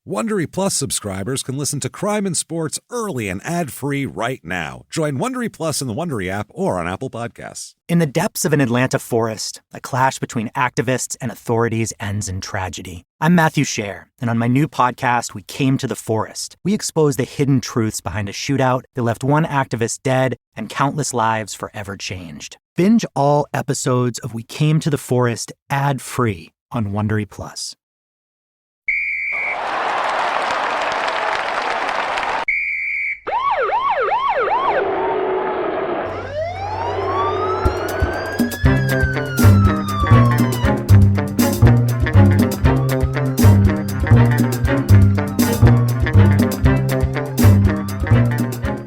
Wondery Plus subscribers can listen to Crime and Sports early and ad-free right now. Join Wondery Plus in the Wondery app or on Apple Podcasts. In the depths of an Atlanta forest, a clash between activists and authorities ends in tragedy. I'm Matthew Scher, and on my new podcast, We Came to the Forest, we expose the hidden truths behind a shootout that left one activist dead and countless lives forever changed. Binge all episodes of We Came to the Forest ad-free on Wondery Plus.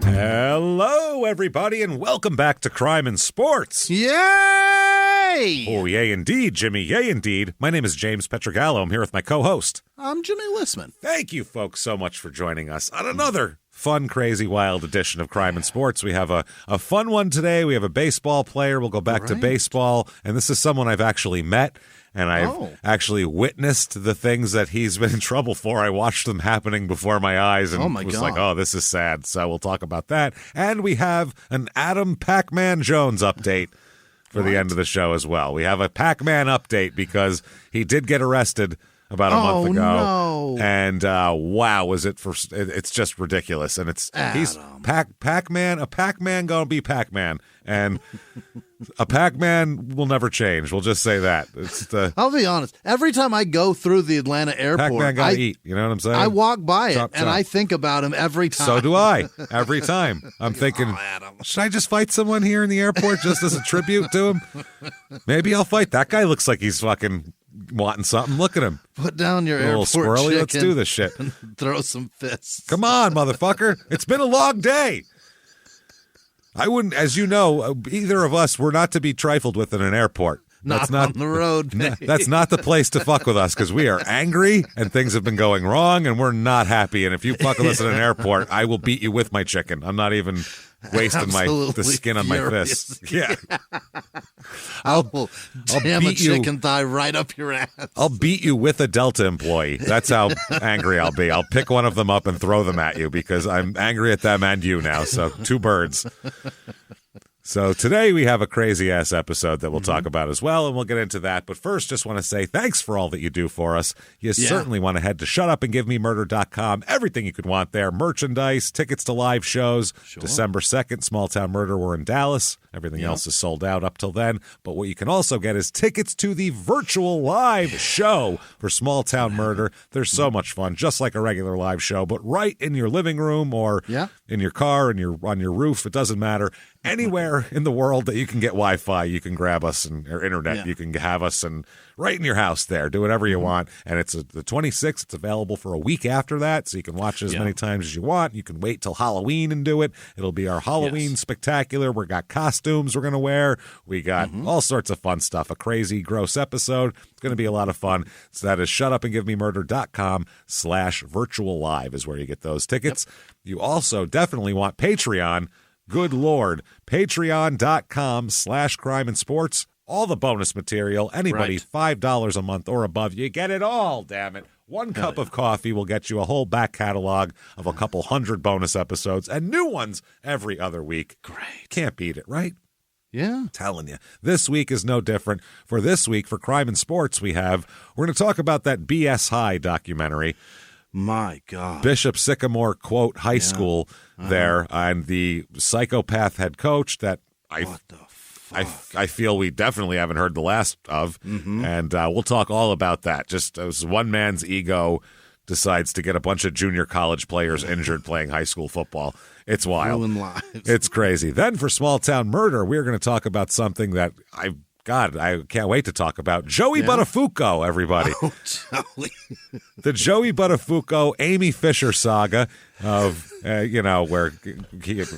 Hello, everybody, and welcome back to Crime and Sports. Yay! Oh, yay indeed, Jimmie, yay indeed. My name is James Pietragallo. I'm here with my co-host. I'm Jimmie Whisman. Thank you, folks, so much for joining us on another fun, crazy, wild edition of Crime and Sports. We have a fun one today. We have a baseball player. We'll go back to baseball, and this is someone I've actually met. And I've actually witnessed the things that he's been in trouble for. I watched them happening before my eyes and was like, oh, this is sad. So we'll talk about that. And we have an Adam Pacman Jones update for the end of the show as well. We have a Pacman update because he did get arrested about a month ago. No. And wow, was it for it's just ridiculous. And he's Pacman, a Pacman gonna be Pacman. And a Pacman will never change. We'll just say that. I'll be honest. Every time I go through the Atlanta airport, Pacman gotta eat. You know what I'm saying? I walk by chop, and I think about him every time. So do I. Every time. I'm thinking, should I just fight someone here in the airport just as a tribute to him? Maybe I'll fight. That guy looks like he's fucking wanting something. Look at him. Put down your little airport squirrely. chicken. Let's do this shit. And throw some fists. Come on, motherfucker. It's been a long day. I wouldn't, as you know, either of us were not to be trifled with in an airport. That's not on the road, baby. That's not the place to fuck with us because we are angry and things have been going wrong and we're not happy. And if you fuck with us in an airport, I will beat you with my chicken. I'm not even wasting the skin on my fists. Yeah. I'll jam a chicken thigh right up your ass. I'll beat you with a Delta employee. That's how angry I'll be. I'll pick one of them up and throw them at you because I'm angry at them and you now. So two birds. So today we have a crazy-ass episode that we'll talk about as well, and we'll get into that. But first, just want to say thanks for all that you do for us. You certainly want to head to shutupandgivememurder.com. Everything you could want there. Merchandise, tickets to live shows. Sure. December 2nd, Small Town Murder. We're in Dallas. Everything else is sold out up till then. But what you can also get is tickets to the virtual live show for Small Town Murder. They're so much fun, just like a regular live show, but right in your living room or in your car and on your roof. It doesn't matter. Anywhere in the world that you can get Wi-Fi, you can grab us, or internet, you can have us, and right in your house there. Do whatever you want. And it's the 26th. It's available for a week after that, so you can watch it as many times as you want. You can wait till Halloween and do it. It'll be our Halloween spectacular. We got costumes we're going to wear. We got all sorts of fun stuff. A crazy, gross episode. It's going to be a lot of fun. So that is shutupandgivememurder.com/virtual live is where you get those tickets. You also definitely want Patreon. Good Lord. Patreon.com/crime and sports. All the bonus material. Anybody $5 a month or above. You get it all, damn it. One cup of coffee will get you a whole back catalog of a couple hundred bonus episodes and new ones every other week. Great. Can't beat it, right? Yeah. I'm telling you. This week is no different. For this week, for Crime and Sports, we're going to talk about that BS High documentary. My God. Bishop Sycamore, quote, high school there, and the psychopath head coach that I feel we definitely haven't heard the last of, and we'll talk all about that. Just as one man's ego decides to get a bunch of junior college players injured playing high school football. It's wild. Ruin lives. It's crazy. Then for Small Town Murder, we're going to talk about something that I can't wait to talk about. Joey Buttafuoco, everybody. Oh, Joey. The Joey Buttafuoco, Amy Fisher saga of, where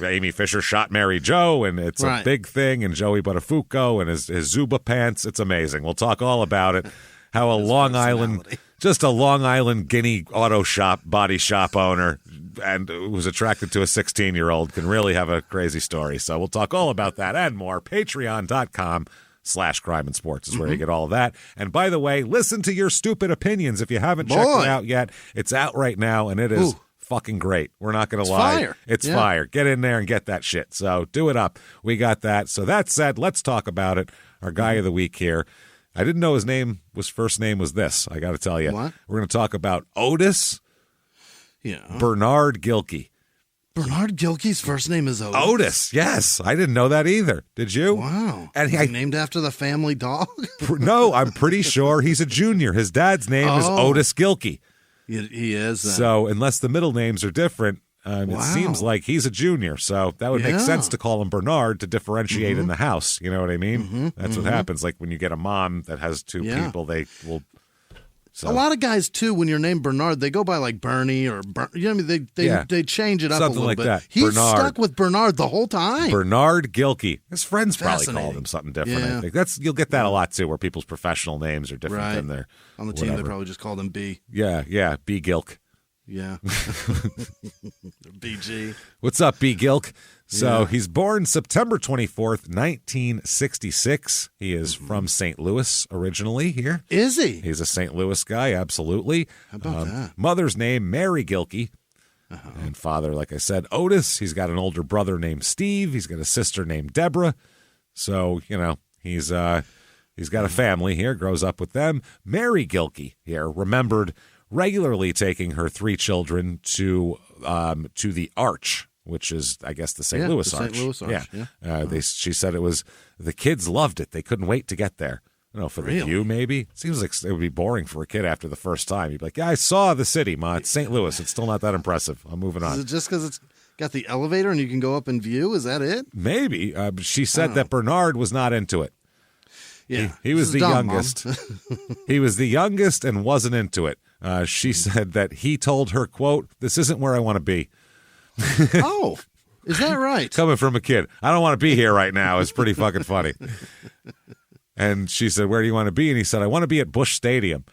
Amy Fisher shot Mary Jo, and it's a big thing, and Joey Buttafuoco and his Zuba pants. It's amazing. We'll talk all about it. How a Long Island Guinea auto shop, body shop owner, and who's attracted to a 16-year-old can really have a crazy story. So we'll talk all about that and more. Patreon.com YouTube.com/crimeinsports is where you get all of that. And by the way, listen to Your Stupid Opinions. If you haven't checked it out yet, it's out right now, and it is fucking great. We're not going to lie. Fire. It's fire. Get in there and get that shit. So do it up. We got that. So that said, let's talk about it. Our guy of the week here. I didn't know his first name was this. I got to tell you. What? We're going to talk about Otis Yeah. Bernard Gilkey. Bernard Gilkey's first name is Otis. Otis, yes. I didn't know that either. Did you? Wow. And named after the family dog? No, I'm pretty sure he's a junior. His dad's name is Otis Gilkey. He is. So unless the middle names are different, it seems like he's a junior. So that would make sense to call him Bernard to differentiate in the house. You know what I mean? That's what happens. Like when you get a mom that has two people, they will. So. A lot of guys too, when you're named Bernard, they go by like Bernie or you know what I mean. They change it up something a little like bit. That. He's Bernard. stuck with Bernard the whole time. Bernard Gilkey. His friends probably called him something different. Yeah. I think you'll get that a lot too, where people's professional names are different than their on the team. They probably just called him B. Yeah, B Gilk. Yeah. BG. What's up, B Gilk? So he's born September 24th, 1966. He is from St. Louis originally here. Is he? He's a St. Louis guy, absolutely. How about that? Mother's name, Mary Gilkey. And father, like I said, Otis. He's got an older brother named Steve. He's got a sister named Deborah. So, he's got a family here, grows up with them. Mary Gilkey here, remembered regularly taking her 3 children to the Arch, which is, I guess, the St. Louis Arch. St. Louis Arch, yeah. She said the kids loved it. They couldn't wait to get there. I don't know, for the view, maybe. It seems like it would be boring for a kid after the first time. You'd be like, I saw the city, Ma. It's St. Louis. It's still not that impressive. I'm moving on. Is it just because it's got the elevator and you can go up and view? Is that it? Maybe. She said that Bernard was not into it. Yeah. He was the youngest. He was the youngest and wasn't into it. She said that he told her, quote, "This isn't where I want to be." Oh, is that right? Coming from a kid. I don't want to be here right now. It's pretty fucking funny. And she said, "Where do you want to be?" And he said, "I want to be at Busch Stadium."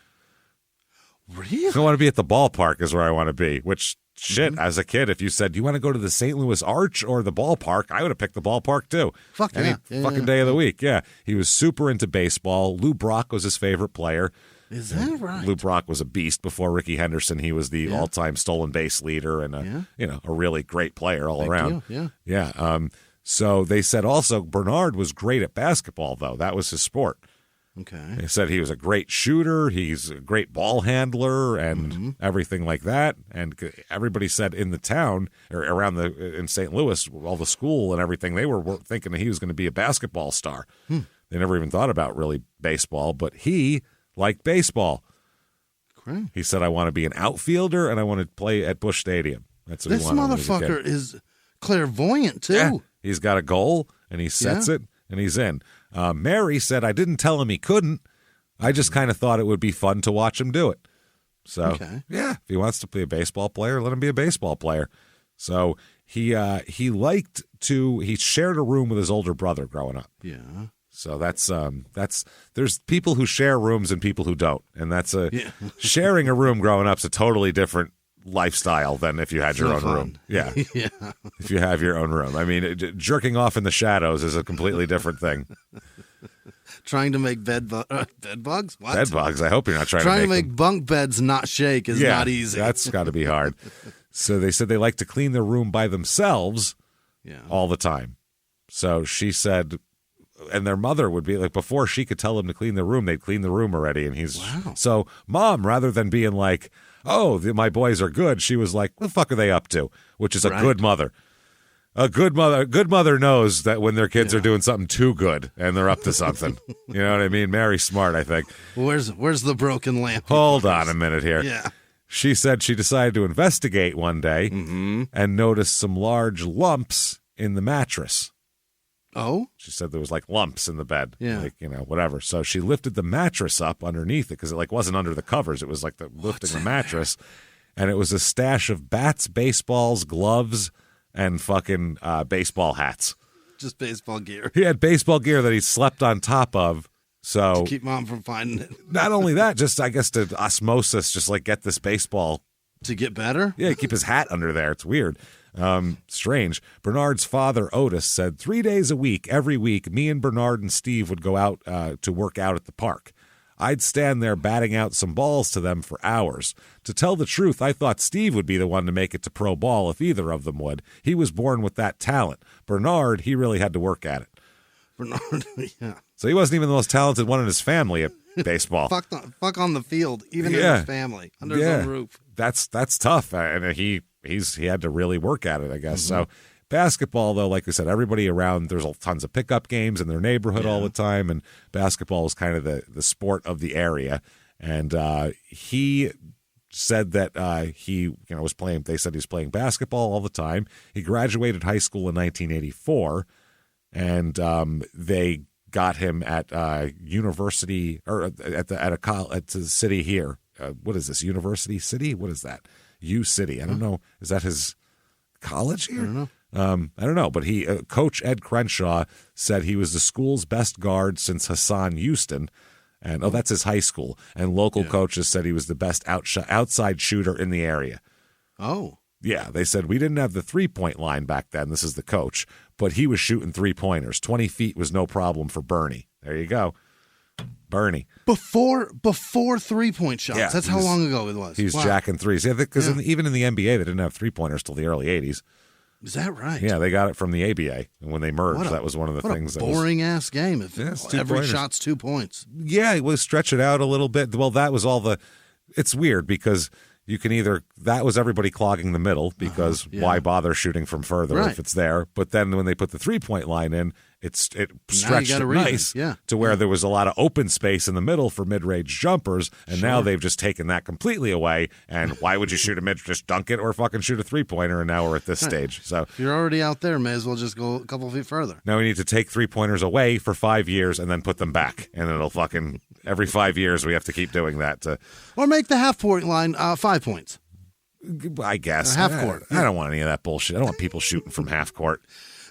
Really? I want to be at the ballpark is where I want to be, which, shit, as a kid, if you said, "Do you want to go to the St. Louis Arch or the ballpark?" I would have picked the ballpark, too. Fuck Any fucking day of the week, yeah. He was super into baseball. Lou Brock was his favorite player. Is that right? Lou Brock was a beast before Ricky Henderson. He was the all-time stolen base leader and a really great player all around. Deal. Yeah. So they said also Bernard was great at basketball, though. That was his sport. Okay. They said he was a great shooter. He's a great ball handler and everything like that. And everybody said in the town or around in St. Louis, all the school and everything, they were thinking that he was going to be a basketball star. They never even thought about really baseball, but he liked baseball. Great. He said, "I want to be an outfielder and I want to play at Busch Stadium." That's what This he wanted. motherfucker is clairvoyant, too. Yeah. He's got a goal and he sets it and he's in. Mary said, "I didn't tell him he couldn't. I just kind of thought it would be fun to watch him do it." So, yeah, if he wants to be a baseball player, let him be a baseball player. So he shared a room with his older brother growing up. Yeah. So there's people who share rooms and people who don't. And sharing a room growing up is a totally different lifestyle than if you had your own room. Yeah. Yeah. If you have your own room. I mean, jerking off in the shadows is a completely different thing. Trying to make bed bugs? What? Bed bugs. I hope you're not trying to make them. Bunk beds not shake is not easy. That's got to be hard. So they said they like to clean their room by themselves all the time. So she said, and their mother would be like, before she could tell them to clean the room, they'd clean the room already. And he's so Mom, rather than being like, "Oh, my boys are good," she was like, "What the fuck are they up to?" Which is a good mother. A good mother knows that when their kids are doing something too good and they're up to something. You know what I mean? Mary's smart, I think. Where's the broken lamp? Hold on a minute here. Yeah. She said she decided to investigate one day and noticed some large lumps in the mattress. Oh? She said there was like lumps in the bed. Yeah. Like, whatever. So she lifted the mattress up underneath it because it wasn't under the covers. It was like lifting the mattress. And it was a stash of bats, baseballs, gloves, and fucking baseball hats. Just baseball gear. He had baseball gear that he slept on top of. So to keep Mom from finding it. Not only that, just I guess to osmosis, just like get this baseball. To get better? Yeah, keep his hat under there. It's weird. Strange. Bernard's father, Otis, said 3 days a week, every week, me and Bernard and Steve would go out to work out at the park. I'd stand there batting out some balls to them for hours. To tell the truth, I thought Steve would be the one to make it to pro ball if either of them would. He was born with that talent. Bernard, he really had to work at it. Bernard, yeah. So he wasn't even the most talented one in his family at baseball. fuck on the field, even in his family, under his own roof. That's tough, and he had to really work at it, I guess. So basketball, though, like I said, everybody around, there's tons of pickup games in their neighborhood all the time, and basketball is kind of the sport of the area. And he said that he was playing. They said he's playing basketball all the time. He graduated high school in 1984, and they got him at university or at the city here. What is this? University City? What is that? U City. I don't know. Is that his college here? I don't know. But Coach Ed Crenshaw said he was the school's best guard since Hassan Houston. And that's his high school. And local coaches said he was the best outside shooter in the area. Oh. Yeah, they said we didn't have the 3-point line back then. This is the coach. But he was shooting 3-pointers. 20 feet was no problem for Bernie. There you go. Bernie. Before 3-point shots. Yeah, that's how long ago it was. He was jacking threes. Yeah, because even in the NBA, they didn't have 3-pointers till the early 80s. Is that right? Yeah, they got it from the ABA. And when they merged, that was one of the things. What a boring-ass game. If every shot's 2 points. Yeah, it was stretch it out a little bit. Well, that was all the – it's weird because you can either – that was everybody clogging the middle because why bother shooting from further if it's there. But then when they put the 3-point line in, it stretched it nice to where there was a lot of open space in the middle for mid-range jumpers, and now they've just taken that completely away. And why would you shoot a mid? Just dunk it or fucking shoot a 3-pointer, and now we're at this stage. So if you're already out there, may as well just go a couple feet further. Now we need to take 3-pointers away for 5 years and then put them back, and it'll fucking every 5 years we have to keep doing that. Or make the half-point line 5 points. I guess. Half court. I don't want any of that bullshit. I don't want people shooting from half court.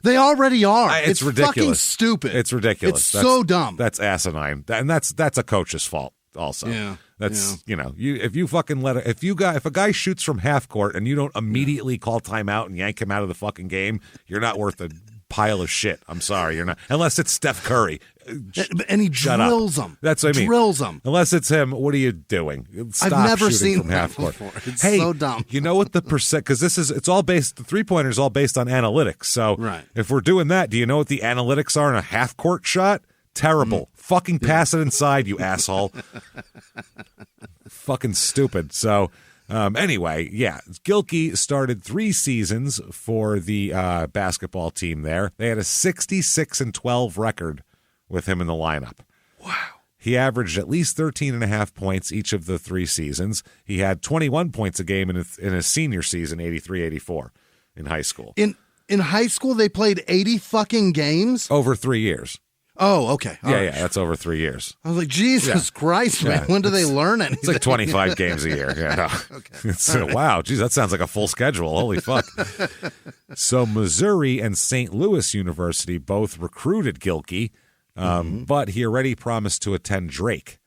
They already are. It's ridiculous. Fucking stupid. It's ridiculous. It's so dumb. That's asinine. And that's a coach's fault also. Yeah. That's if you fucking if a guy shoots from half court and you don't immediately call timeout and yank him out of the fucking game, you're not worth a pile of shit. I'm sorry, you're not. Unless it's Steph Curry. And he drills them. That's what I mean. Drills them. Unless it's him, what are you doing? Stop I've never shooting seen from half court. Before. It's so dumb. You know what the percent? Because it's all based. The 3-pointer is all based on analytics. So if we're doing that, do you know what the analytics are in a half court shot? Terrible. Fucking pass it inside, you asshole. Fucking stupid. So. Anyway, Gilkey started 3 seasons for the basketball team there. They had a 66-12 record with him in the lineup. Wow. He averaged at least 13.5 points each of the 3 seasons. He had 21 points a game in his senior season, 83-84, in high school. In high school, they played 80 fucking games? Over 3 years. Oh, okay. Yeah, that's over 3 years. I was like, Jesus Christ, man. When do they learn anything? It's like 25 games a year. Yeah. Okay. Wow, geez, that sounds like a full schedule. Holy fuck. So Missouri and St. Louis University both recruited Gilkey, but he already promised to attend Drake.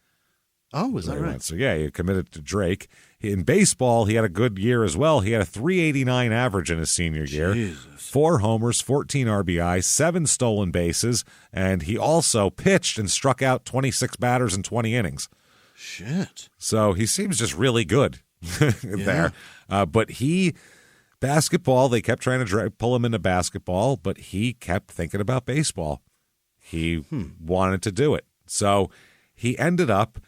Oh, was that right? So, he committed to Drake. In baseball, he had a good year as well. He had a 389 average in his senior year. Jesus. 4 homers, 14 RBI, 7 stolen bases, and he also pitched and struck out 26 batters in 20 innings. Shit. So he seems just really good there. But basketball, they kept trying to pull him into basketball, but he kept thinking about baseball. He wanted to do it. So he ended up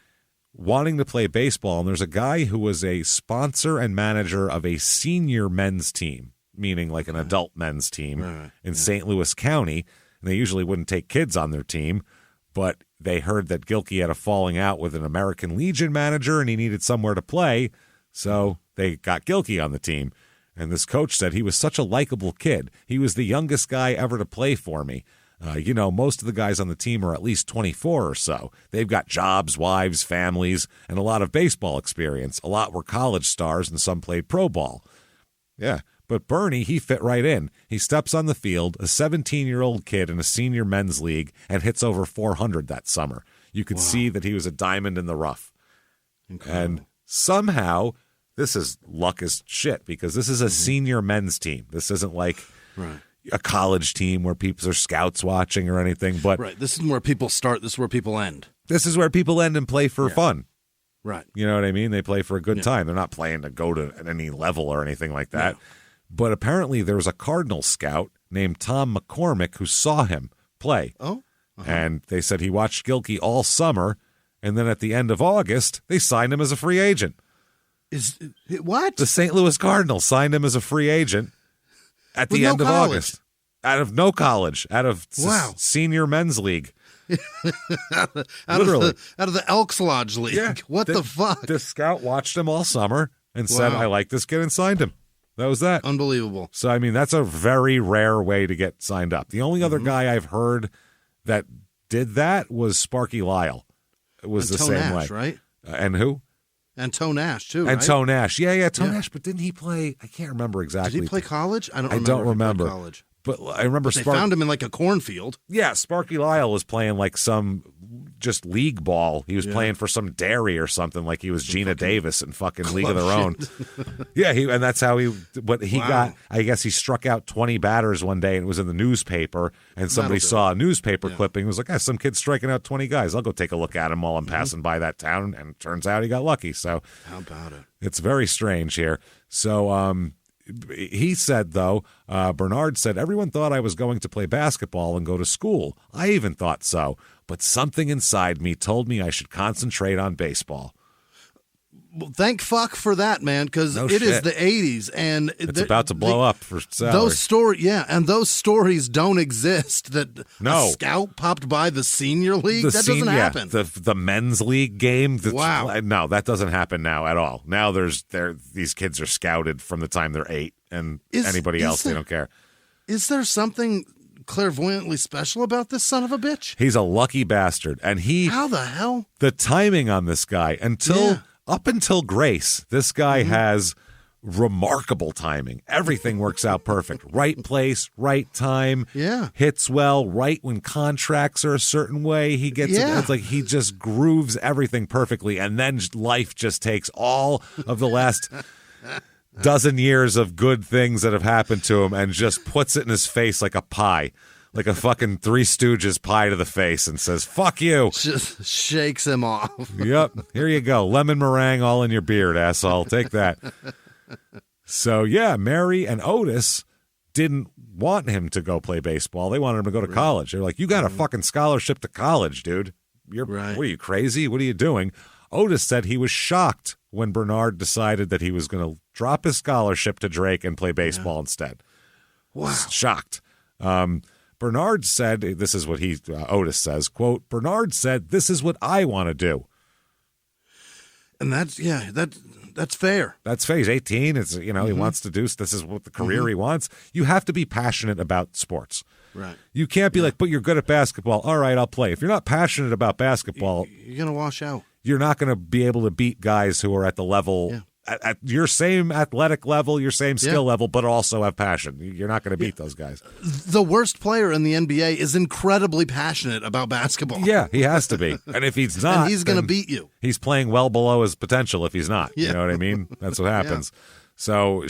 wanting to play baseball, and there's a guy who was a sponsor and manager of a senior men's team, meaning like an adult men's team in St. Louis County, and they usually wouldn't take kids on their team, but they heard that Gilkey had a falling out with an American Legion manager and he needed somewhere to play, so they got Gilkey on the team. And this coach said he was such a likable kid. He was the youngest guy ever to play for me. Most of the guys on the team are at least 24 or so. They've got jobs, wives, families, and a lot of baseball experience. A lot were college stars, and some played pro ball. Yeah, but Bernie, he fit right in. He steps on the field, a 17-year-old kid in a senior men's league, and hits over 400 that summer. You could see that he was a diamond in the rough. Incredible. And somehow this is luck as shit because this is a senior men's team. This isn't like a college team where people are scouts watching or anything. But this is where people start. This is where people end. This is where people end and play for fun. Right. You know what I mean? They play for a good time. They're not playing to go to any level or anything like that. But apparently there was a Cardinal scout named Tom McCormick who saw him play. Oh. And they said he watched Gilkey all summer, and then at the end of August, they signed him as a free agent. What? The St. Louis Cardinals signed him as a free agent at the end of August. Out of no college. Out of senior men's league. Literally. Out of the Elks Lodge League. Yeah, what the fuck? The scout watched him all summer and said, I like this kid, and signed him. That was that. Unbelievable. So, I mean, that's a very rare way to get signed up. The only other guy I've heard that did that was Sparky Lyle. It was the same Nash, way. Right? And who? And Toe Nash, too, And right? Toe Nash. Yeah, Toe Nash. But didn't he play? I can't remember exactly. Did he play college? I don't remember. College. But I remember they found him in like a cornfield. Yeah, Sparky Lyle was playing like some just league ball. He was playing for some dairy or something, like he was Gina Davis in fucking League of Their Own. And that's how he got. I guess he struck out 20 batters one day and it was in the newspaper, and somebody saw a newspaper clipping and was like, some kid's striking out 20 guys. I'll go take a look at him while I'm passing by that town, and it turns out he got lucky. So how about it? It's very strange here. So he said, though, Bernard said, everyone thought I was going to play basketball and go to school. I even thought so. But something inside me told me I should concentrate on baseball. Well, thank fuck for that, man, because is the 80s. And it's about to blow up for salary. Those stories don't exist. That a scout popped by the senior league? That doesn't happen. The men's league game? No, that doesn't happen now at all. Now these kids are scouted from the time they're 8, and anybody else, they don't care. Is there something clairvoyantly special about this son of a bitch? He's a lucky bastard. And how the hell? The timing on this guy, up until Grace, this guy has remarkable timing. Everything works out perfect. Right place, right time. Yeah. Hits well, right when contracts are a certain way. He gets it's like he just grooves everything perfectly, and then life just takes all of the last dozen years of good things that have happened to him and just puts it in his face like a pie. Like a fucking Three Stooges pie to the face, and says, fuck you. Just shakes him off. Yep. Here you go. Lemon meringue all in your beard, asshole. Take that. So, Mary and Otis didn't want him to go play baseball. They wanted him to go to college. They're like, you got a fucking scholarship to college, dude. What are you, crazy? What are you doing? Otis said he was shocked when Bernard decided that he was going to drop his scholarship to Drake and play baseball instead. Wow. Shocked. Bernard said, this is what Otis says, quote, Bernard said, this is what I want to do. And that's fair. That's fair. He's 18. It's, he wants to do, this is what the career he wants. You have to be passionate about sports. Right. You can't be like, but you're good at basketball. All right, I'll play. If you're not passionate about basketball, you're going to wash out. You're not going to be able to beat guys who are at the level at your same athletic level, your same skill level, but also have passion. You're not going to beat those guys. The worst player in the NBA is incredibly passionate about basketball. Yeah, he has to be. And if he's not, and he's going to beat you. He's playing well below his potential if he's not. You know what I mean? That's what happens. So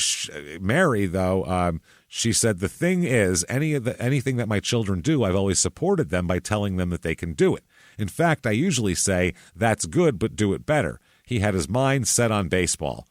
Mary, though, she said, the thing is, anything that my children do, I've always supported them by telling them that they can do it. In fact, I usually say, that's good, but do it better. He had his mind set on baseball.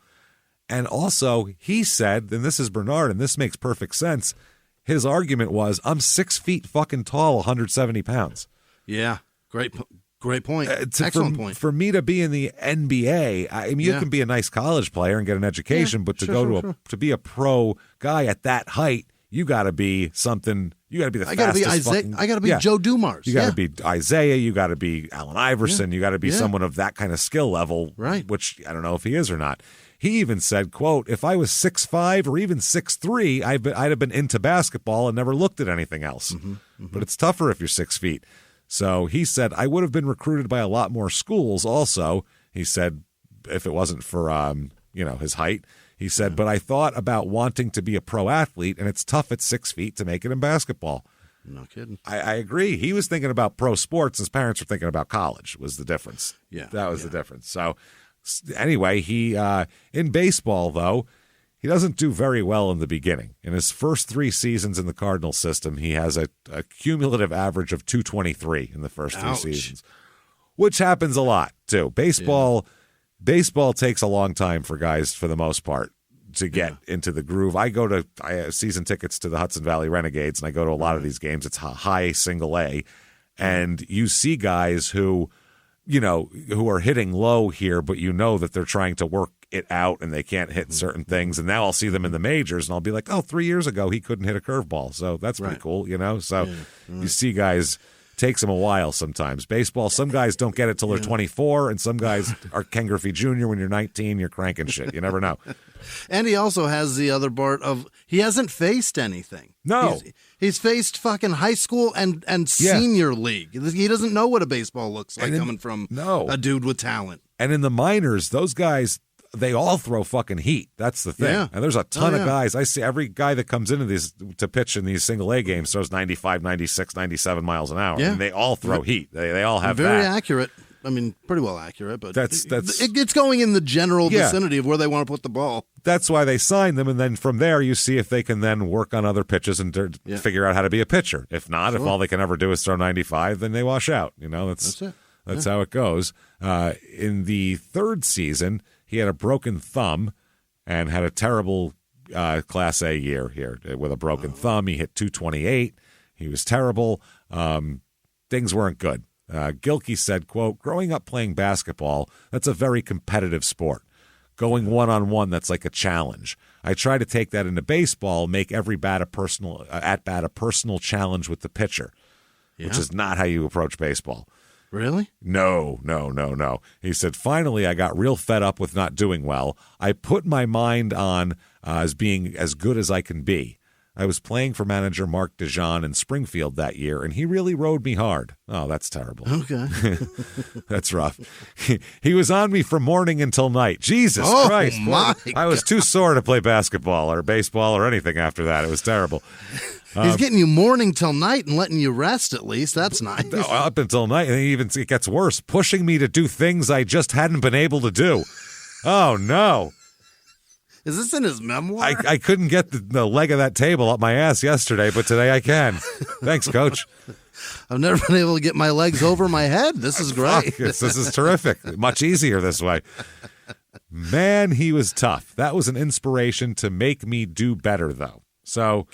And also, he said, and this is Bernard, and this makes perfect sense, his argument was, I'm 6 feet fucking tall, 170 pounds. Yeah, great point. Excellent point. For me to be in the NBA, I mean, you can be a nice college player and get an education, but to be a pro guy at that height, you got to be something. You got to be the fastest. I got to be Joe Dumars. You got to be Isaiah. You got to be Allen Iverson. You got to be someone of that kind of skill level, right? Which I don't know if he is or not. He even said, quote, if I was 6'5" or even 6'3", I'd have been into basketball and never looked at anything else. But it's tougher if you're 6 feet. So he said, I would have been recruited by a lot more schools also. He said, if it wasn't for, his height. He said, but I thought about wanting to be a pro athlete, and it's tough at 6 feet to make it in basketball. No kidding. I agree. He was thinking about pro sports. His parents were thinking about college was the difference. Yeah. That was the difference. So Anyway, he in baseball, though, he doesn't do very well in the beginning. In his first 3 seasons in the Cardinal system, he has a cumulative average of 223 in the first 3 seasons, which happens a lot, too. Baseball takes a long time for guys, for the most part, to get into the groove. I have season tickets to the Hudson Valley Renegades, and I go to a lot of these games. It's high single A, and you see guys who are hitting low here, but that they're trying to work it out and they can't hit certain things. And now I'll see them in the majors and I'll be like, 3 years ago he couldn't hit a curveball. So that's pretty cool, So you see guys, takes them a while sometimes. Baseball, some guys don't get it till they're 24, and some guys are Ken Griffey Jr. When you're 19, you're cranking shit. You never know. And he also has the other part of he hasn't faced anything. No. He's faced fucking high school and senior league. He doesn't know what a baseball looks like coming from a dude with talent. And in the minors, those guys, they all throw fucking heat. That's the thing. Yeah. And there's a ton of guys. I see every guy that comes into these to pitch in these single A games throws 95, 96, 97 miles an hour. Yeah. And they all throw heat. They all have very accurate. I mean, pretty well accurate, but it's going in the general Yeah. vicinity of where they want to put the ball. That's why they sign them, and then from there you see if they can then work on other pitches and figure out how to be a pitcher. If not, if all they can ever do is throw 95, then they wash out. You know, that's it. That's how it goes. In the third season, he had a broken thumb and had a terrible Class A year here with a broken thumb. He hit 228. He was terrible. Things weren't good. Gilkey said, quote, "Growing up playing basketball, that's a very competitive sport. Going one-on-one, that's like a challenge. I try to take that into baseball, make every at-bat a personal challenge with the pitcher, which is not how you approach baseball." Really? No. He said, "Finally, I got real fed up with not doing well. I put my mind on as being as good as I can be. I was playing for manager Mark DeJean in Springfield that year, and he really rode me hard." Oh, that's terrible. Okay. That's rough. He was on me from morning until night. Jesus Christ. I was too sore to play basketball or baseball or anything after that. It was terrible. He's getting you morning till night and letting you rest at least. That's nice. Up until night. And it gets worse, pushing me to do things I just hadn't been able to do. Oh, no. Is this in his memoir? I couldn't get the leg of that table up my ass yesterday, but today I can. Thanks, Coach. I've never been able to get my legs over my head. This is great. This is terrific. Much easier this way. Man, he was tough. That was an inspiration to make me do better, though. So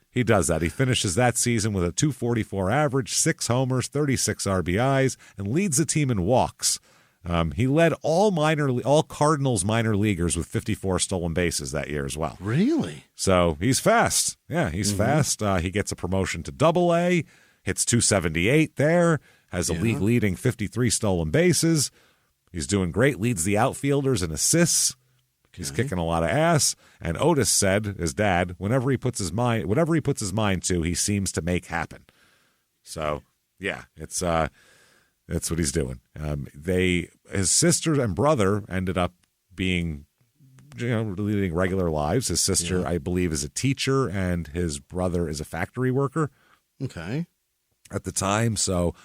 he does that. He finishes that season with a 244 average, 6 homers, 36 RBIs, and leads the team in walks. He led all Cardinals minor leaguers with 54 stolen bases that year as well. Really? So he's fast. Yeah, he's fast. He gets a promotion to Double-A, hits 278 there, has a league-leading 53 stolen bases. He's doing great, leads the outfielders in assists. He's kicking a lot of ass. And Otis said, his dad, whatever he puts his mind to, he seems to make happen. So, yeah, that's what he's doing. His sister and brother ended up being, leading regular lives. His sister, I believe, is a teacher, and his brother is a factory worker. Okay. At the time, so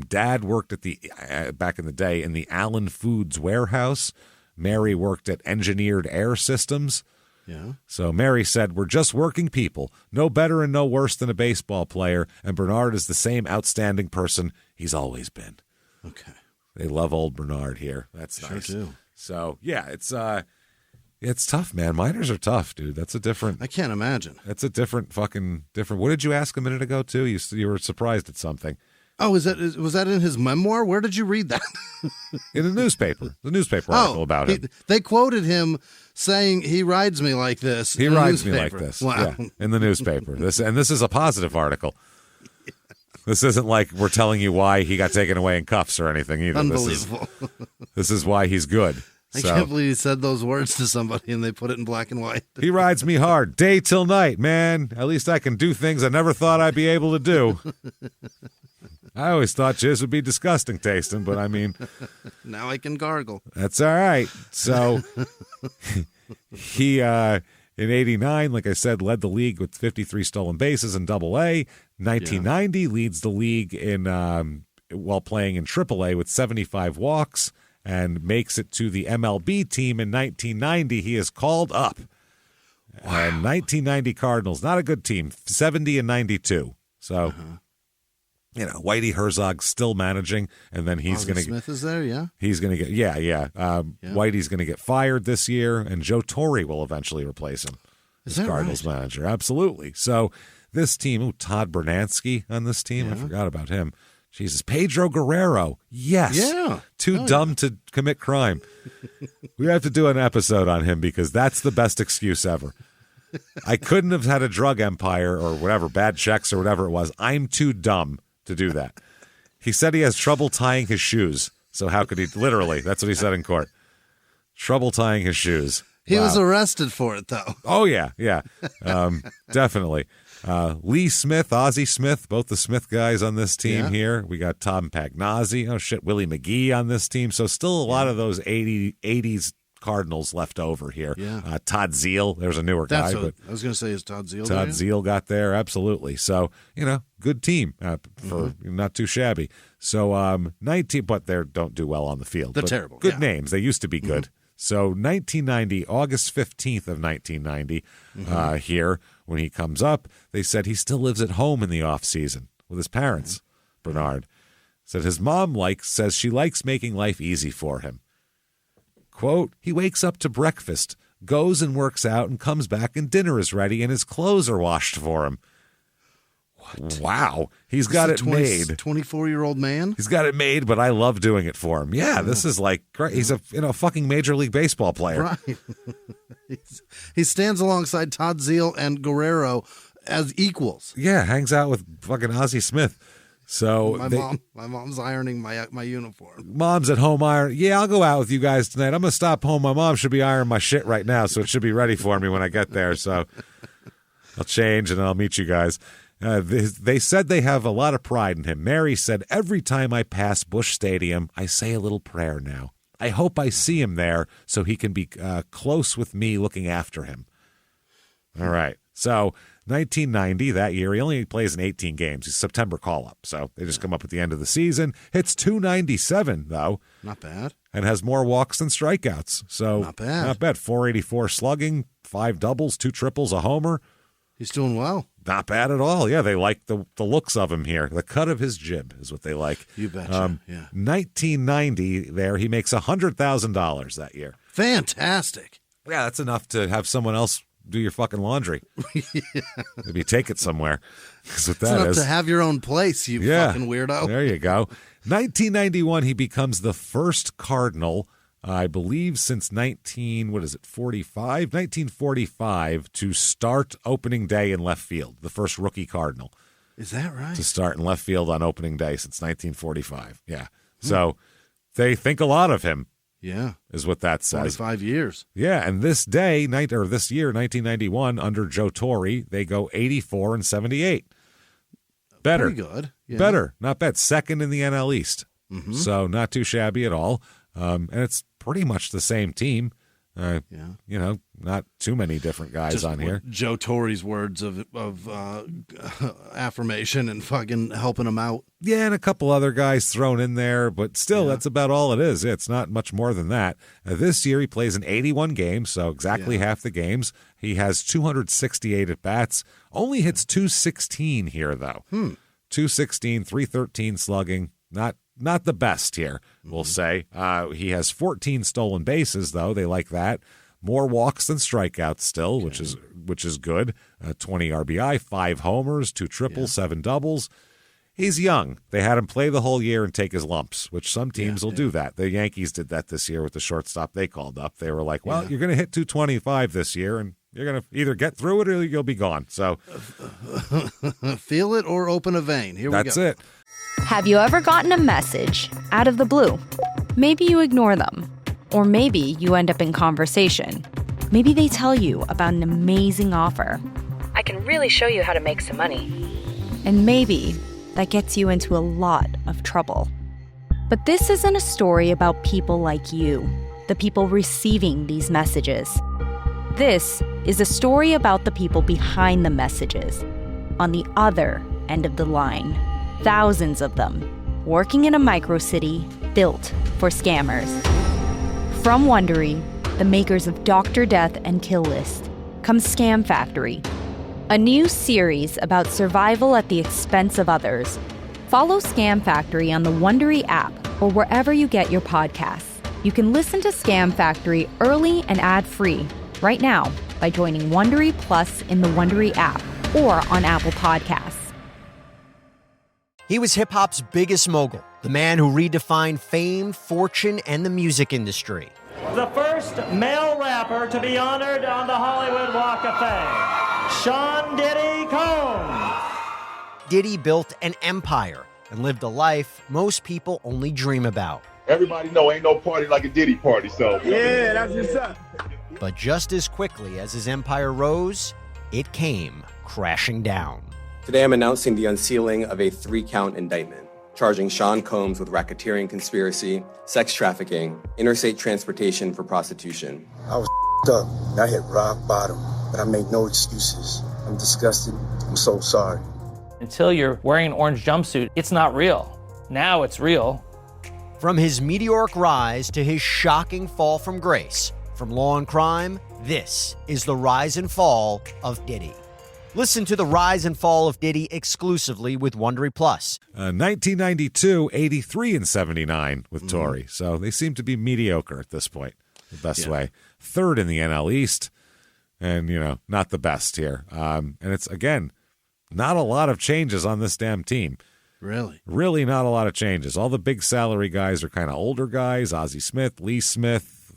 Dad worked at back in the day in the Allen Foods warehouse. Mary worked at Engineered Air Systems. Yeah. So Mary said, "We're just working people, no better and no worse than a baseball player, and Bernard is the same outstanding person he's always been." Okay. They love old Bernard here. That's nice. Sure do. So, yeah, it's tough, man. Minors are tough, dude. I can't imagine. That's a different. What did you ask a minute ago, too? You were surprised at something. Oh, was that in his memoir? Where did you read that? In the newspaper. The newspaper article about him. They quoted him saying, "He rides me like this." He rides me like this. Wow. Yeah, in the newspaper. This is a positive article. This isn't like we're telling you why he got taken away in cuffs or anything either. Unbelievable. This is why he's good. I can't believe he said those words to somebody and they put it in black and white. He rides me hard, day till night, man. At least I can do things I never thought I'd be able to do. I always thought jizz would be disgusting tasting, but I mean... Now I can gargle. That's all right. So he... in 89, like I said, led the league with 53 stolen bases in Double-A. 1990 leads the league in while playing in Triple-A with 75 walks and makes it to the MLB team in 1990. He is called up. Wow. And 1990 Cardinals, not a good team, 70 and 92. So, Whitey Herzog's still managing, and then he's going to Smith is there, yeah? He's going to get, Whitey's going to get fired this year, and Joe Torre will eventually replace him as Cardinals manager. Absolutely. So this team, Todd Bernansky on this team, I forgot about him. Jesus, Pedro Guerrero. Yes. Yeah. Too dumb to commit crime. We have to do an episode on him because that's the best excuse ever. I couldn't have had a drug empire or whatever, bad checks or whatever it was. I'm too dumb to do that. He said he has trouble tying his shoes. So how could he? Literally, that's what he said in court. Trouble tying his shoes. He was arrested for it, though. Oh, yeah. Definitely. Lee Smith, Ozzie Smith, both the Smith guys on this team here. We got Tom Pagnozzi. Oh, shit, Willie McGee on this team. So still a lot of those 80s Cardinals left over here. Yeah. Todd Zeal, there's a newer guy. But I was going to say, is Todd Zeal Todd Zeal got there, absolutely. So, good team for not too shabby. So 19, but they don't do well on the field. They're terrible. Good names. They used to be good. So 1990, August 15th of 1990, here, when he comes up, they said he still lives at home in the off season with his parents. Bernard said his mom says she likes making life easy for him. Quote, he wakes up to breakfast, goes and works out, and comes back and dinner is ready and his clothes are washed for him. What? Wow. He's got it made. 24-year-old man? He's got it made, but I love doing it for him. Yeah, this is great. He's a fucking Major League Baseball player. Right. He stands alongside Todd Zeal and Guerrero as equals. Yeah, hangs out with fucking Ozzie Smith. So my mom's ironing my uniform. Mom's at home ironing. Yeah, I'll go out with you guys tonight. I'm going to stop home. My mom should be ironing my shit right now, so it should be ready for me when I get there. So I'll change and I'll meet you guys. They said they have a lot of pride in him. Mary said, every time I pass Busch Stadium, I say a little prayer now. I hope I see him there so he can be close with me looking after him. All right. So 1990, that year, he only plays in 18 games. He's September call-up. So they just come up at the end of the season. Hits .297, though. Not bad. And has more walks than strikeouts. So not bad. Not bad. 484 slugging, 5 doubles, 2 triples, a homer. He's doing well. Not bad at all. Yeah, they like the looks of him here. The cut of his jib is what they like. You betcha. 1990 there, he makes $100,000 that year. Fantastic. Yeah, that's enough to have someone else do your fucking laundry. Maybe take it somewhere. That's what that is. It's enough to have your own place, you fucking weirdo. There you go. 1991, he becomes the first Cardinal, I believe, since 1945, to start opening day in left field. The first rookie Cardinal. Is that right? To start in left field on opening day since 1945. Yeah. So they think a lot of him. Yeah. Is what that says. 45 years. Yeah. And this year, 1991, under Joe Torre, they go 84 and 78. Better. Pretty good. Yeah. Better. Not bad. Second in the NL East. So not too shabby at all. And it's pretty much the same team. Not too many different guys just on here. Joe Torre's words of affirmation and fucking helping him out. Yeah, and a couple other guys thrown in there, but still, that's about all it is. It's not much more than that. This year, he plays in 81 games, so exactly half the games. He has 268 at-bats. Only hits 216 here, though. 216, 313 slugging. Not the best here, we'll say. He has 14 stolen bases, though. They like that. More walks than strikeouts still, which is good. 20 RBI, 5 homers, 2 triples, 7 doubles. He's young. They had him play the whole year and take his lumps, which some teams will do that. The Yankees did that this year with the shortstop they called up. They were like, well, you're going to hit 225 this year, and you're going to either get through it or you'll be gone. So feel it or open a vein. Here we go. That's it. Have you ever gotten a message out of the blue? Maybe you ignore them. Or maybe you end up in conversation. Maybe they tell you about an amazing offer. I can really show you how to make some money. And maybe that gets you into a lot of trouble. But this isn't a story about people like you, the people receiving these messages. This is a story about the people behind the messages, on the other end of the line. Thousands of them, working in a microcity, built for scammers. From Wondery, the makers of Dr. Death and Kill List, comes Scam Factory, a new series about survival at the expense of others. Follow Scam Factory on the Wondery app or wherever you get your podcasts. You can listen to Scam Factory early and ad-free right now by joining Wondery Plus in the Wondery app or on Apple Podcasts. He was hip-hop's biggest mogul, the man who redefined fame, fortune, and the music industry. The first male rapper to be honored on the Hollywood Walk of Fame, Sean Diddy Combs. Diddy built an empire and lived a life most people only dream about. Everybody know ain't no party like a Diddy party, so. Yeah, that's what's up. But just as quickly as his empire rose, it came crashing down. Today I'm announcing the unsealing of a 3-count indictment, charging Sean Combs with racketeering conspiracy, sex trafficking, interstate transportation for prostitution. I was up. I hit rock bottom, but I made no excuses. I'm disgusted. I'm so sorry. Until you're wearing an orange jumpsuit, it's not real. Now it's real. From his meteoric rise to his shocking fall from grace, from law and crime, this is the rise and fall of Diddy. Listen to the rise and fall of Diddy exclusively with Wondery Plus. 1992, 83 and 79 with Tory. So they seem to be mediocre at this point, the best way. Third in the NL East, and, not the best here. And it's, again, not a lot of changes on this damn team. Really? Really not a lot of changes. All the big salary guys are kind of older guys. Ozzie Smith, Lee Smith,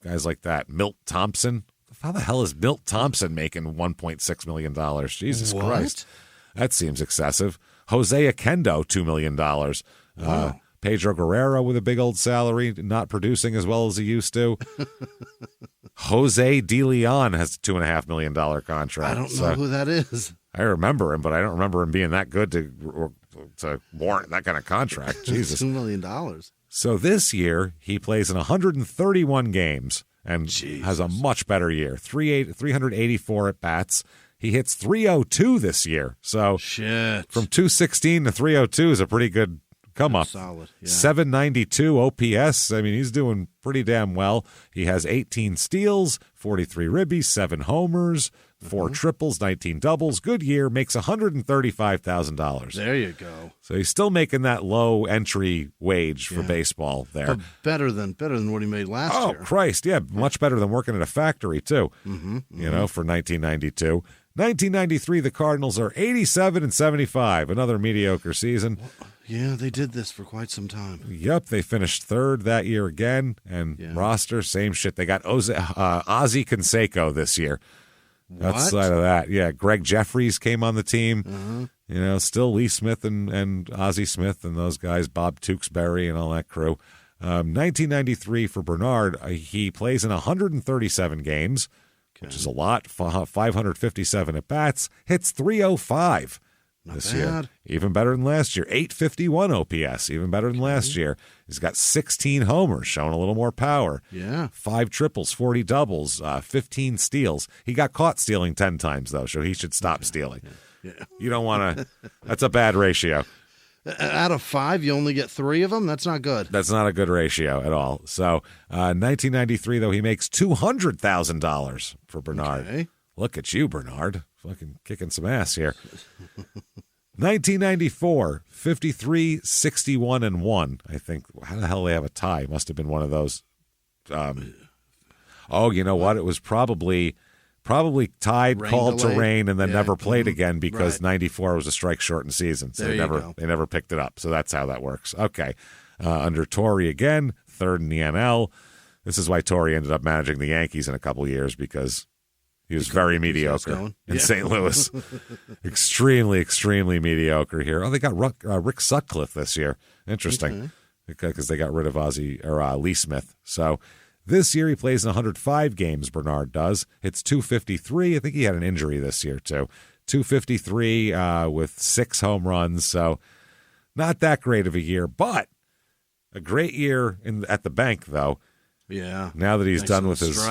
guys like that. Milt Thompson. How the hell is Milt Thompson making $1.6 million? Jesus Christ. That seems excessive. Jose Akendo, $2 million. Wow. Pedro Guerrero with a big old salary, not producing as well as he used to. Jose De Leon has a $2.5 million contract. I don't know who that is. I remember him, but I don't remember him being that good to warrant that kind of contract. Jesus. $2 million. So this year, he plays in 131 games and has a much better year. 384 at bats. He hits 302 this year. So from 216 to 302 is a pretty good come up. Solid. Yeah. 792 OPS. I mean, he's doing pretty damn well. He has 18 steals, 43 ribbies, 7 homers, 4 triples, 19 doubles. Good year, makes $135,000. There you go. So he's still making that low entry wage for baseball there. But better than what he made last year. Oh, Christ, yeah, much better than working at a factory, too, for 1992. 1993, the Cardinals are 87 and 75, another mediocre season. Yeah, they did this for quite some time. Yep, they finished third that year again, and roster, same shit. They got Ozzie Canseco this year. What? Outside of that, Greg Jeffries came on the team. Still Lee Smith and Ozzie Smith and those guys, Bob Tewksbury and all that crew. 1993 for Bernard, he plays in 137 games, which is a lot, 557 at-bats, hits 305 this year. Even better than last year. 851 OPS, even better than last year. He's got 16 homers, showing a little more power. Yeah. 5 triples, 40 doubles, 15 steals. He got caught stealing 10 times, though, so he should stop stealing. Yeah. You don't want to – that's a bad ratio. Out of 5, you only get 3 of them? That's not good. That's not a good ratio at all. So 1993, though, he makes $200,000 for Bernard. Okay. Look at you, Bernard. Fucking kicking some ass here. 1994, 53, 61, and 1. I think, how the hell do they have a tie? Must have been one of those. You know what? It was probably tied, called to rain, and then never played again because 94 was a strike-shortened season. So they never picked it up. So that's how that works. Okay. Under Torre again, third in the NL. This is why Torre ended up managing the Yankees in a couple years because he was very mediocre in St. Louis. Extremely, extremely mediocre here. Oh, they got Rick Sutcliffe this year. Interesting. Because they got rid of Lee Smith. So this year he plays in 105 games, Bernard does. It's 253. I think he had an injury this year, too. 253 with 6 home runs. So not that great of a year, but a great year at the bank, though. Yeah. Now that he's done with his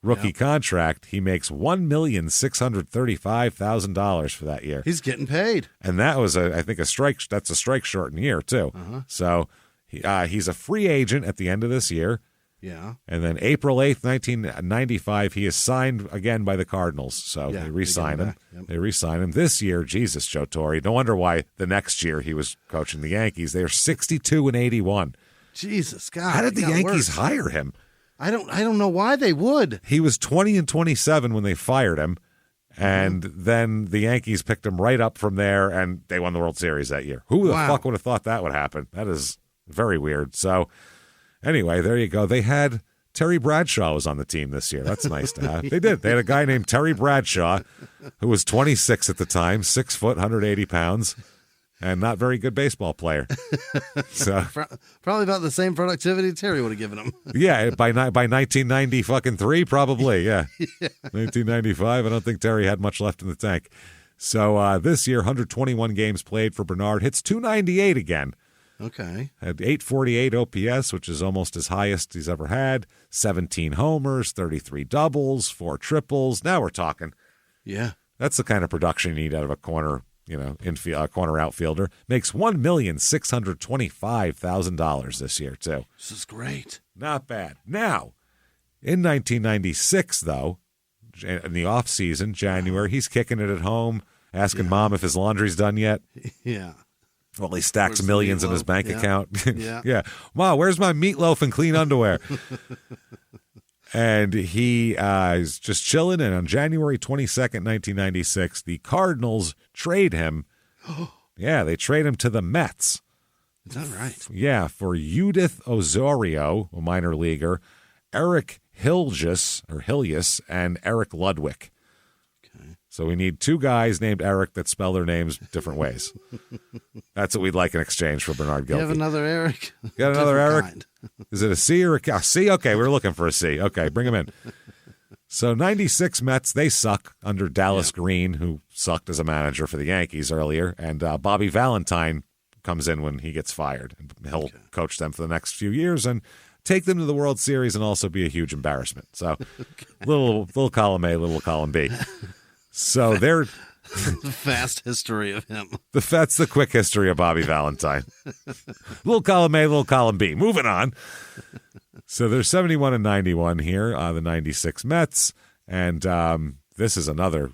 rookie contract, he makes $1,635,000 for that year. He's getting paid. And that was, I think, that's a strike shortened year, too. So He's a free agent at the end of this year. Yeah. And then April 8th, 1995, he is signed again by the Cardinals. So they re-sign him. Yep. They re-sign him. This year, Jesus, Joe Torre. No wonder why the next year he was coaching the Yankees. They are 62-81. Jesus, God. How did the Yankees hire him? I don't know why they would. He was 20-27 when they fired him. And then the Yankees picked him right up from there, and they won the World Series that year. Who the fuck would have thought that would happen? That is very weird. So anyway, there you go. They had Terry Bradshaw was on the team this year. That's nice to have. They did. They had a guy named Terry Bradshaw who was 26 at the time, 6 foot, 180 pounds, and not very good baseball player. So probably about the same productivity Terry would have given him. Yeah, by 1993, probably. Yeah. 1995. I don't think Terry had much left in the tank. So this year, 121 games played for Bernard. Hits 298 again. Okay. Had 848 OPS, which is almost his highest he's ever had. 17 homers, 33 doubles, 4 triples. Now we're talking. Yeah. That's the kind of production you need out of a corner, corner outfielder. Makes $1,625,000 this year, too. This is great. Not bad. Now, in 1996, though, in the offseason, January, he's kicking it at home, asking Mom if his laundry's done yet. Yeah. Well, he stacks millions in his bank account. Yeah. Yeah. Mom, where's my meatloaf and clean underwear? And he is just chilling. And on January 22nd, 1996, the Cardinals trade him. Yeah, they trade him to the Mets. Is that right? Yeah, for Judith Osorio, a minor leaguer, Eric Hillius, and Eric Ludwig. Okay. So we need 2 guys named Eric that spell their names different ways. That's what we'd like in exchange for Bernard Gilkey. You have another Eric? Got another Eric? Kind. Is it a C or a K? C? Okay, we're looking for a C. Okay, bring him in. So 96 Mets, they suck under Dallas Green, who sucked as a manager for the Yankees earlier. And Bobby Valentine comes in when he gets fired. And he'll coach them for the next few years and take them to the World Series and also be a huge embarrassment. So little column A, little column B. So they're the fast history of him. That's the quick history of Bobby Valentine. Little column A, little column B. Moving on. So they're 71-91 here, the 96 Mets. And this is another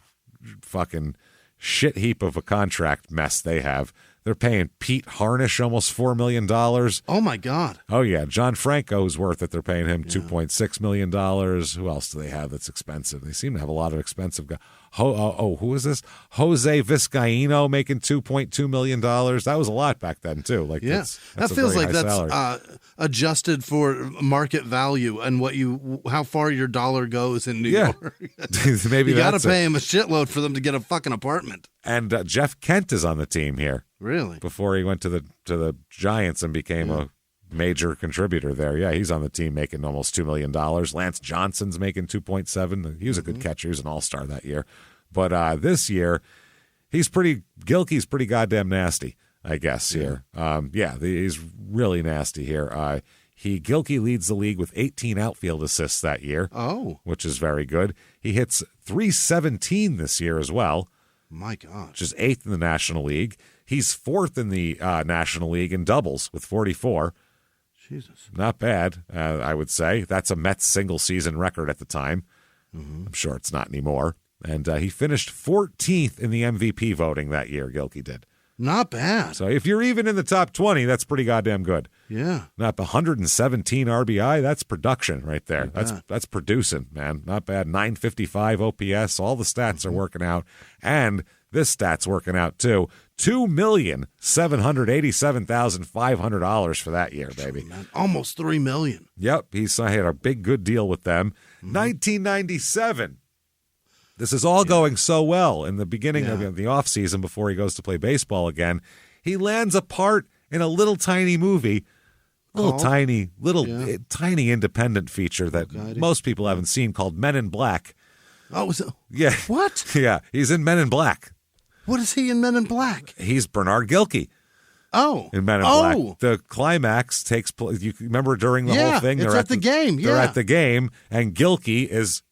fucking shit heap of a contract mess they have. They're paying Pete Harnish almost $4 million. Oh, my God. Oh, yeah. John Franco's worth it. They're paying him $2.6 million. Who else do they have that's expensive? They seem to have a lot of expensive guys. Who is this? Jose Vizcaíno making $2.2 million. That was a lot back then, too. Like, that's that feels like that's adjusted for market value and how far your dollar goes in New York. Maybe you got to pay him a shitload for them to get a fucking apartment. And Jeff Kent is on the team here. Really? Before he went to the Giants and became a major contributor there. Yeah, he's on the team making almost $2 million. Lance Johnson's making 2.7. He was a good catcher. He was an all-star that year. But this year, Gilkey's pretty goddamn nasty, I guess, here. He's really nasty here. Gilkey leads the league with 18 outfield assists that year. Oh. Which is very good. He hits .317 this year as well. My God. Which is 8th in the National League. He's 4th in the National League in doubles with 44. Jesus. Not bad, I would say. That's a Mets single-season record at the time. I'm sure it's not anymore. And he finished 14th in the MVP voting that year, Gilkey did. Not bad. So if you're even in the top 20, that's pretty goddamn good. Yeah. Not 117 RBI, that's production right there. That's producing, man. Not bad. 955 OPS, all the stats are working out. And this stat's working out too. $2,787,500 for that year, baby. Man, almost $3 million. Yep, he had a big good deal with them. 1997. This is all going so well in the beginning of the offseason before he goes to play baseball again. He lands a part in a little tiny movie, tiny independent feature that most people haven't seen called Men in Black. Oh, is it? Yeah. What? Yeah, he's in Men in Black. What is he in Men in Black? He's Bernard Gilkey. Oh. In Men in Black. The climax takes place. You remember during the whole thing? It's at the game. They're at the game, and Gilkey is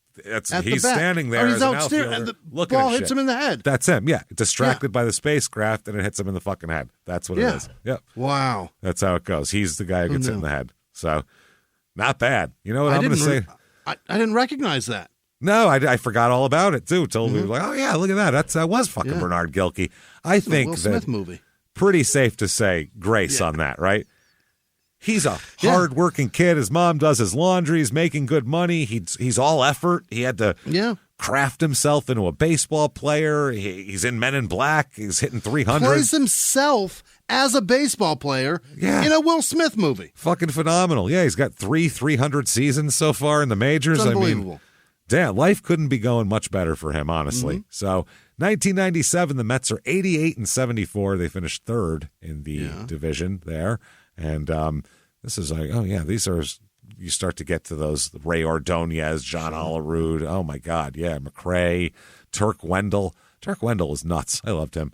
He's standing there as an outfielder, and the looking ball at hits shit. him in the head. That's him, yeah. Distracted by the spacecraft, and it hits him in the fucking head. That's what it is. Yep. Wow. That's how it goes. He's the guy who gets hit in the head. So, not bad. You know what I'm going to say? I didn't recognize that. No, I forgot all about it, too. Till we were like, oh, yeah, look at that. That was fucking Bernard Gilkey. I think Will Smith movie. Pretty safe to say grace on that, right? He's a hard-working kid. His mom does his laundry. He's making good money. He's all effort. He had to craft himself into a baseball player. He's in Men in Black. He's hitting 300. Plays himself as a baseball player in a Will Smith movie. Fucking phenomenal. Yeah, he's got 300 seasons so far in the majors. It's unbelievable. I mean, damn, life couldn't be going much better for him, honestly. So, 1997, the Mets are 88-74. They finished third in the division there. And this is like, these are, you start to get to those Ray Ordonez, John Olerud. Oh, my God. Yeah, McRae, Turk Wendell. Turk Wendell was nuts. I loved him.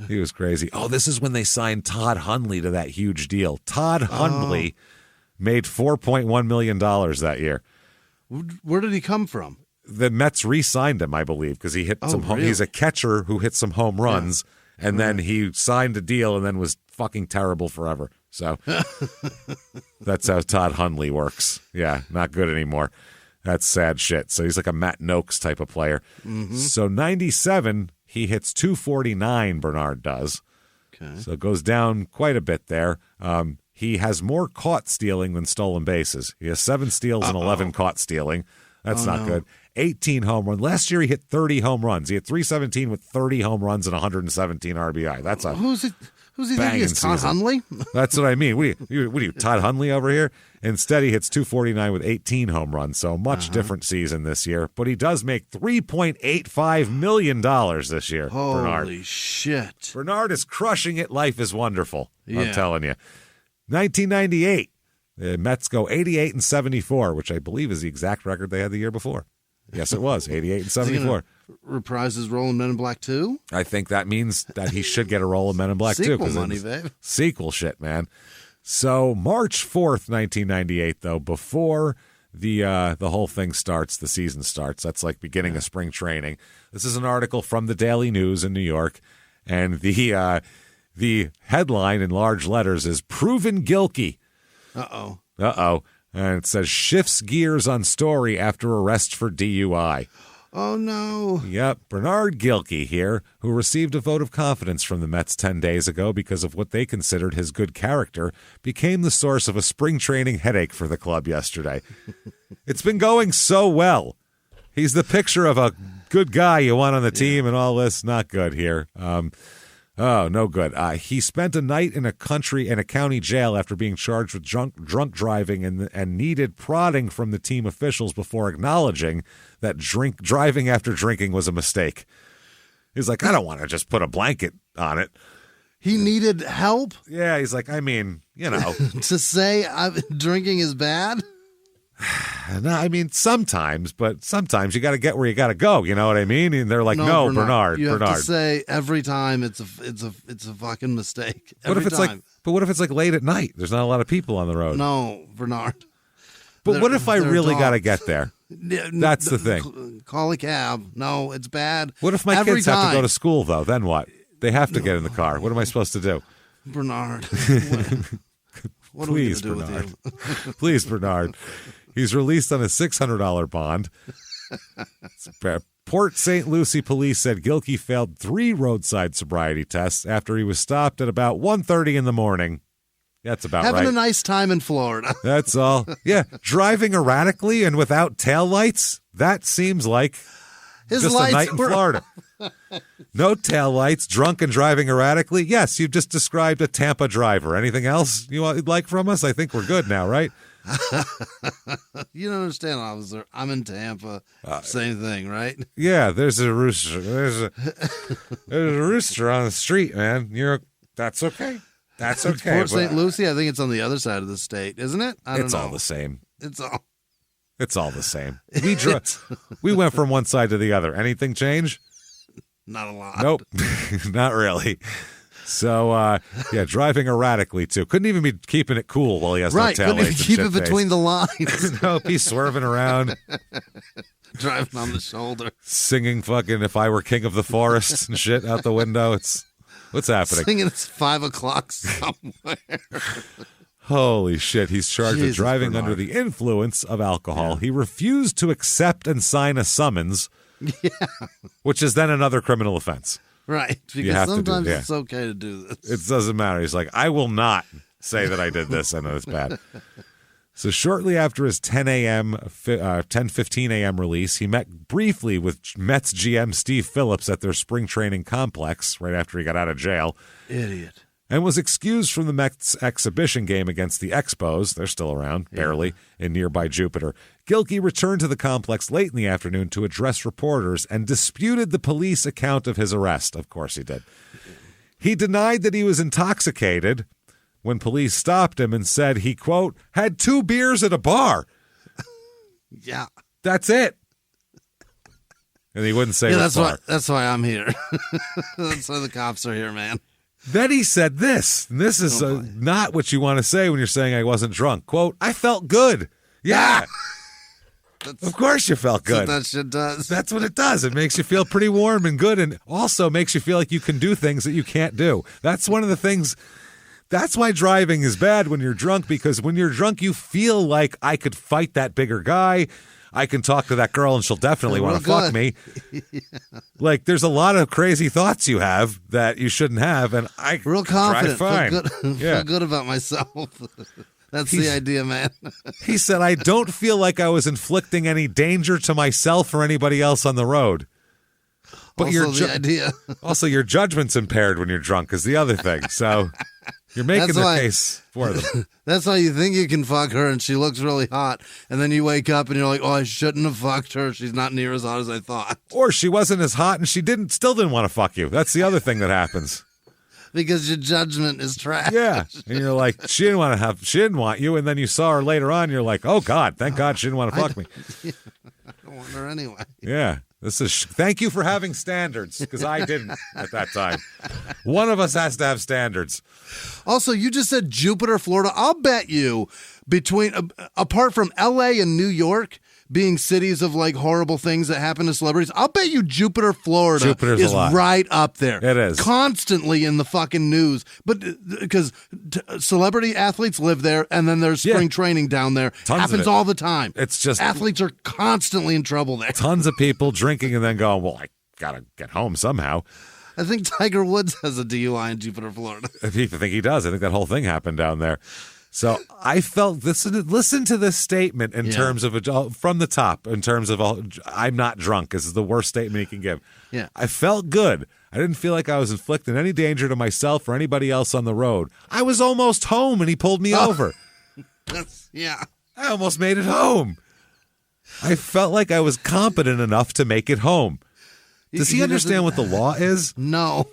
He was crazy. Oh, this is when they signed Todd Hundley to that huge deal. Todd Hundley made $4.1 million that year. Where did he come from? The Mets re-signed him, I believe, because he hit some home. Really? He's a catcher who hit some home runs, and then he signed a deal and then was fucking terrible forever. So that's how Todd Hundley works. Yeah, not good anymore. That's sad shit. So he's like a Matt Noakes type of player. So 97, he hits 249, Bernard does. Okay. So it goes down quite a bit there. He has more caught stealing than stolen bases. He has 7 steals and 11 caught stealing. That's not good. 18 home runs. Last year he hit 30 home runs. He had 317 with 30 home runs and 117 RBI. That's a Who's he thinking is Todd Hundley? That's what I mean. What are you, Todd Hundley over here? Instead, he hits 249 with 18 home runs. So much different season this year. But he does make $3.85 million this year. Holy shit. Bernard is crushing it. Life is wonderful. I'm telling you. 1998, the Mets go 88-74, which I believe is the exact record they had the year before. Yes, it was 88-74. Reprise his role in Men in Black 2? I think that means that he should get a role in Men in Black 2. Sequel money, babe. Sequel shit, man. So March 4th, 1998, though, before the whole thing starts, the season starts. That's like beginning of spring training. This is an article from the Daily News in New York, and the headline in large letters is "Proven Gilkey." Uh-oh. And it says, shifts gears on story after arrest for DUI. Oh, no. Yep. Bernard Gilkey here, who received a vote of confidence from the Mets 10 days ago because of what they considered his good character, became the source of a spring training headache for the club yesterday. It's been going so well. He's the picture of a good guy you want on the team and all this. Not good here. Oh, no good. He spent a night in a county jail after being charged with drunk driving and needed prodding from the team officials before acknowledging that driving after drinking was a mistake. He's like, I don't want to just put a blanket on it. He needed help? Yeah, he's like, I mean, you know. To say drinking is bad? No, I mean, sometimes, but sometimes you got to get where you got to go. You know what I mean? And they're like, no, Bernard. You have to say every time it's a fucking mistake. What if it's like late at night? There's not a lot of people on the road. No, Bernard. But what if I really got to get there? That's the thing. Call a cab. No, it's bad. What if my kids have to go to school, though? Then what? They have to get in the car. What am I supposed to do? Bernard. What Please, are we gonna do Bernard. with you? Please, Bernard. He's released on a $600 bond. Port St. Lucie police said Gilkey failed 3 roadside sobriety tests after he was stopped at about 1:30 in the morning. That's about Having right. a nice time in Florida. That's all. Yeah, driving erratically and without taillights, that seems like His just a lights night in Florida. No taillights, drunk and driving erratically. Yes, you've just described a Tampa driver. Anything else you'd like from us? I think we're good now, right? You don't understand, officer. I'm in Tampa. Same thing, right? Yeah, there's a rooster. There's a rooster on the street, man. That's okay. That's okay. Port St. Lucie, I think it's on the other side of the state, isn't it? I don't know. All the same. It's all the same. We went from one side to the other. Anything change? Not a lot. Nope. Not really. So, driving erratically, too. Couldn't even be keeping it cool while he has no taillights. Couldn't even keep it between the lines. Nope, he's swerving around. Driving on the shoulder. Singing fucking If I Were King of the Forest and shit out the window. What's happening? Singing it's 5 o'clock somewhere. Holy shit. He's charged with driving Bernard. under the influence of alcohol. He refused to accept and sign a summons, which is then another criminal offense. Right. Because sometimes it's okay to do this. It doesn't matter. He's like, I will not say that I did this. I know it's bad. So shortly after his 10:15 a.m. release, he met briefly with Mets GM Steve Phillips at their spring training complex right after he got out of jail. Idiot. And was excused from the Mets exhibition game against the Expos. They're still around, barely, in nearby Jupiter. Gilkey returned to the complex late in the afternoon to address reporters and disputed the police account of his arrest. Of course he did. He denied that he was intoxicated when police stopped him and said he, quote, had 2 beers at a bar. Yeah. That's it. And he wouldn't say that's bar. that's why I'm here. That's why the cops are here, man. Then he said this, and this is not what you want to say when you're saying I wasn't drunk. Quote, I felt good. Yeah. Of course you felt good. That's what that shit does. That's what it does. It makes you feel pretty warm and good, and also makes you feel like you can do things that you can't do. That's one of the things. That's why driving is bad when you're drunk, because when you're drunk, you feel like I could fight that bigger guy. I can talk to that girl and she'll definitely want to fuck me. Like, there's a lot of crazy thoughts you have that you shouldn't have, and I real confident, drive fine. Feel good about myself. That's the idea, man. He said, I don't feel like I was inflicting any danger to myself or anybody else on the road. But also the idea. Also, your judgment's impaired when you're drunk is the other thing. So you're making the case for them. That's how you think you can fuck her, and she looks really hot. And then you wake up and you're like, oh, I shouldn't have fucked her. She's not near as hot as I thought. Or she wasn't as hot and she still didn't want to fuck you. That's the other thing that happens. Because your judgment is trash. Yeah. And you're like, she didn't want you. And then you saw her later on. You're like, oh, God, thank God she didn't want to fuck me. I don't want her anyway. Yeah. Thank you for having standards, because I didn't at that time. One of us has to have standards. Also, you just said Jupiter, Florida. I'll bet you apart from L.A. and New York being cities of like horrible things that happen to celebrities, I'll bet you Jupiter, Florida is right up there. It is. Constantly in the fucking news. But because celebrity athletes live there, and then there's spring training down there. Happens all the time. It's just athletes are constantly in trouble there. Tons of people drinking and then going, well, I got to get home somehow. I think Tiger Woods has a DUI in Jupiter, Florida. I think he does. I think that whole thing happened down there. So I felt listen to this statement in terms of from the top, in terms of I'm not drunk. This is the worst statement he can give. Yeah. I felt good. I didn't feel like I was inflicting any danger to myself or anybody else on the road. I was almost home and he pulled me over. I almost made it home. I felt like I was competent enough to make it home. Does he understand what the law is? No.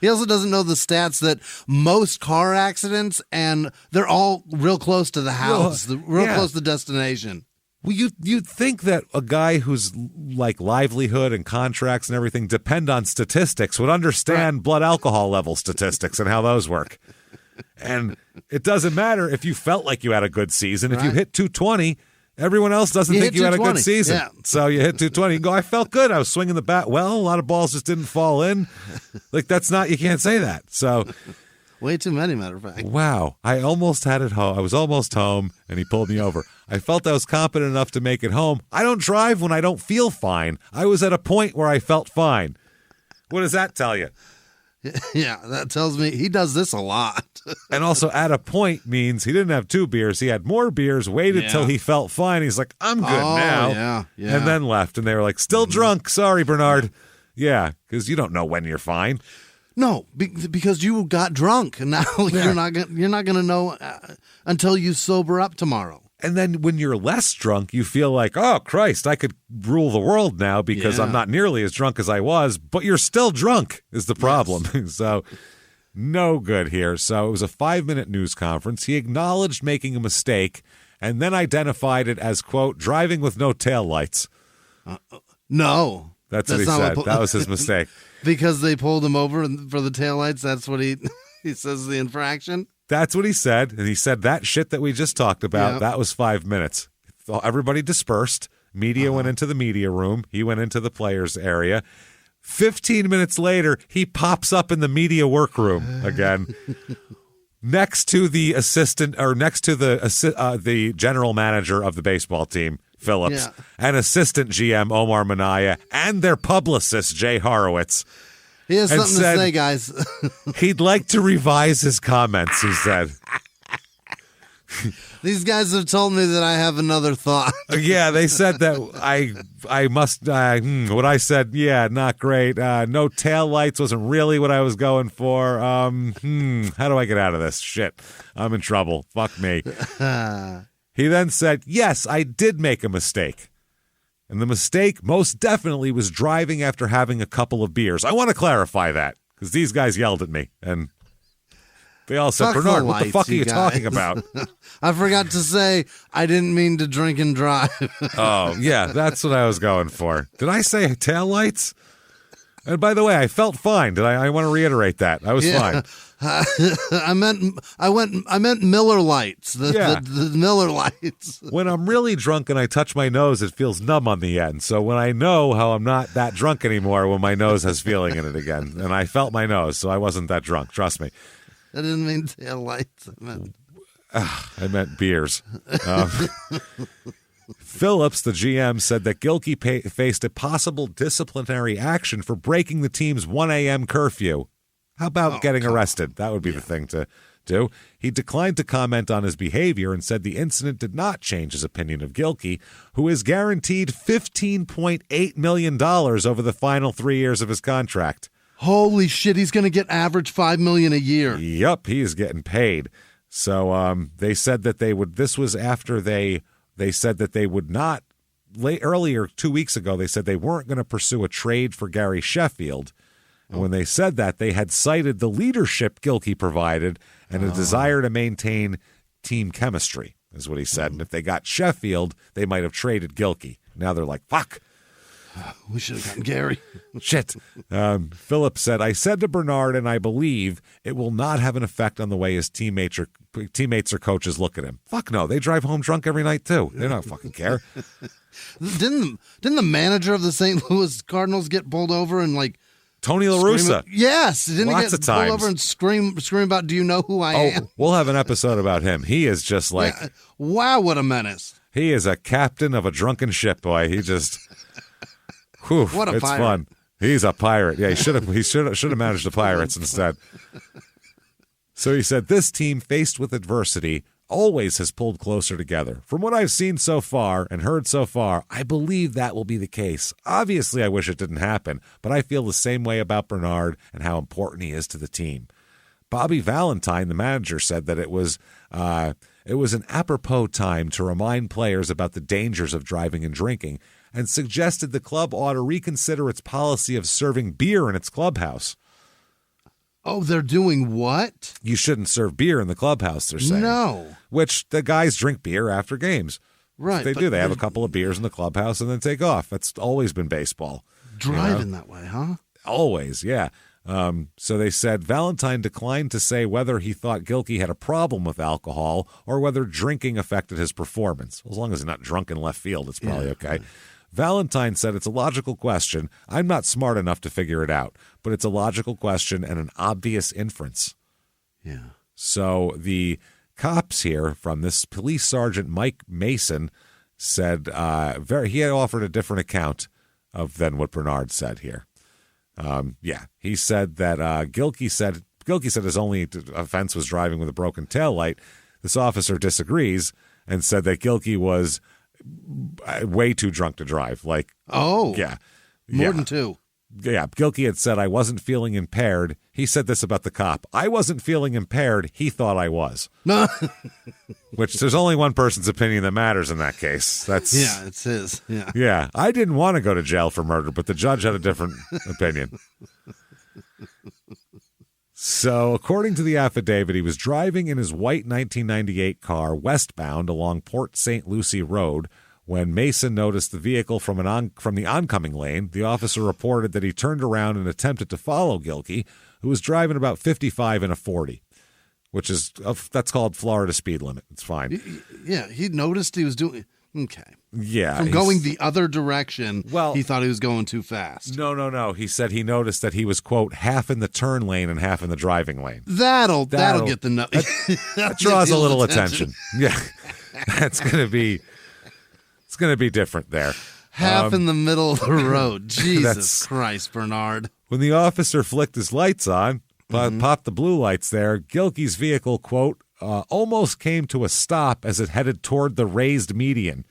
He also doesn't know the stats that most car accidents, and they're all real close to the house, real close to destination. Well, you'd think that a guy whose like livelihood and contracts and everything depend on statistics would understand blood alcohol level statistics and how those work. And it doesn't matter if you felt like you had a good season. If you hit 220, everyone else doesn't think you had a good season. Yeah. So you hit 220 and go, I felt good. I was swinging the bat well. A lot of balls just didn't fall in. Like, you can't say that. So way too many, matter of fact. Wow. I almost had it home. I was almost home and he pulled me over. I felt I was competent enough to make it home. I don't drive when I don't feel fine. I was at a point where I felt fine. What does that tell you? Yeah, that tells me he does this a lot. And also at a point means he didn't have 2 beers. He had more beers, waited till he felt fine. He's like, I'm good now. Yeah. And then left. And they were like, still drunk. Sorry, Bernard. Yeah, because you don't know when you're fine. No, because you got drunk. And now you're not going to know until you sober up tomorrow. And then when you're less drunk, you feel like, oh, Christ, I could rule the world now because I'm not nearly as drunk as I was. But you're still drunk is the problem. Yes. So no good here. So it was a 5-minute news conference. He acknowledged making a mistake and then identified it as, quote, driving with no taillights. No. That's what he said. That was his mistake. Because they pulled him over for the taillights, that's what he says the infraction? That's what he said. And he said that shit that we just talked about, that was 5 minutes. Everybody dispersed. Media went into the media room. He went into the players' area. 15 minutes later, he pops up in the media workroom again. Next to the the general manager of the baseball team, Phillips, and assistant GM Omar Minaya, and their publicist Jay Horowitz. He has something to say, guys. He'd like to revise his comments, he said. These guys have told me that I have another thought. Yeah, they said that I must, what I said, not great. No taillights wasn't really what I was going for. How do I get out of this? Shit, I'm in trouble. Fuck me. He then said, yes, I did make a mistake. And the mistake most definitely was driving after having a couple of beers. I want to clarify that because these guys yelled at me and they all said, Bernard, what the fuck are you talking about? I forgot to say I didn't mean to drink and drive. Oh, yeah, that's what I was going for. Did I say taillights? And by the way, I felt fine. I want to reiterate that. I was fine. I meant Miller lights. The Miller lights. When I'm really drunk and I touch my nose, it feels numb on the end. So when I know how I'm not that drunk anymore, when my nose has feeling in it again, and I felt my nose, so I wasn't that drunk. Trust me. I didn't mean tail lights. I meant beers. Phillips, the GM, said that Gilkey faced a possible disciplinary action for breaking the team's 1 a.m. curfew. How about getting arrested? That would be the thing to do. He declined to comment on his behavior and said the incident did not change his opinion of Gilkey, who is guaranteed $15.8 million over the final 3 years of his contract. Holy shit, he's going to get average $5 million a year. Yep, he is getting paid. So they said that they would. This was after they said that they would not. Earlier, 2 weeks ago, they said they weren't going to pursue a trade for Gary Sheffield. And when they said that, they had cited the leadership Gilkey provided and a desire to maintain team chemistry, is what he said. And if they got Sheffield, they might have traded Gilkey. Now they're like, fuck. We should have gotten Gary. Shit. Phillips said, I said to Bernard, and I believe it will not have an effect on the way his teammates or coaches look at him. Fuck no. They drive home drunk every night, too. They don't fucking care. Didn't the manager of the St. Louis Cardinals get pulled over and like Tony La Russa? Yes. Didn't Lots he get of times. pulled over and scream about, do you know who I am? We'll have an episode about him. He is just like... Yeah. Wow, what a menace. He is a captain of a drunken ship, boy. He just... Whew, what a it's pirate. Fun. He's a pirate. Yeah, he should have managed the Pirates instead. So he said, this team faced with adversity always has pulled closer together. From what I've seen so far and heard so far, I believe that will be the case. Obviously, I wish it didn't happen, but I feel the same way about Bernard and how important he is to the team. Bobby Valentine, the manager, said that it was an apropos time to remind players about the dangers of driving and drinking, and suggested the club ought to reconsider its policy of serving beer in its clubhouse. Oh, they're doing what? You shouldn't serve beer in the clubhouse, they're saying. No. Which the guys drink beer after games. Right. They do. They have a couple of beers in the clubhouse and then take off. That's always been baseball. Driving that way, huh? Always, yeah. So they said Valentine declined to say whether he thought Gilkey had a problem with alcohol or whether drinking affected his performance. As long as he's not drunk in left field, it's probably okay. Valentine said it's a logical question. I'm not smart enough to figure it out, but it's a logical question and an obvious inference. Yeah. So the cops here from this police sergeant Mike Mason said he had offered a different account than what Bernard said here. He said that Gilkey said his only offense was driving with a broken taillight. This officer disagrees and said that Gilkey was way too drunk to drive. More than two. Yeah, Gilkey had said, I wasn't feeling impaired. He said this about the cop. I wasn't feeling impaired. He thought I was. Which there's only one person's opinion that matters in that case. It's his. Yeah. Yeah, I didn't want to go to jail for murder, but the judge had a different opinion. So, according to the affidavit, he was driving in his white 1998 car westbound along Port St. Lucie Road when Mason noticed the vehicle from the oncoming lane. The officer reported that he turned around and attempted to follow Gilkey, who was driving about 55 in a 40, which is that's called Florida speed limit. It's fine. Yeah, he noticed he was doing. Okay. Yeah. From going the other direction, Well, he thought he was going too fast. No. He said he noticed that he was, quote, half in the turn lane and half in the driving lane. That'll get the nut. That draws a little attention. Yeah. It's going to be different there. Half in the middle of the road. Jesus Christ, Bernard. When the officer flicked his lights on, popped the blue lights there, Gilkey's vehicle, quote, almost came to a stop as it headed toward the raised median.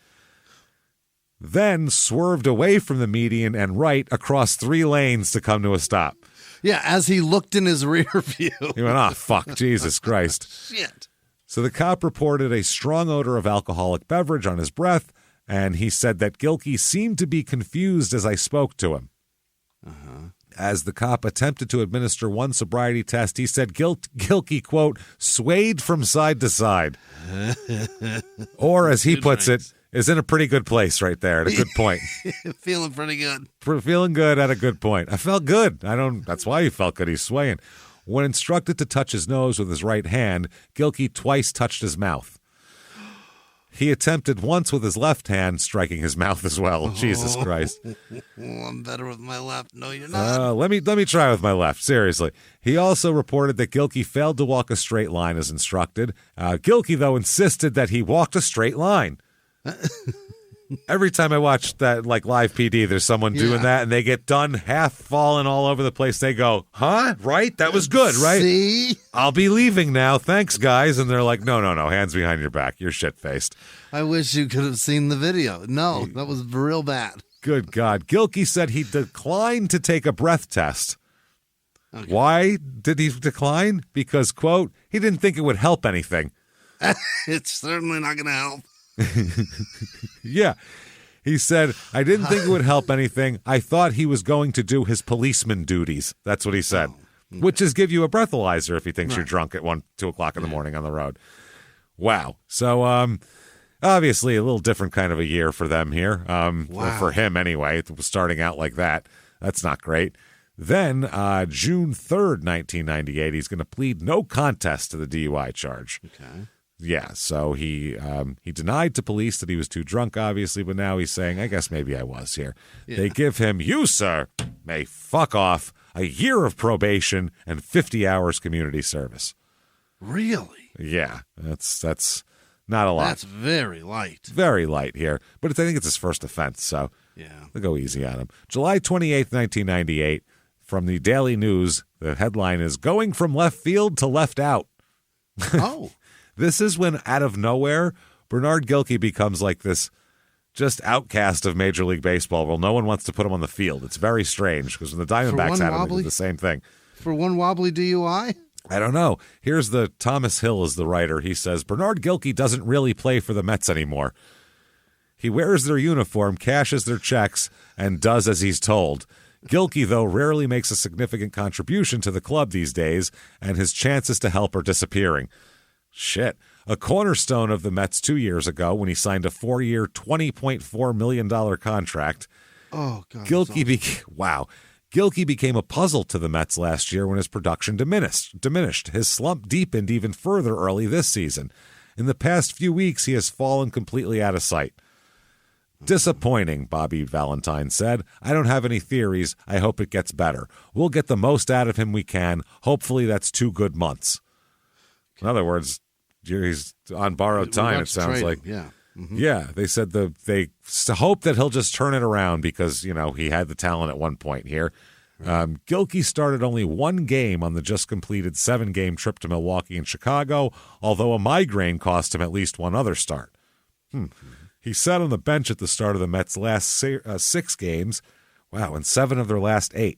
Then swerved away from the median and right across 3 lanes to come to a stop. Yeah, as he looked in his rear view. He went, oh, fuck, Jesus Christ. Shit. So the cop reported a strong odor of alcoholic beverage on his breath, and he said that Gilkey seemed to be confused as I spoke to him. As the cop attempted to administer one sobriety test, he said Gilkey, quote, swayed from side to side. Or, as he puts it, is in a pretty good place right there at a good point. Feeling pretty good. Feeling good at a good point. I felt good. That's why he felt good. He's swaying. When instructed to touch his nose with his right hand, Gilkey twice touched his mouth. He attempted once with his left hand, striking his mouth as well. Jesus Christ. I'm better with my left. No, you're not. Let me try with my left. Seriously. He also reported that Gilkey failed to walk a straight line as instructed. Gilkey, though, insisted that he walked a straight line. Every time I watch that, like, live PD, there's someone doing that, and they get done half falling all over the place. They go, huh? Right? That was good, right? See? I'll be leaving now. Thanks, guys. And they're like, no. Hands behind your back. You're shit-faced. I wish you could have seen the video. No, that was real bad. Good God. Gilkey said he declined to take a breath test. Okay. Why did he decline? Because, quote, he didn't think it would help anything. It's certainly not going to help. Yeah. He said, I didn't think it would help anything. I thought he was going to do his policeman duties. That's what he said. Okay. Which is give you a breathalyzer if he thinks you're drunk at 2 o'clock in the morning on the road. Wow. So, obviously a little different kind of a year for them here. For him anyway. It was starting out like that. That's not great. Then, June 3rd, 1998, he's going to plead no contest to the DUI charge. Okay. Yeah, so he denied to police that he was too drunk, obviously, but now he's saying, I guess maybe I was here. Yeah. They give him, you, sir, may fuck off, a year of probation and 50 hours community service. Really? Yeah, that's not a lot. That's very light. Very light here, but I think it's his first offense, so they'll go easy on him. July 28th, 1998, from the Daily News, the headline is, Going from Left Field to Left Out. Oh. This is when, out of nowhere, Bernard Gilkey becomes like this just outcast of Major League Baseball. Well, no one wants to put him on the field. It's very strange because when the Diamondbacks had him, they did the same thing. For one wobbly DUI? I don't know. Here's the Thomas Hill is the writer. He says, Bernard Gilkey doesn't really play for the Mets anymore. He wears their uniform, cashes their checks, and does as he's told. Gilkey, though, rarely makes a significant contribution to the club these days, and his chances to help are disappearing. Shit. A cornerstone of the Mets 2 years ago when he signed a 4-year, $20.4 million contract. Oh, God. Gilkey became a puzzle to the Mets last year when his production diminished. His slump deepened even further early this season. In the past few weeks, he has fallen completely out of sight. Disappointing, Bobby Valentine said. I don't have any theories. I hope it gets better. We'll get the most out of him we can. Hopefully that's 2 good months. In other words, he's on borrowed time, it sounds like. Yeah. Mm-hmm. Yeah, they said they hope that he'll just turn it around because, he had the talent at one point here. Right. Gilkey started only 1 game on the just completed 7-game trip to Milwaukee and Chicago, although a migraine cost him at least 1 other start. He sat on the bench at the start of the Mets' last 6 games, and 7 of their last 8.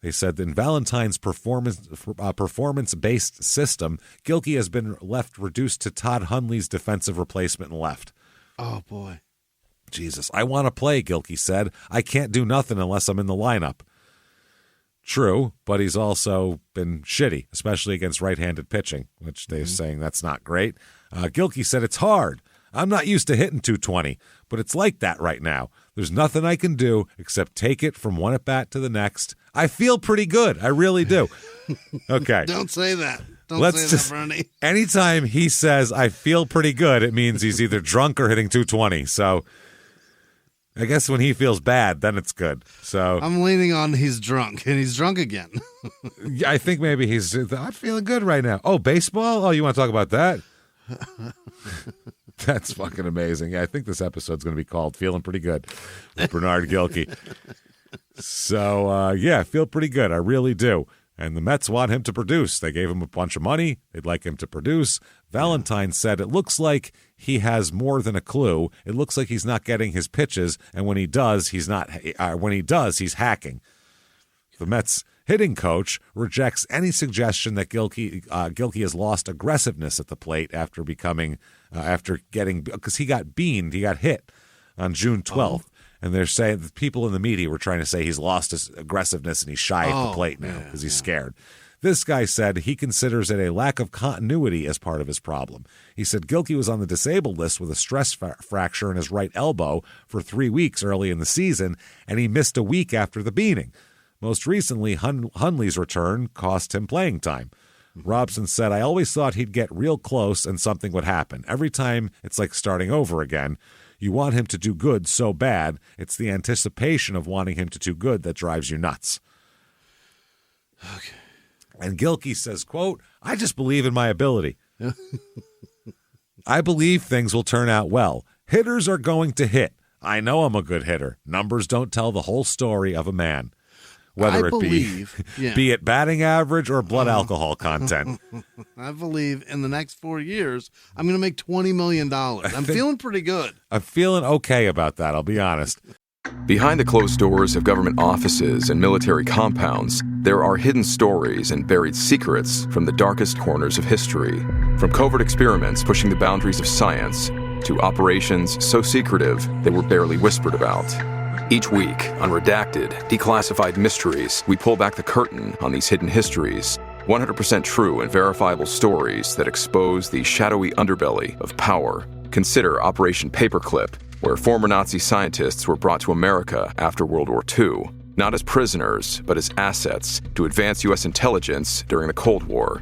They said that in Valentine's performance-based system, Gilkey has been left reduced to Todd Hundley's defensive replacement in left. Oh, boy. Jesus. I want to play, Gilkey said. I can't do nothing unless I'm in the lineup. True, but he's also been shitty, especially against right-handed pitching, which they're saying that's not great. Gilkey said, it's hard. I'm not used to hitting 220, but it's like that right now. There's nothing I can do except take it from one at-bat to the next. I feel pretty good. I really do. Okay. Don't say that. Don't say that, Bernie. Anytime he says, I feel pretty good, it means he's either drunk or hitting 220. So I guess when he feels bad, then it's good. So I'm leaning on he's drunk, and he's drunk again. I think maybe I'm feeling good right now. Oh, baseball? Oh, you want to talk about that? That's fucking amazing. Yeah, I think this episode's going to be called Feeling Pretty Good with Bernard Gilkey. So, yeah, feel pretty good. I really do. And the Mets want him to produce. They gave him a bunch of money. They'd like him to produce. Valentine said it looks like he has more than a clue. It looks like he's not getting his pitches, and when he does, he's not. When he does, he's hacking. The Mets hitting coach rejects any suggestion that Gilkey has lost aggressiveness at the plate after because he got beaned, he got hit on June 12th. Oh. And they're saying the people in the media were trying to say he's lost his aggressiveness and he's shy at the plate now because he's scared. This guy said he considers it a lack of continuity as part of his problem. He said Gilkey was on the disabled list with a stress fracture in his right elbow for 3 weeks early in the season, and he missed a week after the beating. Most recently, Hundley's return cost him playing time. Robson said, I always thought he'd get real close and something would happen. Every time it's like starting over again. You want him to do good so bad, it's the anticipation of wanting him to do good that drives you nuts. Okay. And Gilkey says, quote, I just believe in my ability. I believe things will turn out well. Hitters are going to hit. I know I'm a good hitter. Numbers don't tell the whole story of a man. Whether be it batting average or blood alcohol content. I believe in the next 4 years, I'm going to make $20 million. I'm feeling pretty good. I'm feeling okay about that, I'll be honest. Behind the closed doors of government offices and military compounds, there are hidden stories and buried secrets from the darkest corners of history. From covert experiments pushing the boundaries of science to operations so secretive they were barely whispered about. Each week, on Redacted, Declassified Mysteries, we pull back the curtain on these hidden histories, 100% true and verifiable stories that expose the shadowy underbelly of power. Consider Operation Paperclip, where former Nazi scientists were brought to America after World War II, not as prisoners, but as assets to advance U.S. intelligence during the Cold War.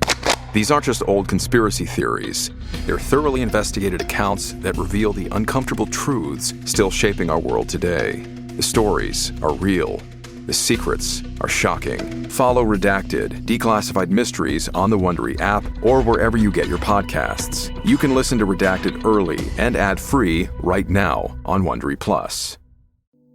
These aren't just old conspiracy theories. They're thoroughly investigated accounts that reveal the uncomfortable truths still shaping our world today. The stories are real. The secrets are shocking. Follow Redacted, Declassified Mysteries on the Wondery app or wherever you get your podcasts. You can listen to Redacted early and ad-free right now on Wondery Plus.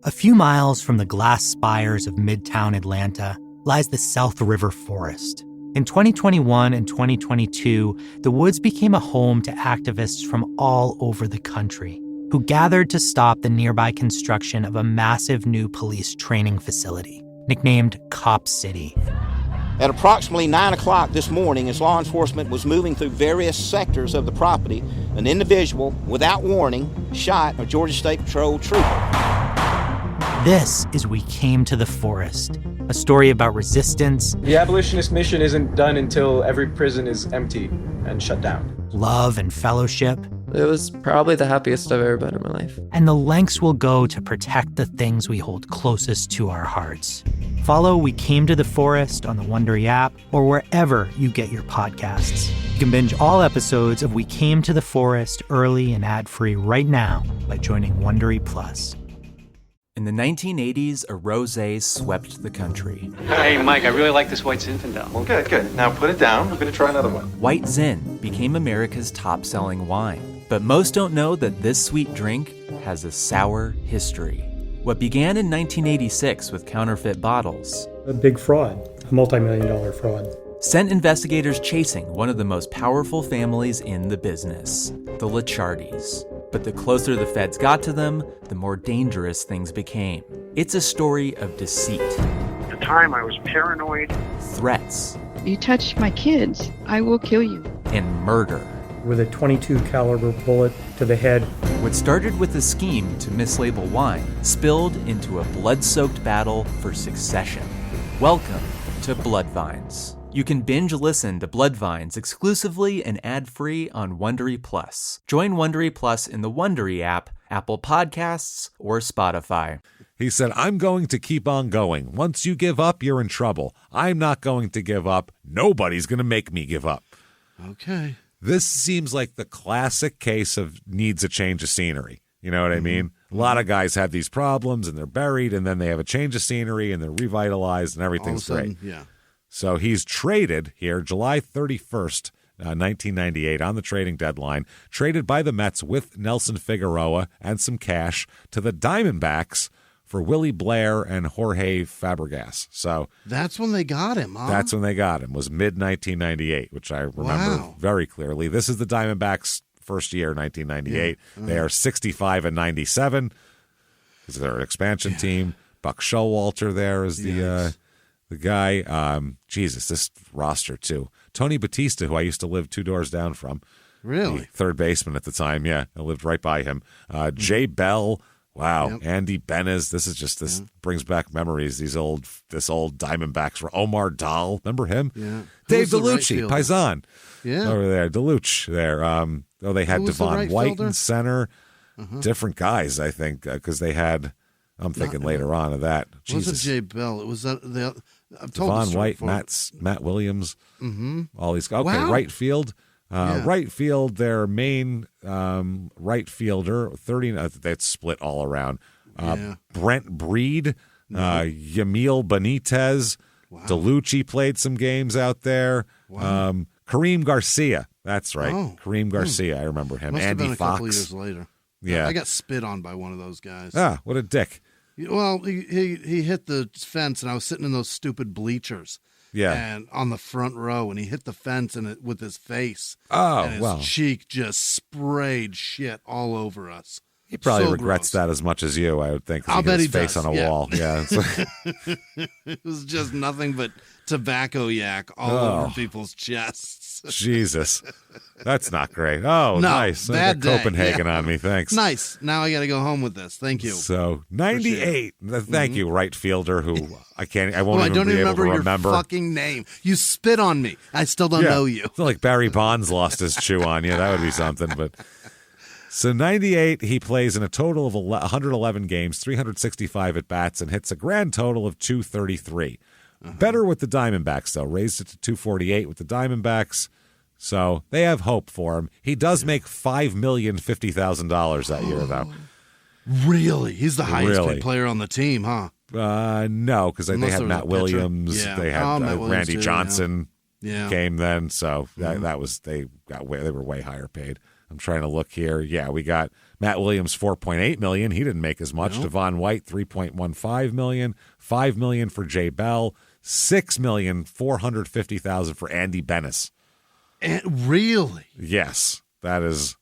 A few miles from the glass spires of Midtown Atlanta lies the South River Forest. In 2021 and 2022, the woods became a home to activists from all over the country who gathered to stop the nearby construction of a massive new police training facility, nicknamed Cop City. At approximately 9 o'clock this morning, as law enforcement was moving through various sectors of the property, an individual, without warning, shot a Georgia State Patrol trooper. This is We Came to the Forest, a story about resistance. The abolitionist mission isn't done until every prison is empty and shut down. Love and fellowship. It was probably the happiest I've ever been in my life. And the lengths we'll go to protect the things we hold closest to our hearts. Follow We Came to the Forest on the Wondery app or wherever you get your podcasts. You can binge all episodes of We Came to the Forest early and ad-free right now by joining Wondery Plus. In the 1980s, a rosé swept the country. Hey, Mike, I really like this White Zinfandel. Well, good. Now put it down. We're going to try another one. White Zin became America's top-selling wine. But most don't know that this sweet drink has a sour history. What began in 1986 with counterfeit bottles. A big fraud, a multi-million-dollar fraud. Sent investigators chasing one of the most powerful families in the business, the Licciardis. But the closer the feds got to them, the more dangerous things became. It's a story of deceit. At the time, I was paranoid. Threats. You touch my kids, I will kill you. And murder. With a .22 caliber bullet to the head. What started with a scheme to mislabel wine spilled into a blood-soaked battle for succession. Welcome to Bloodvines. You can binge listen to Bloodvines exclusively and ad-free on Wondery Plus. Join Wondery Plus in the Wondery app, Apple Podcasts, or Spotify. He said, I'm going to keep on going. Once you give up, you're in trouble. I'm not going to give up. Nobody's going to make me give up. Okay. This seems like the classic case of needs a change of scenery. You know what I mean? A lot of guys have these problems and they're buried, and then they have a change of scenery and they're revitalized and everything's great. Yeah. So he's traded here July 31st, 1998, on the trading deadline, traded by the Mets with Nelson Figueroa and some cash to the Diamondbacks for Willie Blair and Jorge Fabregas. So that's when they got him, huh? That's when they got him, was mid-1998, which I remember very clearly. This is the Diamondbacks' first year, 1998. Yeah. They are 65-97 because they're an expansion team. Buck Showalter there is the guy. Jesus, this roster too. Tony Batista, who I used to live 2 doors down from. Really? Third baseman at the time. Yeah, I lived right by him. Jay Bell. Wow. Yep. Andy Benez. This brings back memories. This old Diamondbacks were Omar Dahl. Remember him? Yeah. Dave DeLucci, Paisan. Yeah. Over there. DeLucci there. They had Devon White in center. Different guys, I think, because they had, I'm thinking later on of that. It wasn't Jay Bell. It was Devon White, Matt Williams. Mm-hmm. All these guys. Okay, wow. right field. Right field, their main right fielder, 30. That's split all around. Brent Breed, Yamil Benitez, DeLucci played some games out there. Wow. Kareem Garcia, that's right. Oh. Kareem Garcia, I remember him. Must Andy have been Fox. a couple years later. Yeah, I got spit on by one of those guys. Ah, what a dick. Well, he hit the fence, and I was sitting in those stupid bleachers. Yeah. And on the front row, and he hit the fence with his face. Oh, and his cheek just sprayed shit all over us. He probably regrets that as much as you, I would think. I'll bet he face does. on a wall. Yeah. It was just nothing but tobacco yak all over people's chests. Jesus. That's not great. Oh, no, nice. Bad day. Copenhagen on me. Thanks. Nice. Now I got to go home with this. Thank you. So 98. Thank you, right fielder. Who I won't I don't be even able to remember your fucking name. You spit on me. I still don't know you. It's not like Barry Bonds lost his chew on you. That would be something. But so 98, he plays in a total of 111 games, 365 at bats, and hits a grand total of 233. Better with the Diamondbacks, though. Raised it to 248 with the Diamondbacks. So they have hope for him. He does make $5,050,000 that year, though. Really? He's the highest paid player on the team, huh? No, because they had Matt Williams. Yeah. They had Randy Johnson came then. So that was they were way higher paid. I'm trying to look here. Yeah, we got Matt Williams, $4.8 million. He didn't make as much. Nope. Devon White, $3.15 million. $5 million for Jay Bell. $6,450,000 for Andy Bennis. Really? Yes, that is.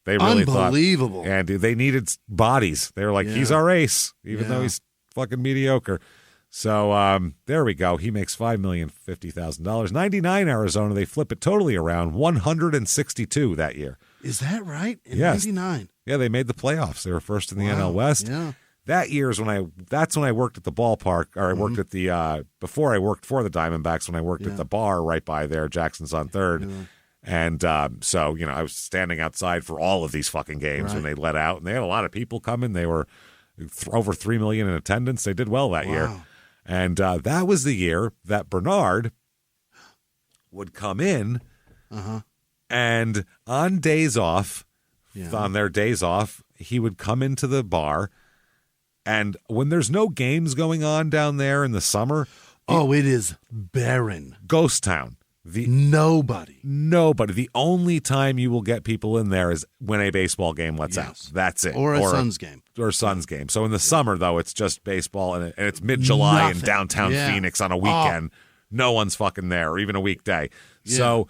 They really unbelievable. Thought, and they needed bodies. They were like, he's our ace, even though he's fucking mediocre. So there we go. He makes $5,050,000. 99 Arizona. They flip it totally around. 162 that year. Is that right? In yes. 99. Yeah, they made the playoffs. They were first in the NL West. Yeah. That year is that's when I worked at the ballpark, or I worked at the, before I worked for the Diamondbacks, when I worked at the bar right by there, Jackson's on 3rd. Yeah. And so, I was standing outside for all of these fucking games when they let out, and they had a lot of people coming. They were over 3 million in attendance. They did well that year. And that was the year that Bernard would come in and on days off, on their days off, he would come into the bar. And when there's no games going on down there in the summer, it is barren. Ghost town. Nobody. The only time you will get people in there is when a baseball game lets out. That's it. Or a Suns game. Or a Suns game. So in the summer, though, it's just baseball, and it's mid-July in downtown Phoenix on a weekend. No one's fucking there, or even a weekday. Yeah. So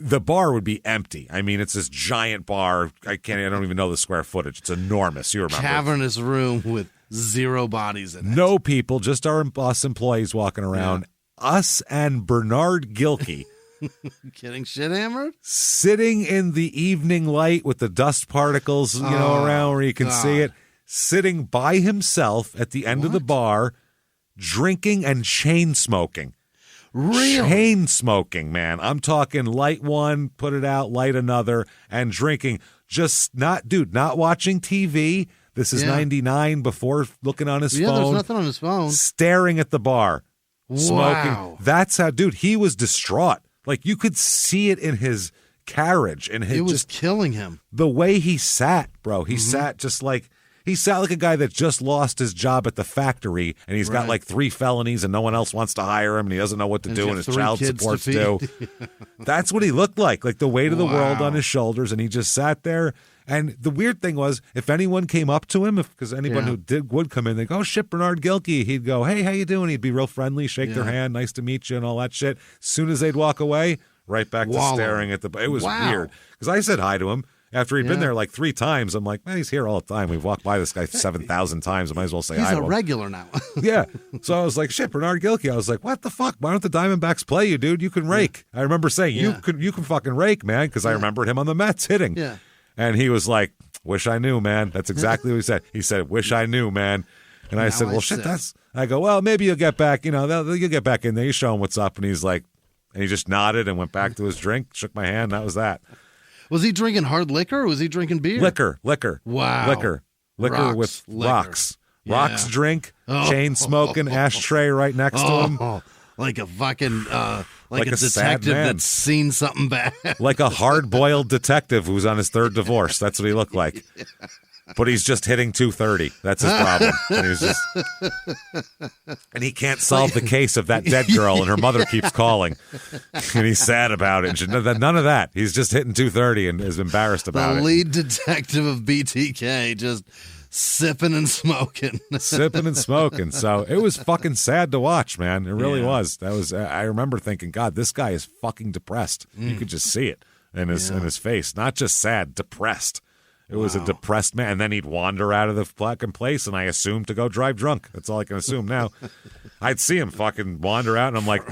the bar would be empty. I mean, it's this giant bar. I don't even know the square footage. It's enormous. You remember? Cavernous room with 0 bodies in it. No people, just us employees walking around. Yeah. Us and Bernard Gilkey. Getting shit hammered? Sitting in the evening light with the dust particles, around where you can see it. Sitting by himself at the end of the bar, drinking and chain smoking. Really? Chain smoking, man. I'm talking light one, put it out, light another, and drinking. Just not watching TV. This is 99 before looking on his phone. Yeah, there's nothing on his phone. Staring at the bar. Wow. Smoking. That's how, he was distraught. Like, you could see it in his carriage. And it was killing him. The way he sat, bro. He sat just like... He sat like a guy that just lost his job at the factory, and he's got like 3 felonies, and no one else wants to hire him, and he doesn't know what to do, and his child support's due. That's what he looked like the weight of the world on his shoulders, and he just sat there. And the weird thing was, if anyone came up to him, because anyone who would come in, they'd go, "Oh shit, Bernard Gilkey." He'd go, "Hey, how you doing?" He'd be real friendly, shake their hand, "Nice to meet you," and all that shit. As soon as they'd walk away, right back to staring at the. It was weird because I said hi to him. After he'd been there like 3 times, I'm like, man, he's here all the time. We've walked by this guy 7,000 times. I might as well say hi to him. He's a regular now. Yeah. So I was like, shit, Bernard Gilkey. I was like, what the fuck? Why don't the Diamondbacks play you, dude? You can rake. I remember saying, you can fucking rake, man, because I remembered him on the Mets hitting. Yeah. And he was like, wish I knew, man. That's exactly what he said. He said, wish I knew, man. And I said, well, shit, I go, well, maybe you'll get back, you'll get back in there. You show him what's up. And he's like, and he just nodded and went back to his drink, shook my hand. That was that. Was he drinking hard liquor or was he drinking beer? Liquor. Wow. Liquor with rocks. Yeah. Rocks drink, chain smoking, ashtray right next to him. Like a fucking, like a sad detective man. that's seen something bad. Like a hard-boiled detective who's on his 3rd divorce. That's what he looked like. But he's just hitting 230. That's his problem. And he's just, and he can't solve the case of that dead girl, and her mother keeps calling. And he's sad about it. And none of that. He's just hitting 230 and is embarrassed about it. The lead detective of BTK just sipping and smoking. Sipping and smoking. So it was fucking sad to watch, man. It really was. I remember thinking, God, this guy is fucking depressed. You could just see it in his face. Not just sad, depressed. It was a depressed man. And then he'd wander out of the fucking place, and I assumed to go drive drunk. That's all I can assume now. I'd see him fucking wander out, and I'm like,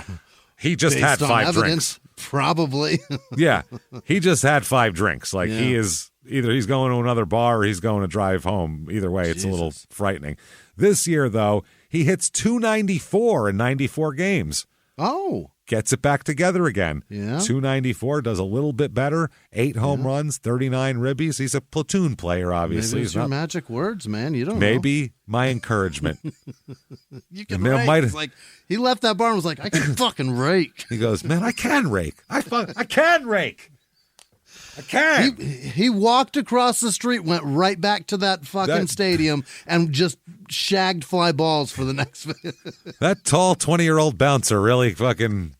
he just had 5 drinks. Probably. Yeah. He just had 5 drinks. Like, he is either he's going to another bar or he's going to drive home. Either way, it's a little frightening. This year, though, he hits 294 in 94 games. Oh. Gets it back together again. Yeah. 294, does a little bit better. 8 home runs, 39 ribbies. He's a platoon player, obviously. Maybe it's your magic words, man. You don't know. Maybe my encouragement. You can rake. It's like, he left that bar and was like, I can fucking rake. He goes, man, I can rake. I can rake. I can. He walked across the street, went right back to that fucking stadium, and just shagged fly balls for the next. That tall 20-year-old bouncer really fucking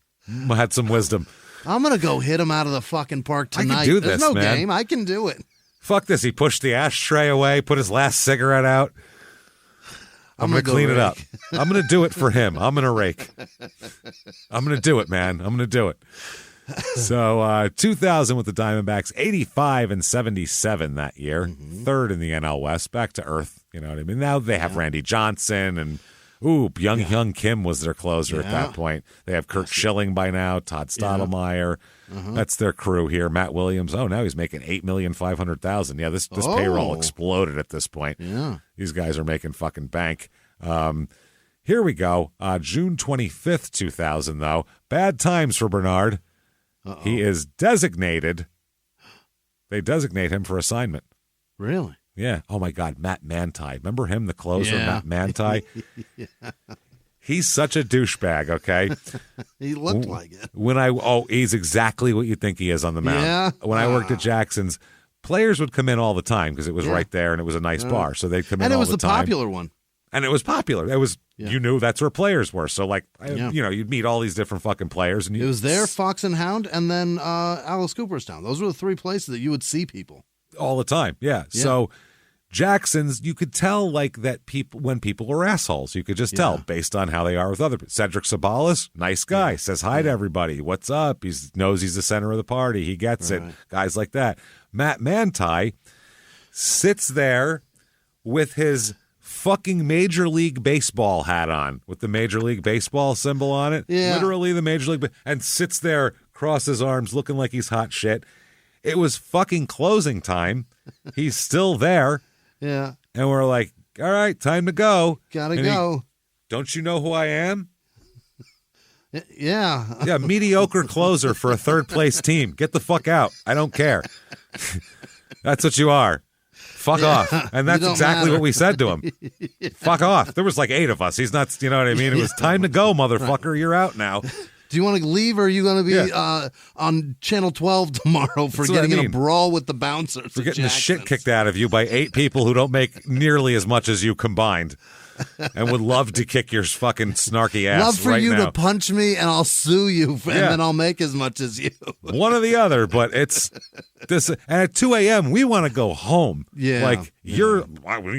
had some wisdom. I'm gonna go hit him out of the fucking park tonight. I can do this, There's no man. game. I can do it. Fuck this. He pushed the ashtray away, put his last cigarette out. I'm going to clean it up. I'm going to do it for him. I'm going to rake. I'm going to do it, man. I'm going to do it. So 2000 with the Diamondbacks, 85 and 77 that year, 3rd in the NL West, back to earth. You know what I mean? Now they have Randy Johnson and Young Kim was their closer at that point. They have Kurt Schilling by now, Todd Stottlemyre. That's their crew here. Matt Williams. Oh, now he's making $8,500,000. Yeah, this payroll exploded at this point. Yeah, these guys are making fucking bank. Here we go. June 25th, 2000. Though bad times for Bernard. He is designated. They designate him for assignment. Really? Yeah. Oh, my God. Matt Manti. Remember him, the closer, Matt Manti? He's such a douchebag, okay? He looked like it. He's exactly what you think he is on the mound. Yeah. When I worked at Jackson's, players would come in all the time because it was right there and it was a nice bar. So they'd come in all the time. And it was the popular one. And it was popular. It was, you knew that's where players were. So, like, you'd meet all these different fucking players. And it was there, Fox and Hound, and then Alice Cooperstown. Those were the 3 places that you would see people. All the time, yeah. So Jackson's, you could tell like that when people were assholes. You could just tell based on how they are with other people. Cedric Sabalas, nice guy, says hi to everybody. What's up? He knows he's the center of the party. He gets it. Guys like that. Matt Manti sits there with his fucking Major League Baseball hat on with the Major League Baseball symbol on it. Yeah. Literally the Major League, and sits there, cross his arms, looking like he's hot shit. It was fucking closing time. He's still there. Yeah. And we're like, all right, time to go. Gotta go. Don't you know who I am? Yeah. Yeah, mediocre closer for a 3rd place team. Get the fuck out. I don't care. That's what you are. Fuck off. And that's exactly what we said to him. Fuck off. There was like 8 of us. He's not, you know what I mean? It was time to go, motherfucker. You're out now. Do you want to leave, or are you going to be on Channel 12 tomorrow for getting in a brawl with the bouncers? For getting the shit kicked out of you by 8 people who don't make nearly as much as you combined. And would love to kick your fucking snarky ass. Love for right you now. to punch me, and I'll sue you, and then I'll make as much as you. One or the other, but it's this. And at 2 a.m., we want to go home. Yeah, like you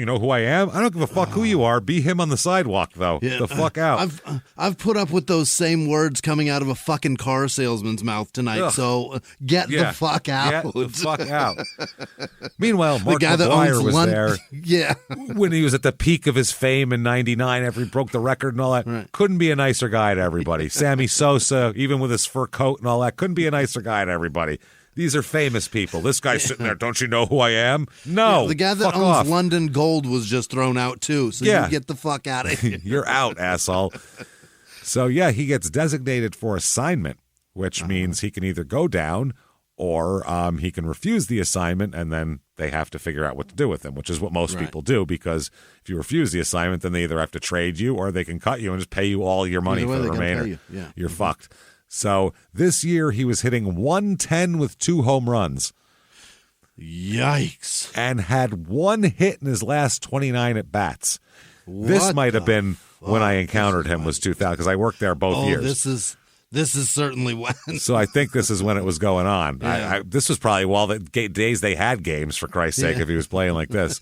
know who I am. I don't give a fuck who you are. Be him on the sidewalk, though. Yeah. The fuck out. I've put up with those same words coming out of a fucking car salesman's mouth tonight. Ugh. So get the fuck out. Get the fuck out. Meanwhile, Mark the guy that McGuire owns was London. there. When he was at the peak of his fame in '99, after he broke the record and all that. Right. Couldn't be a nicer guy to everybody. Sammy Sosa, even with his fur coat and all that, couldn't be a nicer guy to everybody. These are famous people. This guy's sitting there. Don't you know who I am? No. Yeah, the guy that fuck owns off. London Gold was just thrown out too. So you get the fuck out of here. You're out, asshole. So yeah, he gets designated for assignment, which means he can either go down or he can refuse the assignment, and then they have to figure out what to do with him, which is what most people do, because if you refuse the assignment, then they either have to trade you or they can cut you and just pay you all your money for the remainder. You're fucked. So this year he was hitting 110 with 2 home runs. Yikes. And had 1 hit in his last 29 at bats. This might have been when I encountered him, was 2000, because I worked there both years. This is certainly when. So I think this is when it was going on. Yeah. This was probably while the days they had games, for Christ's sake, if he was playing like this.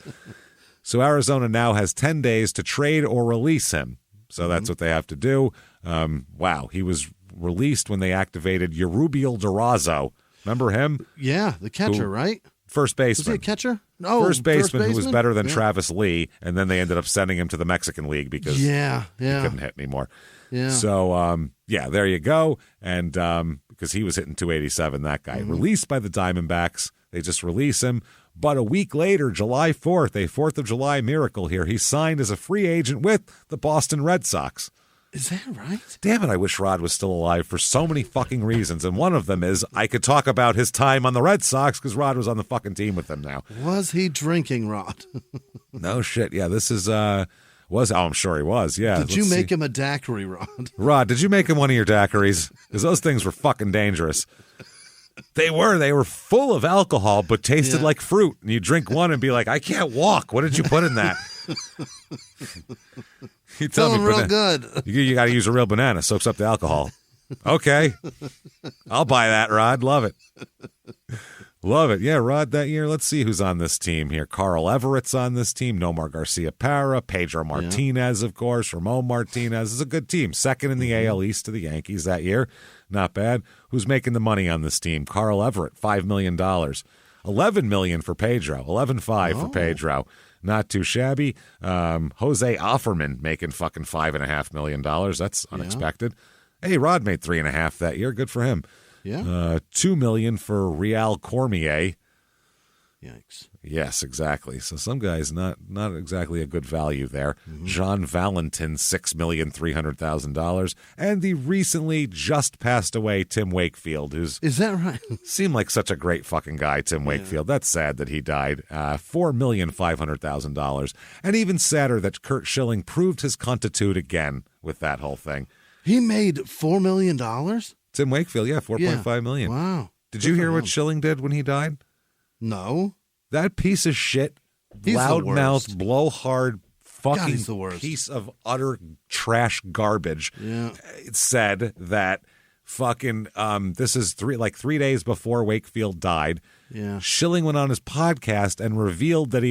So Arizona now has 10 days to trade or release him. So that's what they have to do. Wow, he was released when they activated Eurubiel Durazo. Remember him? Yeah, the catcher, right? First baseman. Was he a catcher? No, first baseman who was better than Travis Lee, and then they ended up sending him to the Mexican League because he couldn't hit anymore. Yeah. So, there you go. And because he was hitting 287, that guy. Released by the Diamondbacks. They just release him. But a week later, July 4th, a 4th of July miracle here, he signed as a free agent with the Boston Red Sox. Is that right? Damn it, I wish Rod was still alive for so many fucking reasons. And one of them is I could talk about his time on the Red Sox because Rod was on the fucking team with them now. Was he drinking, Rod? No shit. Yeah, this is... I'm sure he was, yeah. Did you make him a daiquiri, Rod? Rod, did you make him one of your daiquiris? Because those things were fucking dangerous. They were full of alcohol, but tasted like fruit. And you drink one and be like, I can't walk. What did you put in that? You tell me, real good. You got to use a real banana. Soaks up the alcohol. Okay. I'll buy that, Rod. Love it. Love it. Yeah, Rod, that year. Let's see who's on this team here. Carl Everett's on this team. Nomar Garcia-Parra. Pedro Martinez, of course. Ramon Martinez. Is a good team. Second in the AL East to the Yankees that year. Not bad. Who's making the money on this team? Carl Everett, $5 million. $11 million for Pedro. 11.5 for Pedro. Not too shabby. Jose Offerman making fucking $5.5 million. That's unexpected. Hey, Rod made $3.5 that year. Good for him. Yeah. $2 million for Real Cormier. Yikes. Yes, exactly. So some guys not exactly a good value there. Jean Valentin, $6,300,000, and the recently just passed away Tim Wakefield, who's is that right? Seemed like such a great fucking guy, Tim Wakefield. That's sad that he died. $4,500,000, and even sadder that Curt Schilling proved his contitude again with that whole thing. He made $4 million. Tim Wakefield, yeah, $4.5 million. Wow. Did you hear what Schilling did when he died? No. That piece of shit, loudmouth, blowhard, fucking piece of utter trash garbage. Yeah. It said that fucking this is 3 days before Wakefield died. Yeah. Schilling went on his podcast and revealed that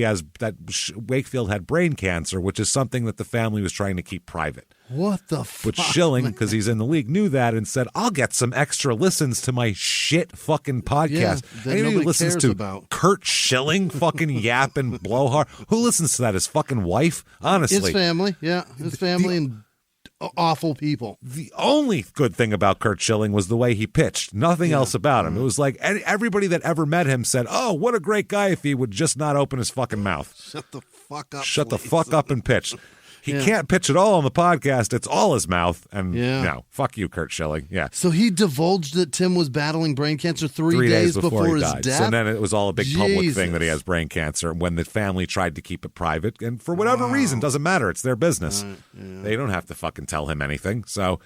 Wakefield had brain cancer, which is something that the family was trying to keep private. What the fuck? But Schilling, because he's in the league, knew that and said, I'll get some extra listens to my shit fucking podcast. Yeah, Anybody who listens to about. Curt Schilling fucking yap and blowhard? Who listens to that? His fucking wife? Honestly. His family, yeah. His family and awful people. The only good thing about Curt Schilling was the way he pitched. Nothing else about him. It was like everybody that ever met him said, oh, what a great guy if he would just not open his fucking mouth. Shut the fuck up. Shut the fuck up and pitch. He can't pitch at all on the podcast. It's all his mouth. And no, fuck you, Curt Schilling. Yeah. So he divulged that Tim was battling brain cancer 3 days before his died. death? So then it was all a big public thing that he has brain cancer when the family tried to keep it private. And for whatever reason, doesn't matter. It's their business. They don't have to fucking tell him anything. So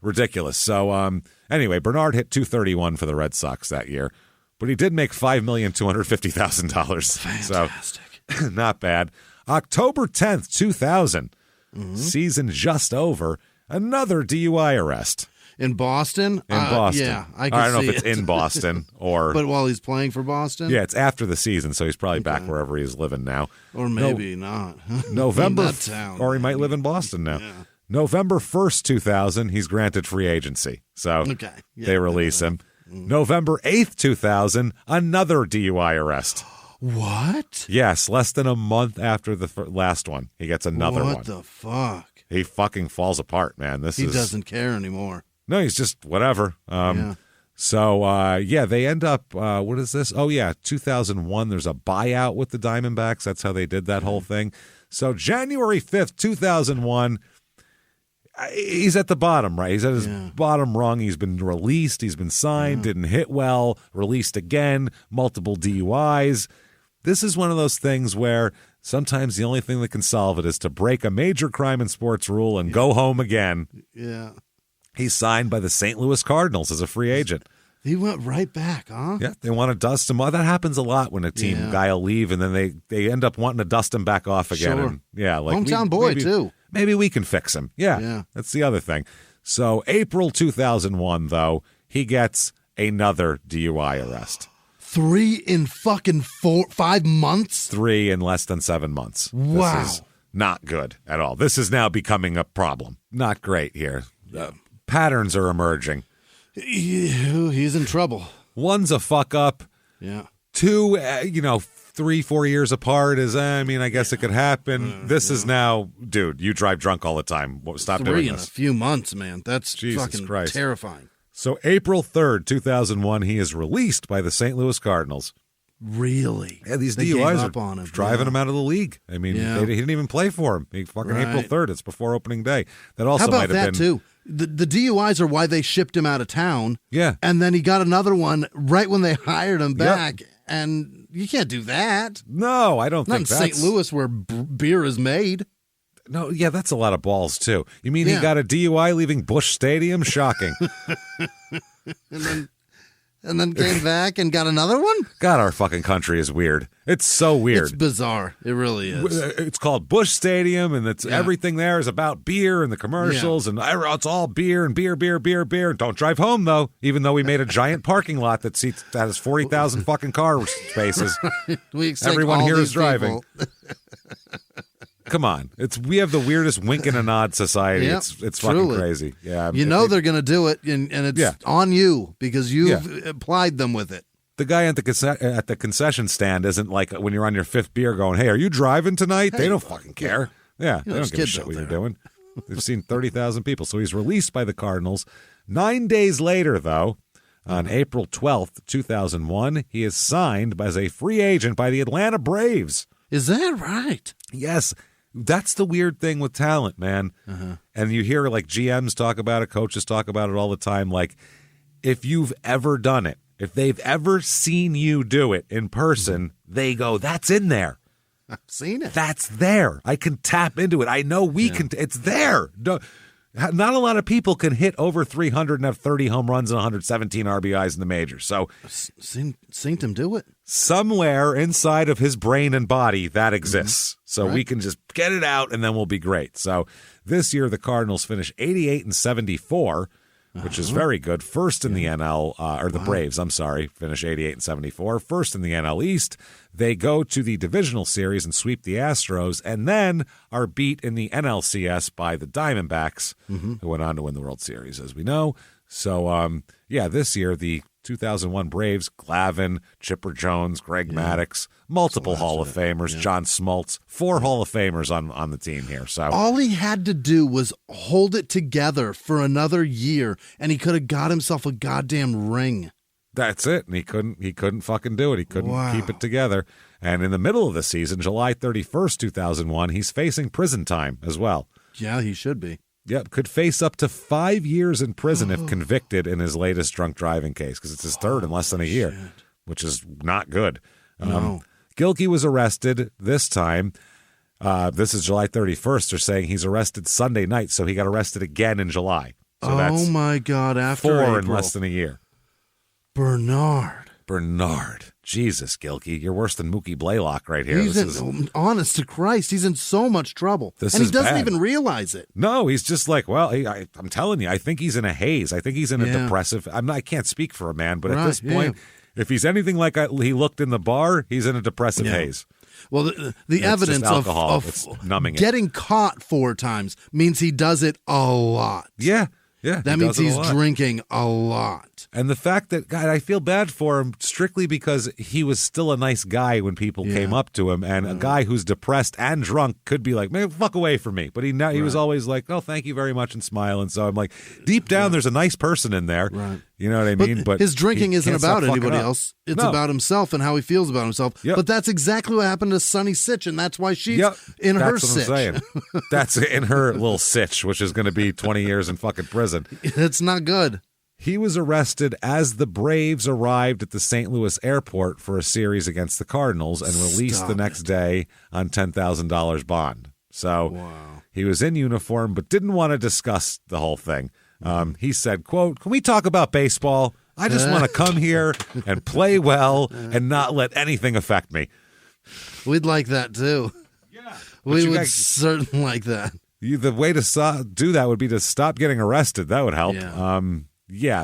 Ridiculous. So anyway, Bernard hit .231 for the Red Sox that year, but he did make $5,250,000. Fantastic. So not bad. October 10th, 2000, season just over, another DUI arrest. In Boston? In Boston. Yeah, I don't know see if it's in Boston or... But while he's playing for Boston? Yeah, it's after the season, so he's probably back wherever he's living now. Or maybe not. November, In that town. or he might live in Boston now. Yeah. November 1st, 2000, he's granted free agency. So they release him. November 8th, 2000, another DUI arrest. What? Yes, less than a month after the last one, he gets another one. What the fuck? He fucking falls apart, man. He doesn't care anymore. No, he's just whatever. So, they end up, what is this? Oh, yeah, 2001, there's a buyout with the Diamondbacks. That's how they did that whole thing. So, January 5th, 2001, he's at the bottom, right? He's at his bottom rung. He's been released. He's been signed, didn't hit well, released again, multiple DUIs. This is one of those things where sometimes the only thing that can solve it is to break a major crime in sports rule and go home again. Yeah. He's signed by the St. Louis Cardinals as a free agent. He went right back, huh? Yeah, they want to dust him. That happens a lot when a team guy will leave and then they end up wanting to dust him back off again. Sure. And, like hometown boy, too. Maybe we can fix him. Yeah, that's the other thing. So April 2001, though, he gets another DUI arrest. 3 in fucking 5 months? 3 in less than 7 months. Wow. This is not good at all. This is now becoming a problem. Not great here. Patterns are emerging. He's in trouble. One's a fuck up. Yeah. 2, 3-4 years apart is, I guess it could happen. This is now, dude, you drive drunk all the time. Stop 3 doing in this. a few months, man. That's Jesus fucking Christ. terrifying. So April 3rd, 2001, he is released by the St. Louis Cardinals. Really? Yeah, these They DUIs gave are up on him. driving him out of the league. I mean, he didn't even play for him. He fucking April 3rd. It's before opening day. That also How about might have that, been too? The DUIs are why they shipped him out of town. Yeah. And then he got another one right when they hired him back. And you can't do that. No, I don't Not think in that's... St. Louis where beer is made. No, yeah, that's a lot of balls, too. You mean he got a DUI leaving Busch Stadium? Shocking. And then came back and got another one? God, our fucking country is weird. It's so weird. It's bizarre. It really is. It's called Busch Stadium, and everything there is about beer and the commercials, and it's all beer and beer. Don't drive home, though, even though we made a giant parking lot that has 40,000 fucking car spaces. We accept Everyone all here these is driving. Come on. We have the weirdest wink and a nod society. Yep, it's fucking crazy. Yeah. They're going to do it, and it's on you because you've applied them with it. The guy at the concession stand isn't like when you're on your 5th beer going, hey, are you driving tonight? They don't fucking care. Yeah, they don't give a shit what you're doing. They've seen 30,000 people. So he's released by the Cardinals. 9 days later, though, on April 12th, 2001, he is signed as a free agent by the Atlanta Braves. Is that right? Yes. That's the weird thing with talent, man. And you hear like GMs talk about it, coaches talk about it all the time. Like, if you've ever done it, if they've ever seen you do it in person, they go, that's in there. I've seen it. That's there. I can tap into it. I know we can. It's there. Not a lot of people can hit over 300 and have 30 home runs and 117 RBIs in the majors. So, seen him do it. Somewhere inside of his brain and body, that exists. So we can just get it out, and then we'll be great. So this year, the Cardinals finish 88-74, which is very good. First in the NL, or the Braves, I'm sorry, finish 88-74. First in the NL East. They go to the divisional series and sweep the Astros, and then are beat in the NLCS by the Diamondbacks, who went on to win the World Series, as we know. So, this year, the 2001 Braves, Glavine, Chipper Jones, Greg Maddux, multiple Hall of Famers, John Smoltz, 4 Hall of Famers on the team here. So all he had to do was hold it together for another year, and he could have got himself a goddamn ring. That's it. And he couldn't fucking do it. He couldn't keep it together. And in the middle of the season, July 31st, 2001, he's facing prison time as well. Yeah, he should be. Yep, could face up to 5 years in prison if convicted in his latest drunk driving case, because it's his third in less than a year, which is not good. No. Gilkey was arrested this time. This is July 31st. They're saying he's arrested Sunday night, so he got arrested again in July. So that's my God, after 4 April. in less than a year. Bernard. Jesus, Gilkey, you're worse than Mookie Blaylock right here. Honest to Christ, he's in so much trouble. And he doesn't even realize it. No, he's just like, well, I'm telling you, I think he's in a haze. I think he's in a depressive. I can't speak for a man, but at this point, if he's anything like he looked in the bar, he's in a depressive haze. Well, the evidence of numbing getting caught 4 times means he does it a lot. Yeah. That means he's drinking a lot. And the fact that, God, I feel bad for him strictly because he was still a nice guy when people came up to him. And a guy who's depressed and drunk could be like, man, fuck away from me. But he was always like, oh, thank you very much, and smile. And so I'm like, deep down, there's a nice person in there. Right. You know what I mean? But his drinking isn't about anybody up. else. It's about himself and how he feels about himself. Yep. But that's exactly what happened to Sonny Sitch, and that's why she's in that's her what sitch. I'm saying. That's in her little sitch, which is going to be 20 years in fucking prison. It's not good. He was arrested as the Braves arrived at the St. Louis airport for a series against the Cardinals and released the next day on $10,000 bond. So he was in uniform but didn't want to discuss the whole thing. He said, quote, "Can we talk about baseball? I just want to come here and play well and not let anything affect me." We'd like that too. Yeah. We would certainly like that. The way to do that would be to stop getting arrested. That would help.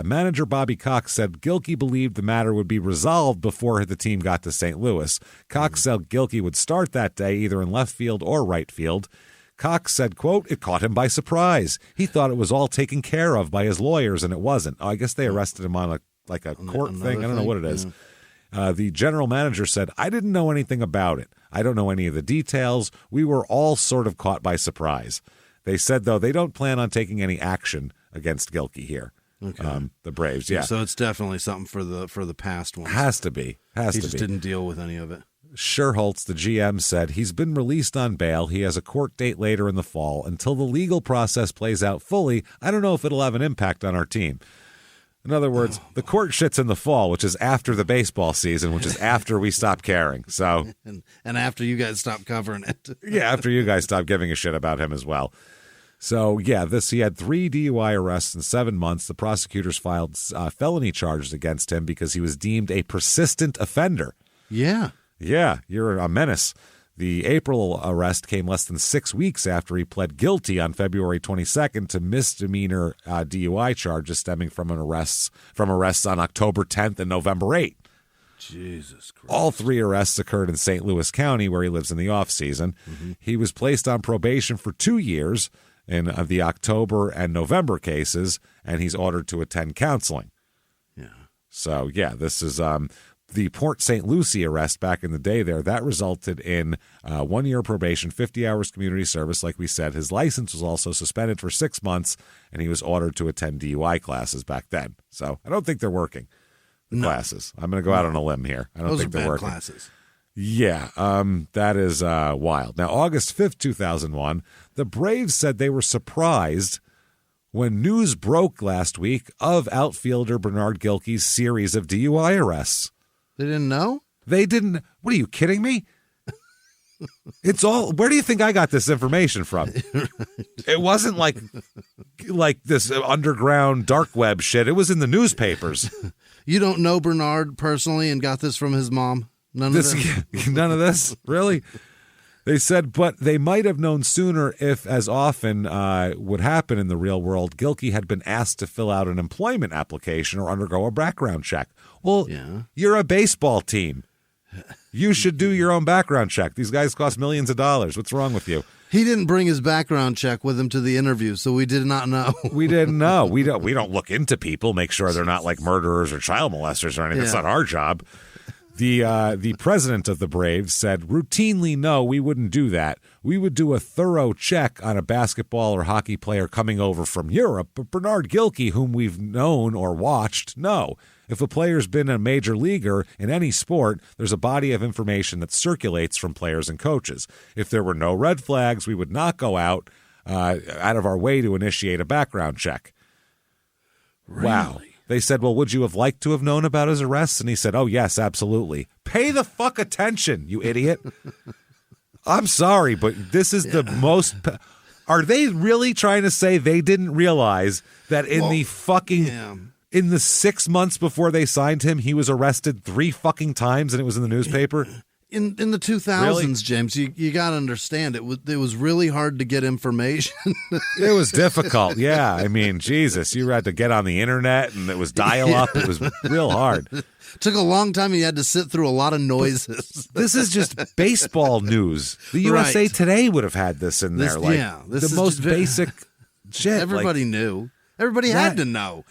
Manager Bobby Cox said Gilkey believed the matter would be resolved before the team got to St. Louis. Cox said Gilkey would start that day either in left field or right field. Cox said, quote, "It caught him by surprise. He thought it was all taken care of by his lawyers, and it wasn't." I guess they arrested him on a court thing. I don't know what it is. The general manager said, "I didn't know anything about it. I don't know any of the details. We were all sort of caught by surprise." They said, though, they don't plan on taking any action against Gilkey here. Okay. The Braves, yeah. So it's definitely something for the past ones. Has to be. He just didn't deal with any of it. Scherholtz, the GM, said he's been released on bail. He has a court date later in the fall. Until the legal process plays out fully, I don't know if it'll have an impact on our team. In other words, the court shit's in the fall, which is after the baseball season, which is after we stop caring. So, and after you guys stop covering it. Yeah, after you guys stop giving a shit about him as well. So, he had 3 DUI arrests in 7 months. The prosecutors filed felony charges against him because he was deemed a persistent offender. Yeah. Yeah, you're a menace. The April arrest came less than 6 weeks after he pled guilty on February 22nd to misdemeanor DUI charges stemming from arrests on October 10th and November 8th. Jesus Christ. All 3 arrests occurred in St. Louis County, where he lives in the off-season. Mm-hmm. He was placed on probation for 2 years in the October and November cases, and he's ordered to attend counseling. Yeah. So, this is the Port St. Lucie arrest back in the day there. That resulted in 1 year probation, 50 hours community service, like we said. His license was also suspended for 6 months, and he was ordered to attend DUI classes back then. So I don't think they're working, the classes. I'm going to go out on a limb here. I don't think they're working. Classes. Yeah, that is wild. Now, August 5th, 2001, the Braves said they were surprised when news broke last week of outfielder Bernard Gilkey's series of DUI arrests. They didn't know? They didn't. What are you kidding me? It's all. Where do you think I got this information from? It wasn't like this underground dark web shit. It was in the newspapers. You don't know Bernard personally and got this from his mom? None of this? Really? They said, but they might have known sooner if, as often would happen in the real world, Gilkey had been asked to fill out an employment application or undergo a background check. Well, You're a baseball team. You should do your own background check. These guys cost millions of dollars. What's wrong with you? He didn't bring his background check with him to the interview, so we did not know. We didn't know. We don't look into people, make sure they're not like murderers or child molesters or anything. It's not our job. The president of the Braves said, routinely, no, we wouldn't do that. We would do a thorough check on a basketball or hockey player coming over from Europe, but Bernard Gilkey, whom we've known or watched, no. If a player's been a major leaguer in any sport, there's a body of information that circulates from players and coaches. If there were no red flags, we would not go out of our way to initiate a background check. Really? Wow. They said, well, would you have liked to have known about his arrests? And he said, oh, yes, absolutely. Pay the fuck attention, you idiot. I'm sorry, but this is the most... Are they really trying to say they didn't realize that in in the 6 months before they signed him, he was arrested 3 fucking times and it was in the newspaper? In the 2000s, really? James, you got to understand, it was really hard to get information. It was difficult, yeah. I mean, Jesus, you had to get on the internet and it was dial-up. It was real hard. Took a long time and you had to sit through a lot of noises. This is just baseball news. The USA Today would have had this in there. The most basic shit. Everybody knew. Everybody had to know.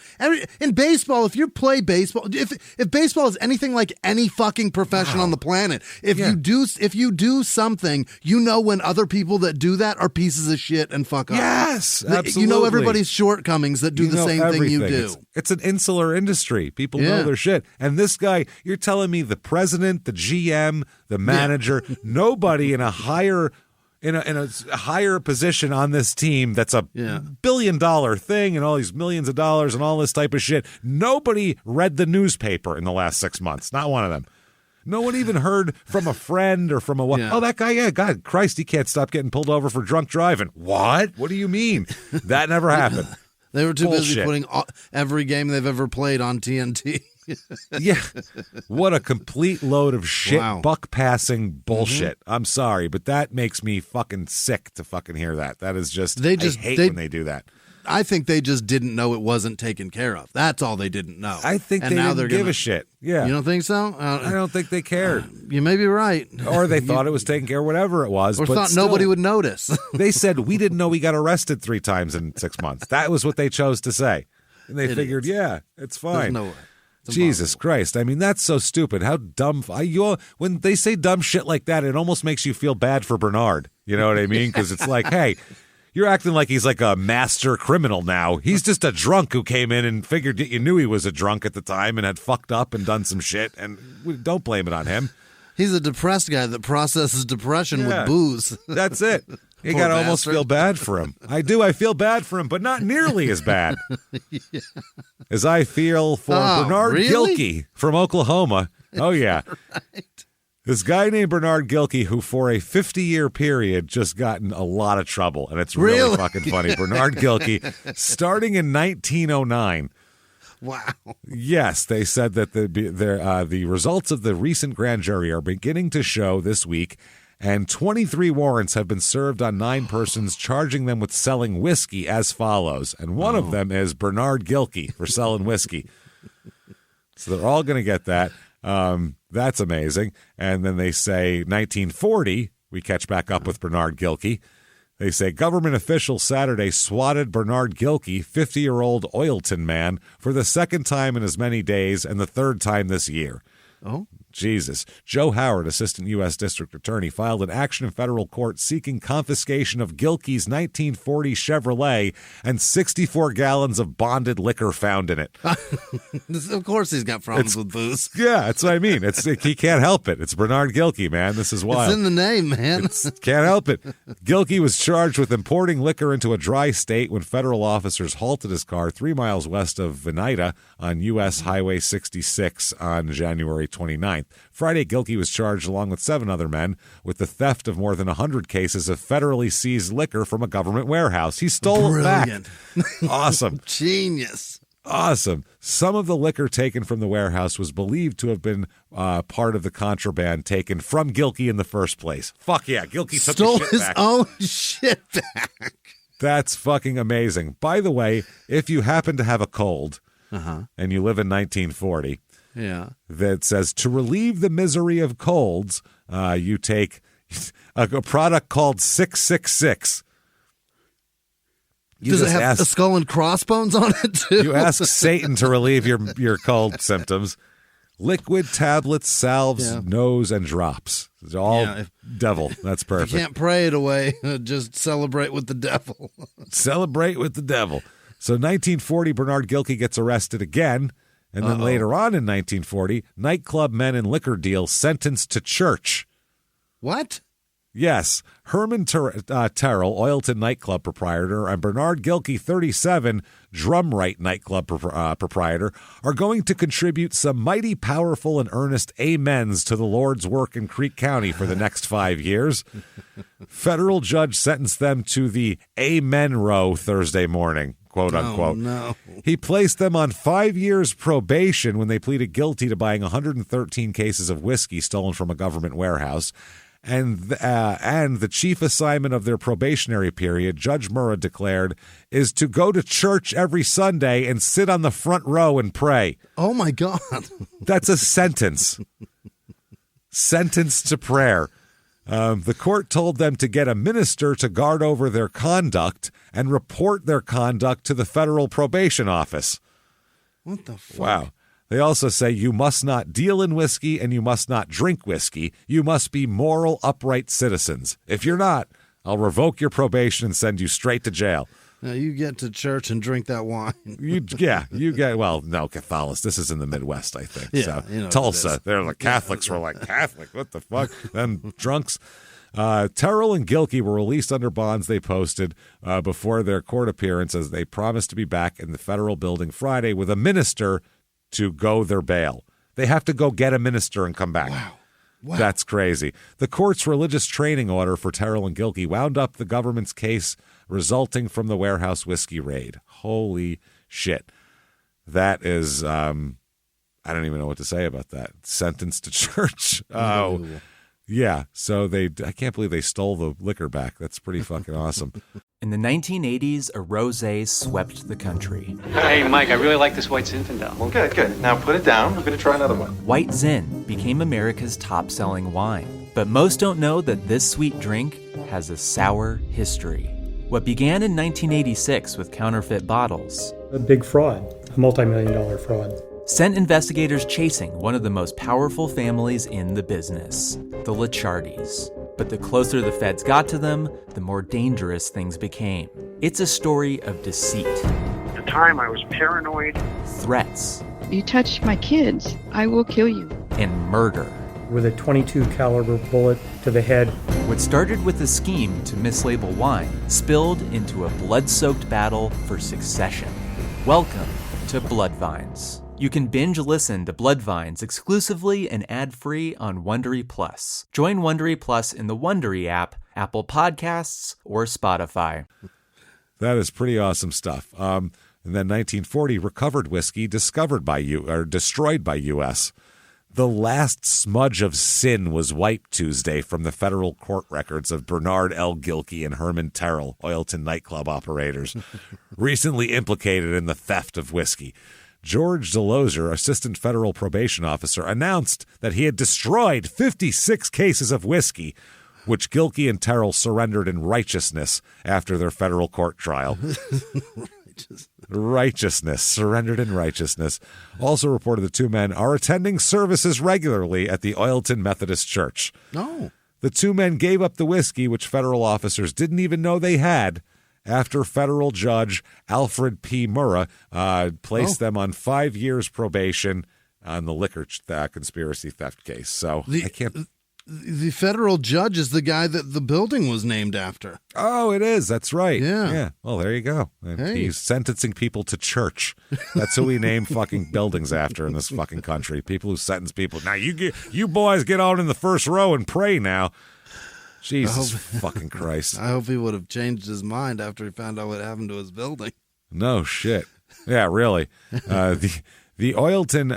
In baseball, if you play baseball, if baseball is anything like any fucking profession on the planet, if you do something, you know when other people that do that are pieces of shit and fuck up. Yes, absolutely. You know everybody's shortcomings that do the same thing you do. It's an insular industry. People know their shit. And this guy, you're telling me the president, the GM, the manager, nobody in a higher position on this team that's a $1 billion thing and all these millions of dollars and all this type of shit. Nobody read the newspaper in the last 6 months. Not one of them. No one even heard from a friend or from oh, that guy, God, Christ, he can't stop getting pulled over for drunk driving. What? What do you mean? That never happened. They were too busy putting every game they've ever played on TNT. Yeah. What a complete load of shit, buck passing bullshit. I'm sorry, but that makes me fucking sick to fucking hear that. That is just, I hate when they do that. I think they just didn't know it wasn't taken care of. That's all they didn't know. I think they didn't give a shit. Yeah. You don't think so? I don't think they cared. You may be right. Or they thought it was taken care of, whatever it was. Or thought nobody would notice. They said, we didn't know we got arrested 3 times in 6 months. That was what they chose to say. And they figured, it's fine. There's no way. Jesus Christ. I mean, that's so stupid. How dumb. When they say dumb shit like that, it almost makes you feel bad for Bernard. You know what I mean? Because it's like, hey, you're acting like he's like a master criminal now. He's just a drunk who came in and figured you knew he was a drunk at the time and had fucked up and done some shit. And don't blame it on him. He's a depressed guy that processes depression with booze. That's it. You got to almost feel bad for him. I do. I feel bad for him, but not nearly as bad as I feel for Bernard Gilkey from Oklahoma. Oh, yeah. Right. This guy named Bernard Gilkey, who for a 50-year period just got in a lot of trouble. And it's really fucking funny. Bernard Gilkey, starting in 1909. Wow. Yes, they said that the results of the recent grand jury are beginning to show this week, and 23 warrants have been served on 9 persons, charging them with selling whiskey as follows. And one of them is Bernard Gilkey for selling whiskey. So they're all going to get that. That's amazing. And then they say 1940, we catch back up with Bernard Gilkey. They say government officials Saturday swatted Bernard Gilkey, 50-year-old Oilton man, for the 2nd time in as many days and the 3rd time this year. Oh. Jesus. Joe Howard, assistant U.S. district attorney, filed an action in federal court seeking confiscation of Gilkey's 1940 Chevrolet and 64 gallons of bonded liquor found in it. Of course he's got problems with booze. Yeah, that's what I mean. He can't help it. It's Bernard Gilkey, man. This is wild. It's in the name, man. Can't help it. Gilkey was charged with importing liquor into a dry state when federal officers halted his car 3 miles west of Veneta on U.S. Highway 66 on January 29th. Friday, Gilkey was charged along with 7 other men with the theft of more than 100 cases of federally seized liquor from a government warehouse. He stole it back. Awesome. Genius. Awesome. Some of the liquor taken from the warehouse was believed to have been part of the contraband taken from Gilkey in the first place. Fuck yeah, Gilkey stole his own shit back. That's fucking amazing. By the way, if you happen to have a cold and you live in 1940, that says to relieve the misery of colds, you take a product called 666. Does it have a skull and crossbones on it too? You ask Satan to relieve your cold symptoms. Liquid tablets, salves, nose, and drops. It's all devil. That's perfect. You can't pray it away. Just celebrate with the devil. Celebrate with the devil. So 1940, Bernard Gilkey gets arrested again. And then later on in 1940, nightclub men and liquor deals sentenced to church. What? Yes, Herman Terrell, Oilton nightclub proprietor, and Bernard Gilkey, 37, Drumright nightclub proprietor, are going to contribute some mighty powerful and earnest amens to the Lord's work in Creek County for the next 5 years. Federal judge sentenced them to the Amen Row Thursday morning, quote unquote. Oh, no. He placed them on 5 years probation when they pleaded guilty to buying 113 cases of whiskey stolen from a government warehouse. And the chief assignment of their probationary period, Judge Murrah declared, is to go to church every Sunday and sit on the front row and pray. Oh, my God. That's a sentence. Sentence to prayer. The court told them to get a minister to guard over their conduct and report their conduct to the federal probation office. What the fuck? Wow. They also say you must not deal in whiskey and you must not drink whiskey. You must be moral, upright citizens. If you're not, I'll revoke your probation and send you straight to jail. Now you get to church and drink that wine. You get, well, no, Catholics. This is in the Midwest, I think. Yeah, so, you know Tulsa, they're like Catholics were like, Catholic, what the fuck? Them drunks. Terrell and Gilkey were released under bonds they posted before their court appearance as they promised to be back in the federal building Friday with a minister to go their bail. They have to go get a minister and come back. Wow. That's crazy. The court's religious training order for Terrell and Gilkey wound up the government's case resulting from the warehouse whiskey raid. Holy shit. That is, I don't even know what to say about that. Sentenced to church. Oh, yeah. So I can't believe they stole the liquor back. That's pretty fucking awesome. In the 1980s, a rosé swept the country. Hey, Mike, I really like this White Zinfandel. Well, good. Now put it down. We're going to try another one. White Zin became America's top-selling wine. But most don't know that this sweet drink has a sour history. What began in 1986 with counterfeit bottles. A big fraud, a multi-million-dollar fraud. Sent investigators chasing one of the most powerful families in the business, the Licciardis. But the closer the feds got to them, the more dangerous things became. It's a story of deceit. At the time, I was paranoid. Threats. You touch my kids, I will kill you. And murder. With a .22 caliber bullet to the head. What started with a scheme to mislabel wine spilled into a blood-soaked battle for succession. Welcome to Bloodvines. You can binge listen to Bloodvines exclusively and ad-free on Wondery Plus. Join Wondery Plus in the Wondery app, Apple Podcasts, or Spotify. That is pretty awesome stuff. And then 1940, recovered whiskey destroyed by U.S. The last smudge of sin was wiped Tuesday from the federal court records of Bernard L. Gilkey and Herman Terrell, Oilton nightclub operators, recently implicated in the theft of whiskey. George Delozer, assistant federal probation officer, announced that he had destroyed 56 cases of whiskey, which Gilkey and Terrell surrendered in righteousness after their federal court trial. Surrendered in righteousness. Also reported the two men are attending services regularly at the Oilton Methodist Church. No. The two men gave up the whiskey, which federal officers didn't even know they had, after federal judge Alfred P. Murrah placed them on 5 years probation on the liquor conspiracy theft case. So I can't. The federal judge is the guy that the building was named after. Oh, it is. That's right. Yeah. Well, there you go. Hey. He's sentencing people to church. That's who we name fucking buildings after in this fucking country. People who sentence people. Now you boys get on in the first row and pray now. Jesus fucking Christ. I hope he would have changed his mind after he found out what happened to his building. No shit. Yeah, really. The Oilton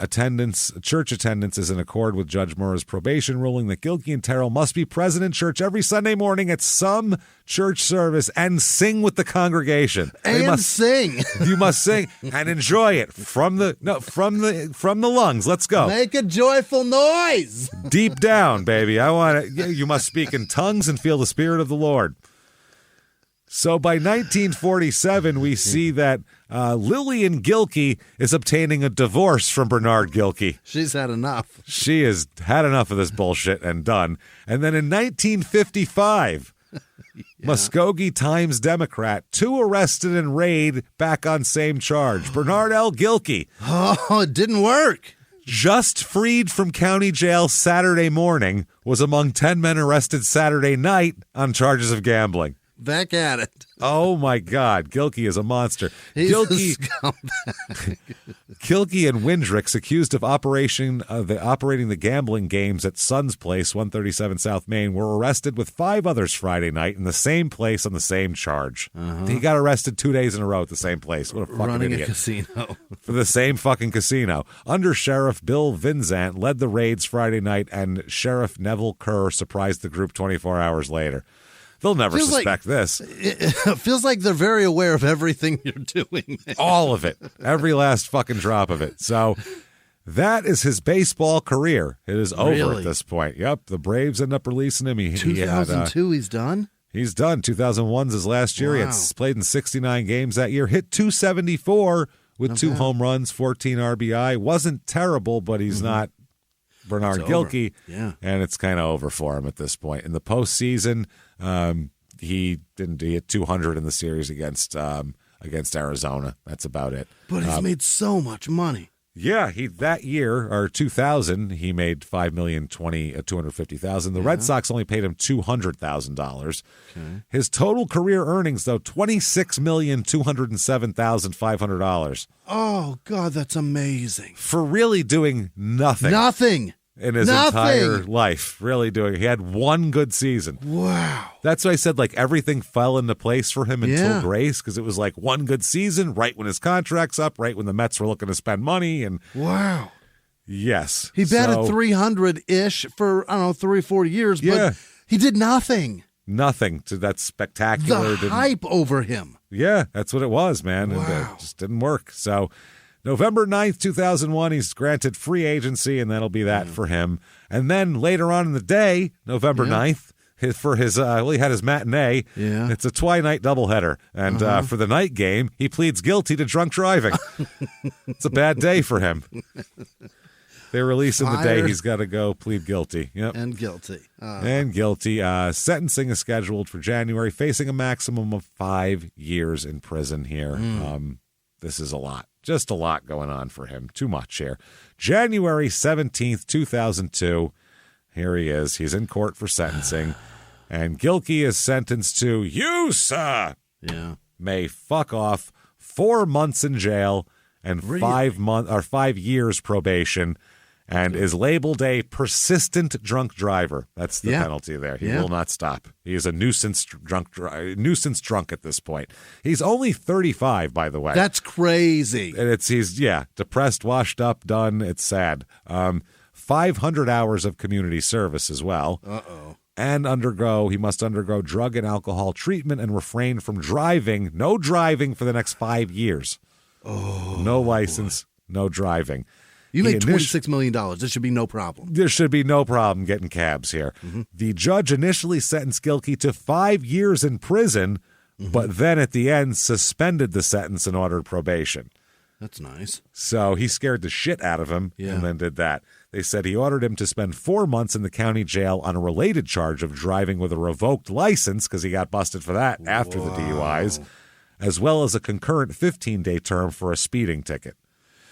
church attendance is in accord with Judge Murrah's probation ruling that Gilkey and Terrell must be present in church every Sunday morning at some church service and sing with the congregation. Sing. You must sing and enjoy it from the lungs. Let's go. Make a joyful noise. Deep down, baby. I want it. You must speak in tongues and feel the Spirit of the Lord. So by 1947, we see that Lillian Gilkey is obtaining a divorce from Bernard Gilkey. She's had enough. She has had enough of this bullshit and done. And then in 1955, Muskogee Times Democrat, 2 arrested in raid, back on same charge. Bernard L. Gilkey. Oh, it didn't work. just freed from county jail Saturday morning, was among 10 men arrested Saturday night on charges of gambling. Back at it. Oh, my God. Gilkey is a monster. He's Gilkey, a scumbag. Gilkey and Windricks, accused of operating the gambling games at Sun's Place, 137 South Main, were arrested with 5 others Friday night in the same place on the same charge. He got arrested 2 days in a row at the same place. What a fucking Running idiot. a casino. For the same fucking casino. Under Sheriff Bill Vinzant led the raids Friday night, and Sheriff Neville Kerr surprised the group 24 hours later. They'll never suspect this. It feels like they're very aware of everything you're doing. Man. All of it. Every last fucking drop of it. So that is his baseball career. It is over at this point. Yep. The Braves end up releasing him. 2002, he's done? He's done. 2001's his last year. Wow. He had played in 69 games that year. Hit 274 with 2 home runs, 14 RBI. Wasn't terrible, but he's not Bernard Gilkey. Yeah. And it's kind of over for him at this point. In the postseason, he hit 200 in the series against Arizona. That's about it. But he's made so much money. Yeah, that year, or 2000, he made $5,250,000. The Red Sox only paid him $200,000. Okay. His total career earnings, though, $26,207,500. Oh God, that's amazing. For really doing nothing. Nothing. In his entire life, really doing. He had 1 good season. Wow. That's why I said, like, everything fell into place for him until Grace, because it was like 1 good season, right when his contract's up, right when the Mets were looking to spend money. And wow. Yes. He batted 300-ish for, I don't know, 3 or 4 years, but he did nothing. Nothing to that spectacular. The hype over him. Yeah, that's what it was, man. Wow. And it just didn't work. So November 9th, 2001, he's granted free agency, and that'll be that for him. And then later on in the day, November 9th, he had his matinee. Yeah. It's a twilight doubleheader. And for the night game, he pleads guilty to drunk driving. It's a bad day for him. They release him the day he's got to go plead guilty. Yep. And guilty. And guilty. Sentencing is scheduled for January, facing a maximum of 5 years in prison here. This is a lot. Just a lot going on for him. Too much here. January 17th, 2002. Here he is. He's in court for sentencing. And Gilkey is sentenced to, you, sir, may fuck off 4 months in jail and 5 years probation, and is labeled a persistent drunk driver. That's the penalty there. He will not stop. He is a nuisance drunk at this point. He's only 35, by the way. That's crazy. And he's depressed, washed up, done. It's sad. 500 hours of community service as well. And he must undergo drug and alcohol treatment and refrain from driving. No driving for the next 5 years. No license, no driving. You make $26 million. There should be no problem. There should be no problem getting cabs here. The judge initially sentenced Gilkey to 5 years in prison, but then at the end suspended the sentence and ordered probation. That's nice. So he scared the shit out of him and then did that. They said he ordered him to spend 4 months in the county jail on a related charge of driving with a revoked license, because he got busted for that after the DUIs, as well as a concurrent 15-day term for a speeding ticket.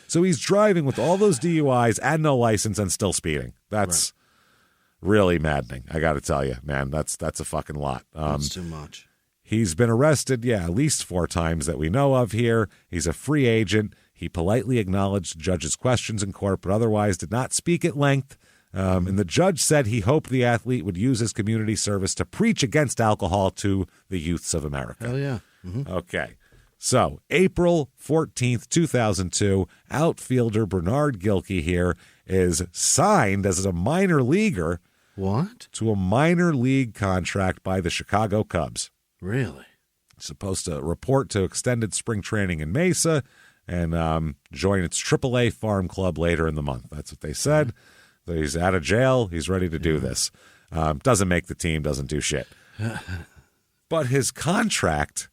So he's driving with all those DUIs and no license and still speeding. That's really maddening. I got to tell you, man, that's a fucking lot. That's too much. He's been arrested, at least 4 times that we know of here. He's a free agent. He politely acknowledged the judge's questions in court, but otherwise did not speak at length. And the judge said he hoped the athlete would use his community service to preach against alcohol to the youths of America. Hell yeah. Okay. So, April 14th, 2002, outfielder Bernard Gilkey here is signed as a minor leaguer. What? To a minor league contract by the Chicago Cubs. Really? Supposed to report to extended spring training in Mesa and join its AAA farm club later in the month. That's what they said. He's out of jail. He's ready to do this. Doesn't make the team, doesn't do shit. But his contract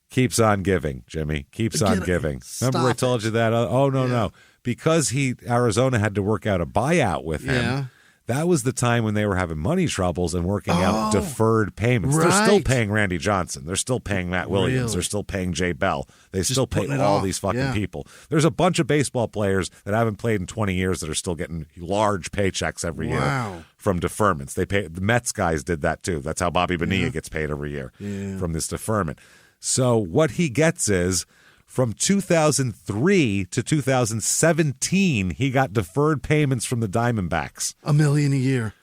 keeps on giving, Jimmy. Keeps on giving. Remember I told you that? No. Because Arizona had to work out a buyout with him. that was the time when they were having money troubles and working out deferred payments. Right. They're still paying Randy Johnson. They're still paying Matt Williams. Really? They're still paying Jay Bell. They still pay putting it all off. these fucking Yeah. people. There's a bunch of baseball players that haven't played in 20 years that are still getting large paychecks every year from deferments. They pay the Mets guys did that too. That's how Bobby Bonilla gets paid every year from this deferment. So what he gets is from 2003 to 2017, he got deferred payments from the Diamondbacks. $1 million a year.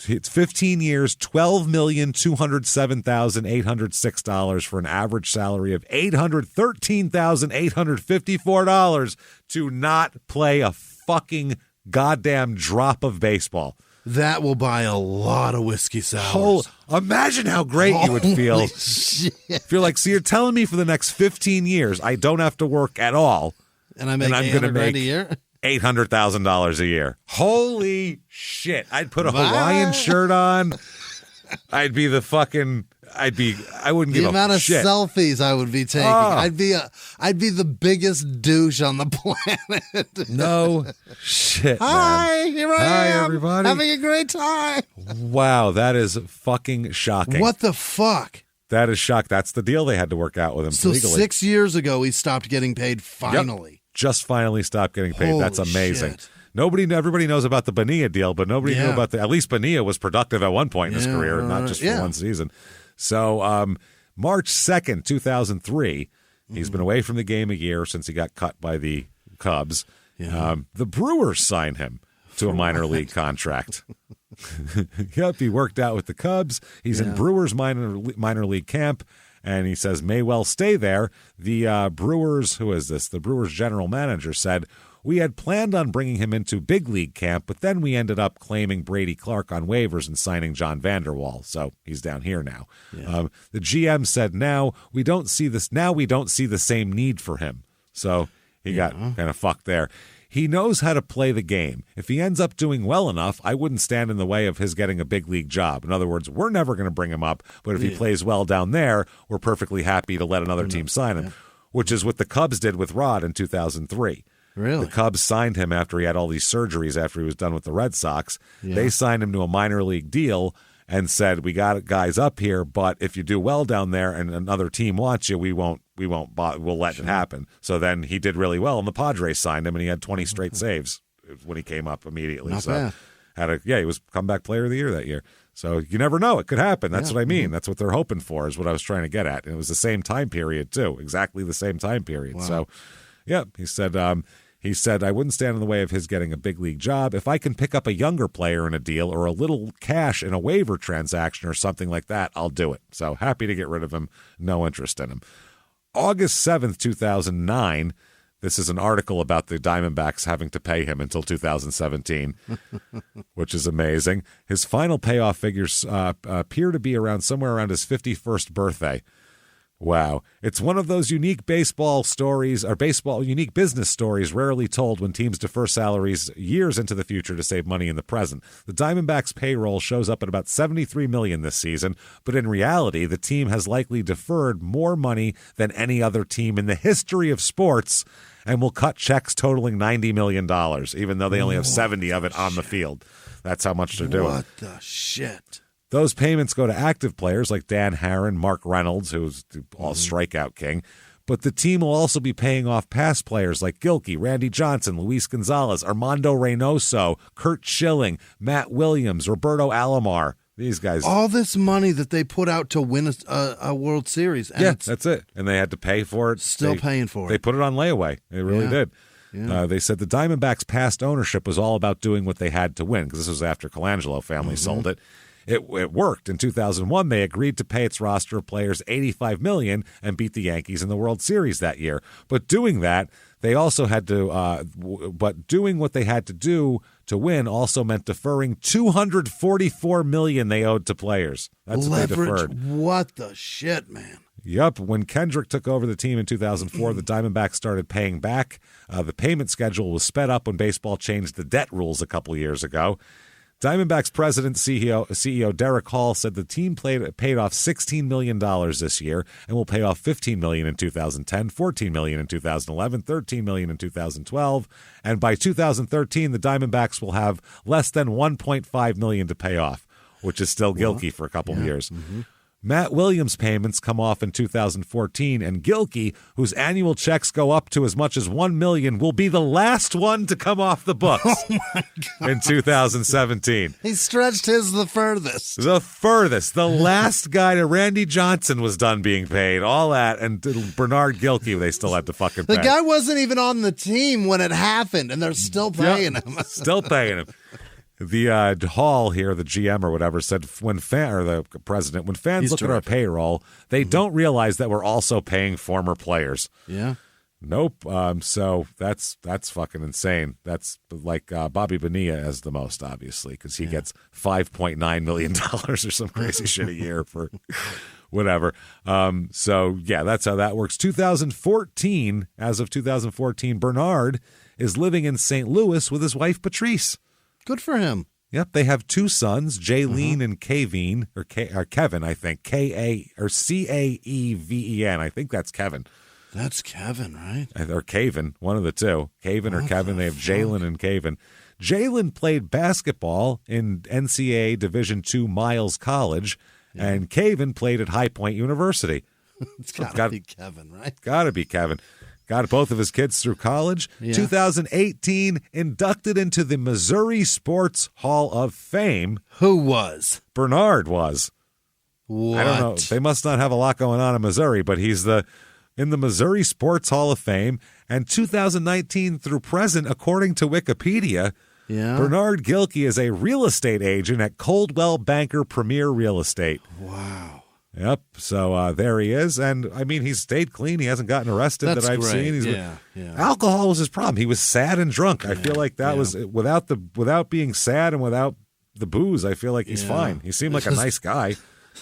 It's 15 years, $12,207,806 for an average salary of $813,854 to not play a fucking goddamn drop of baseball. That will buy a lot of whiskey sours. Imagine how great you would feel. Holy shit. If you're like, so you're telling me for the next 15 years I don't have to work at all, and I'm going to make a year? $800,000 a year. Holy shit. I'd put a Hawaiian shirt on. I wouldn't give a shit. The amount of selfies I would be taking. I'd be the biggest douche on the planet. No shit. Hi, man. here I am. Hi, everybody. Having a great time. Wow, that is fucking shocking. What the fuck? That is shock. That's the deal they had to work out with him legally. 6 years ago, he stopped getting paid finally. Yep. Just finally stopped getting paid. Holy That's amazing. Shit. Everybody knows about the Bonilla deal, but nobody knew about at least Bonilla was productive at one point in his career, not just for one season. So March 2nd, 2003, he's been away from the game a year since he got cut by the Cubs. Yeah. The Brewers signed him to a minor league contract. Yep, he worked out with the Cubs. He's in Brewers minor league camp. And he says may well stay there. The Brewers, who is this? The Brewers general manager said, we had planned on bringing him into big league camp, but then we ended up claiming Brady Clark on waivers and signing John Vanderwall. So he's down here now. Yeah. The GM said, now we don't see the same need for him. So he got kind of fucked there. He knows how to play the game. If he ends up doing well enough, I wouldn't stand in the way of his getting a big league job. In other words, we're never going to bring him up, but if he plays well down there, we're perfectly happy to let another team sign him, which is what the Cubs did with Rod in 2003. Really? The Cubs signed him after he had all these surgeries after he was done with the Red Sox. They signed him to a minor league deal and said, we got guys up here, but if you do well down there and another team wants you, we'll let it happen. So then he did really well, and the Padres signed him, and he had 20 straight saves when he came up immediately. Not bad. He was comeback player of the year that year. So you never know. It could happen. That's what I mean. That's what they're hoping for is what I was trying to get at. And it was the same time period, too. Exactly the same time period. Wow. So, he said, I wouldn't stand in the way of his getting a big league job. If I can pick up a younger player in a deal or a little cash in a waiver transaction or something like that, I'll do it. So happy to get rid of him. No interest in him. August 7th, 2009, this is an article about the Diamondbacks having to pay him until 2017, which is amazing. His final payoff figures appear to be somewhere around his 51st birthday. Wow. It's one of those unique baseball stories or unique business stories rarely told when teams defer salaries years into the future to save money in the present. The Diamondbacks payroll shows up at about $73 million this season, but in reality, the team has likely deferred more money than any other team in the history of sports and will cut checks totaling $90 million, even though they only have 70 of it on the field. That's how much they're doing. What the shit? Those payments go to active players like Dan Herron, Mark Reynolds, who's the all-strikeout king. But the team will also be paying off past players like Gilkey, Randy Johnson, Luis Gonzalez, Armando Reynoso, Curt Schilling, Matt Williams, Roberto Alomar. These guys. All this money that they put out to win a World Series. And that's it. And they had to pay for it. Still paying for it. They put it on layaway. They really did. Yeah. They said the Diamondbacks' past ownership was all about doing what they had to win, because this was after Colangelo family sold it. It worked. In 2001, they agreed to pay its roster of players $85 million and beat the Yankees in the World Series that year. But doing that, they also had to. But doing what they had to do to win also meant deferring $244 million they owed to players. That's what they deferred. What the shit, man. Yep. When Kendrick took over the team in 2004, the Diamondbacks started paying back. The payment schedule was sped up when baseball changed the debt rules a couple years ago. Diamondbacks president CEO Derek Hall said the team paid off $16 million this year and will pay off $15 million in 2010, $14 million in 2011, $13 million in 2012, and by 2013 the Diamondbacks will have less than $1.5 million to pay off, which is still Gilkey for a couple of years. Mm-hmm. Matt Williams' payments come off in 2014, and Gilkey, whose annual checks go up to as much as $1 million, will be the last one to come off the books in 2017. He stretched his the furthest. The last guy to Randy Johnson was done being paid. All that, and Bernard Gilkey, they still had to fucking pay. The guy wasn't even on the team when it happened, and they're still paying him. Still paying him. The Hall here, the GM or whatever, said when the president, when fans look at our payroll, they don't realize that we're also paying former players. Yeah. Nope. So that's fucking insane. That's like Bobby Bonilla has the most, obviously, because he gets $5.9 million or some crazy shit a year for whatever. So yeah, that's how that works. 2014, as of 2014, Bernard is living in St. Louis with his wife Patrice. Good for him. Yep, they have two sons, Jaylene and Kevin, or Kevin, I think, Caeven. I think that's Kevin. That's Kevin, right? Or Kevin, one of the two. Kevin or Kevin. They have Jalen and Kevin. Jalen played basketball in NCAA Division II Miles College, and Kevin played at High Point University. It's got to be Kevin, right? Got to be Kevin. Got both of his kids through college. Yeah. 2018, inducted into the Missouri Sports Hall of Fame. Who was? Bernard was. What? I don't know. They must not have a lot going on in Missouri, but he's in the Missouri Sports Hall of Fame. And 2019 through present, according to Wikipedia, Bernard Gilkey is a real estate agent at Coldwell Banker Premier Real Estate. Wow. Yep. So there he is, and I mean he's stayed clean. He hasn't gotten arrested that I've seen. Alcohol was his problem. He was sad and drunk. I feel like that was without being sad and without the booze. I feel like he's fine. He seemed like a nice guy.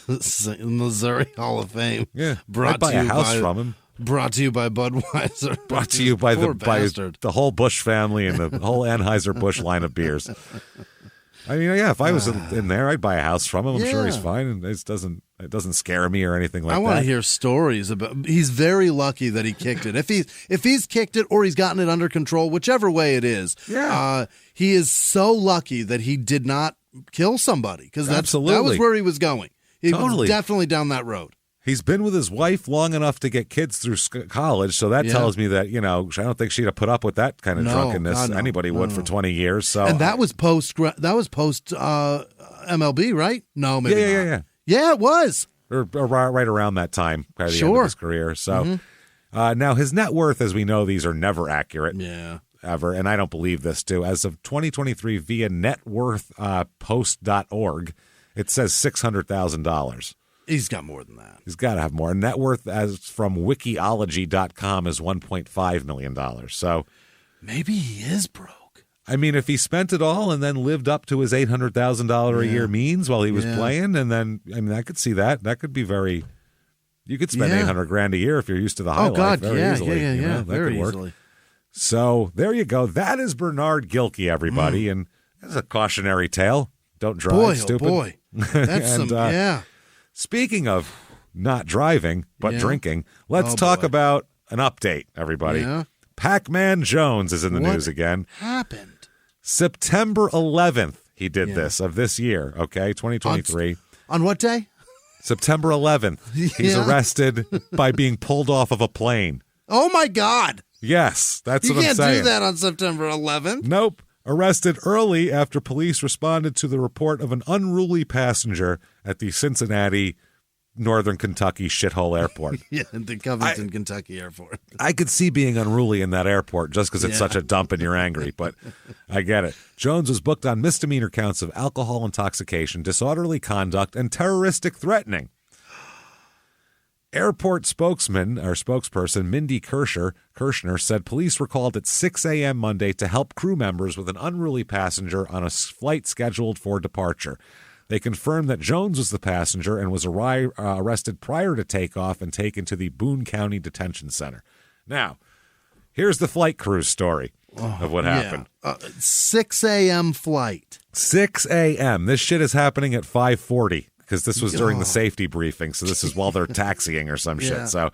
Missouri Hall of Fame. Yeah. Brought buy to a you house by, from him. Brought to you by Budweiser. Brought to you by bastard. the whole Bush family and the whole Anheuser-Busch line of beers. I mean, yeah, if I was in there, I'd buy a house from him. I'm sure he's fine, and it doesn't scare me or anything like that. I want to hear stories about. He's very lucky that he kicked it. If he's kicked it or he's gotten it under control, whichever way it is, he is so lucky that he did not kill somebody, because that was where he was going. He was definitely down that road. He's been with his wife long enough to get kids through college, so that tells me that, I don't think she'd have put up with that kind of drunkenness. Anybody would for 20 years. So, and that was post MLB, right? No, maybe not. Yeah, it was. Or right around that time, by the end of his career. So now his net worth, as we know, these are never accurate. Yeah. Ever, and I don't believe this too. As of 2023, via networthpost.org, it says $600,000. He's got more than that. He's got to have more. Net worth, as from wikiology.com, is $1.5 million. So maybe he is broke. I mean, if he spent it all and then lived up to his $800,000 a year means while he was playing, and then, I mean, I could see that. That could be very, you could spend $800,000 a year if you're used to the high life very easily. Yeah, that very could work. easily. So there you go. That is Bernard Gilkey, everybody. And that's a cautionary tale. Don't drive, stupid. Oh boy. That's and, speaking of not driving, but drinking, let's talk about an update, everybody. Yeah. Pacman Jones is in the news again. What happened? September 11th, he did this, of this year, 2023. On what day? September 11th. He's arrested by being pulled off of a plane. Oh, my God. Yes, that's what I'm saying. You can't do that on September 11th. Nope. Arrested early after police responded to the report of an unruly passenger at the Cincinnati, Northern Kentucky shithole airport. The Covington, Kentucky airport. I could see being unruly in that airport just because it's such a dump and you're angry, but I get it. Jones was booked on misdemeanor counts of alcohol intoxication, disorderly conduct, and terroristic threatening. Airport spokesperson Mindy Kirshner said police were called at 6 a.m. Monday to help crew members with an unruly passenger on a flight scheduled for departure. They confirmed that Jones was the passenger and was arrested prior to takeoff and taken to the Boone County Detention Center. Now, here's the flight crew's story. of what happened. 6 a.m. flight. 6 a.m. This shit is happening at 5:40 because this was during the safety briefing. So this is while they're taxiing or some shit. So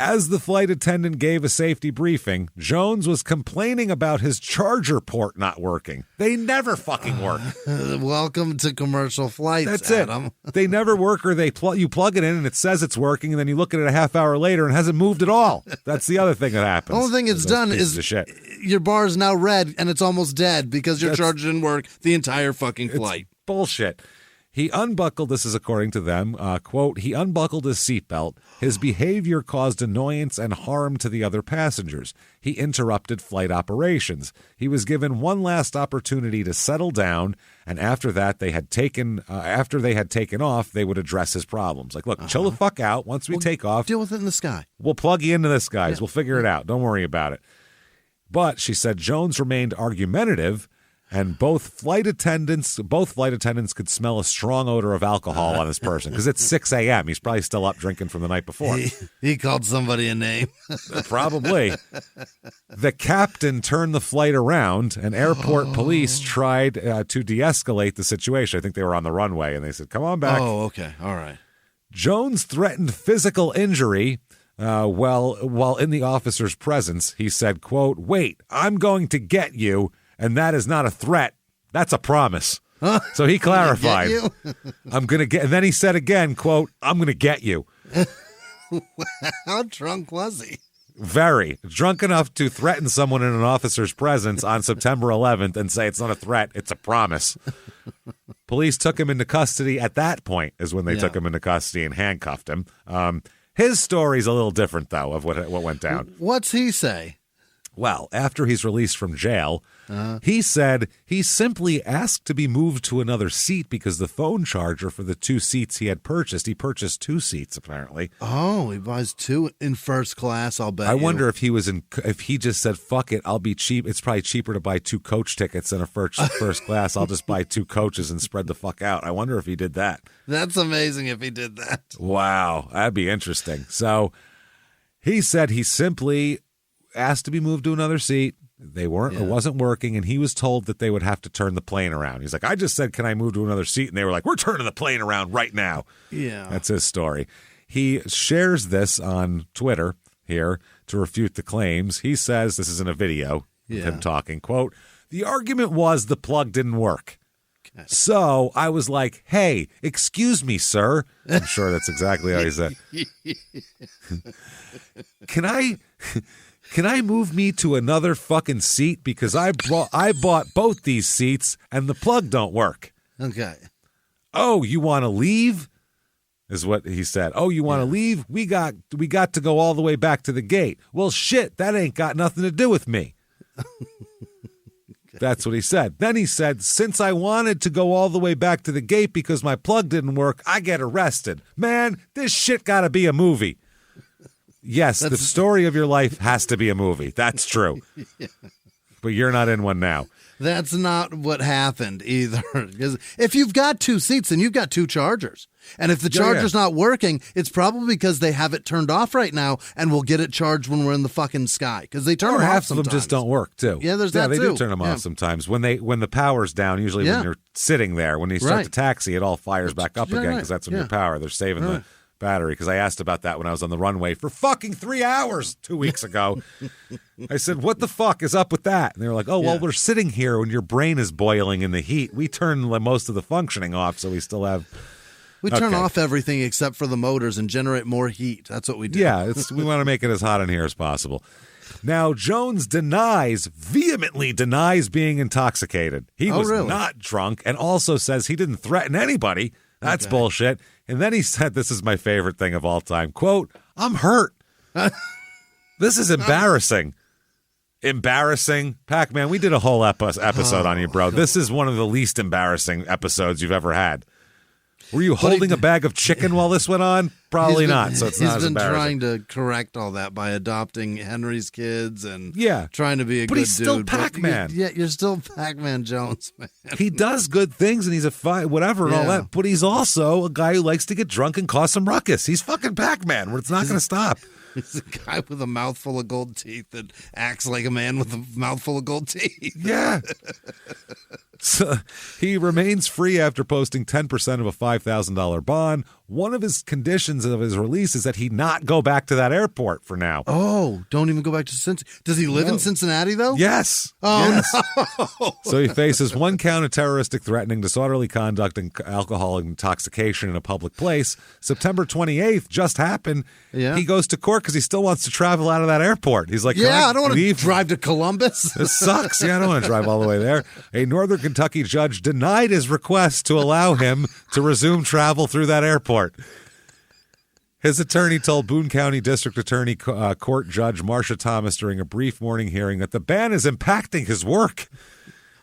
as the flight attendant gave a safety briefing, Jones was complaining about his charger port not working. They never fucking work. Welcome to commercial flights, That's Adam. it. They never work, or you plug it in and it says it's working, and then you look at it a half hour later and it hasn't moved at all. That's the other thing that happens. The only thing it's done is your bar is now red and it's almost dead because your charger didn't work the entire fucking flight. It's bullshit. He unbuckled, this is according to them, quote, he unbuckled his seatbelt. His behavior caused annoyance and harm to the other passengers. He interrupted flight operations. He was given one last opportunity to settle down, and after that, they had taken off, they would address his problems. Like, look, chill the fuck out. Once we take off, deal with it in the sky. We'll plug you into this, guys. We'll figure it out. Don't worry about it. But she said Jones remained argumentative. And both flight attendants could smell a strong odor of alcohol on this person because it's 6 a.m. He's probably still up drinking from the night before. He called somebody a name. Probably. The captain turned the flight around, and airport police tried to de-escalate the situation. I think they were on the runway, and they said, come on back. Oh, okay. All right. Jones threatened physical injury while in the officer's presence. He said, quote, wait, I'm going to get you. And that is not a threat. That's a promise. So he clarified. I'm going to get, and then he said again, quote, I'm going to get you. How drunk was he? Very. Drunk enough to threaten someone in an officer's presence on September 11th and say it's not a threat, it's a promise. Police took him into custody at that point is when they took him into custody and handcuffed him. His story's a little different, though, of what went down. What's he say? Well, after he's released from jail, he said he simply asked to be moved to another seat because the phone charger for the 2 seats he had purchased, he purchased 2 seats apparently. Oh, he buys 2 in first class, I'll bet. I wonder if he just said, fuck it, I'll be cheap. It's probably cheaper to buy 2 coach tickets than a first class. I'll just buy 2 coaches and spread the fuck out. I wonder if he did that. That's amazing if he did that. Wow, that'd be interesting. So he said he simply asked to be moved to another seat. It wasn't working, and he was told that they would have to turn the plane around. He's like, I just said, can I move to another seat? And they were like, we're turning the plane around right now. Yeah. That's his story. He shares this on Twitter here to refute the claims. He says, this is in a video of him talking, quote, the argument was the plug didn't work. Okay. So I was like, hey, excuse me, sir. I'm sure that's exactly how he said. Can I move me to another fucking seat because I bought both these seats and the plug don't work? Okay. Oh, you want to leave? Is what he said. Oh, you want to leave? We got to go all the way back to the gate. Well, shit, that ain't got nothing to do with me. That's what he said. Then he said, since I wanted to go all the way back to the gate because my plug didn't work, I get arrested. Man, this shit got to be a movie. Yes, the story of your life has to be a movie. That's true. But you're not in one now. That's not what happened either. Because if you've got 2 seats, then you've got 2 chargers. And if the charger's not working, it's probably because they have it turned off right now, and we'll get it charged when we're in the fucking sky. Because they turn them off half sometimes. of them just don't work, too. Yeah, there's that, they too. do turn them off sometimes. When the power's down, usually when you're sitting there, when you start to taxi, it all fires back up again because that's when your power. They're saving the battery, because I asked about that when I was on the runway for fucking 3 hours 2 weeks ago. I said, what the fuck is up with that? And they were like, oh, well, we're sitting here when your brain is boiling in the heat. We turn most of the functioning off, so we still have... We turn off everything except for the motors and generate more heat. That's what we do. Yeah, we want to make it as hot in here as possible. Now, Jones vehemently denies being intoxicated. He was not drunk, and also says he didn't threaten anybody. That's bullshit. And then he said, this is my favorite thing of all time, quote, I'm hurt. This is embarrassing. Embarrassing. Pacman, we did a whole episode on you, bro. This is one of the least embarrassing episodes you've ever had. Were you holding a bag of chicken while this went on? Probably not, so it's not as embarrassing. He's been trying to correct all that by adopting Henry's kids and trying to be a good dude. But he's still Pac-Man. Yeah, you're still Pac-Man Jones, man. He does good things, and he's a whatever and all that, but he's also a guy who likes to get drunk and cause some ruckus. He's fucking Pac-Man, where it's not going to stop. He's a guy with a mouthful of gold teeth that acts like a man with a mouthful of gold teeth. Yeah. So he remains free after posting 10% of a $5,000 bond. One of his conditions of his release is that he not go back to that airport for now. Oh, don't even go back to Cincinnati. Does he live in Cincinnati, though? Yes. Oh, yes. no. So he faces 1 count of terroristic, threatening, disorderly conduct, and alcohol intoxication in a public place. September 28th just happened. Yeah. He goes to court because he still wants to travel out of that airport. He's like, I don't want to drive to Columbus. This sucks. Yeah, I don't want to drive all the way there. A Northern Kentucky judge denied his request to allow him to resume travel through that airport. His attorney told Boone County District Attorney Court Judge Marsha Thomas during a brief morning hearing that the ban is impacting his work.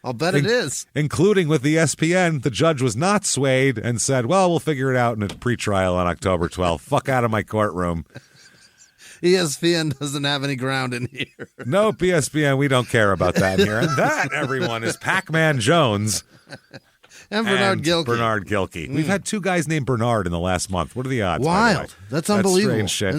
I'll bet it is. Including with the SPN. The judge was not swayed and said, well, we'll figure it out in a pretrial on October 12th. Fuck out of my courtroom. ESPN doesn't have any ground in here. No, ESPN, we don't care about that here. And that, everyone, is Pacman Jones. And Bernard Gilkey. Bernard Gilkey. We've had 2 guys named Bernard in the last month. What are the odds? Wild. That's unbelievable. Strange shit.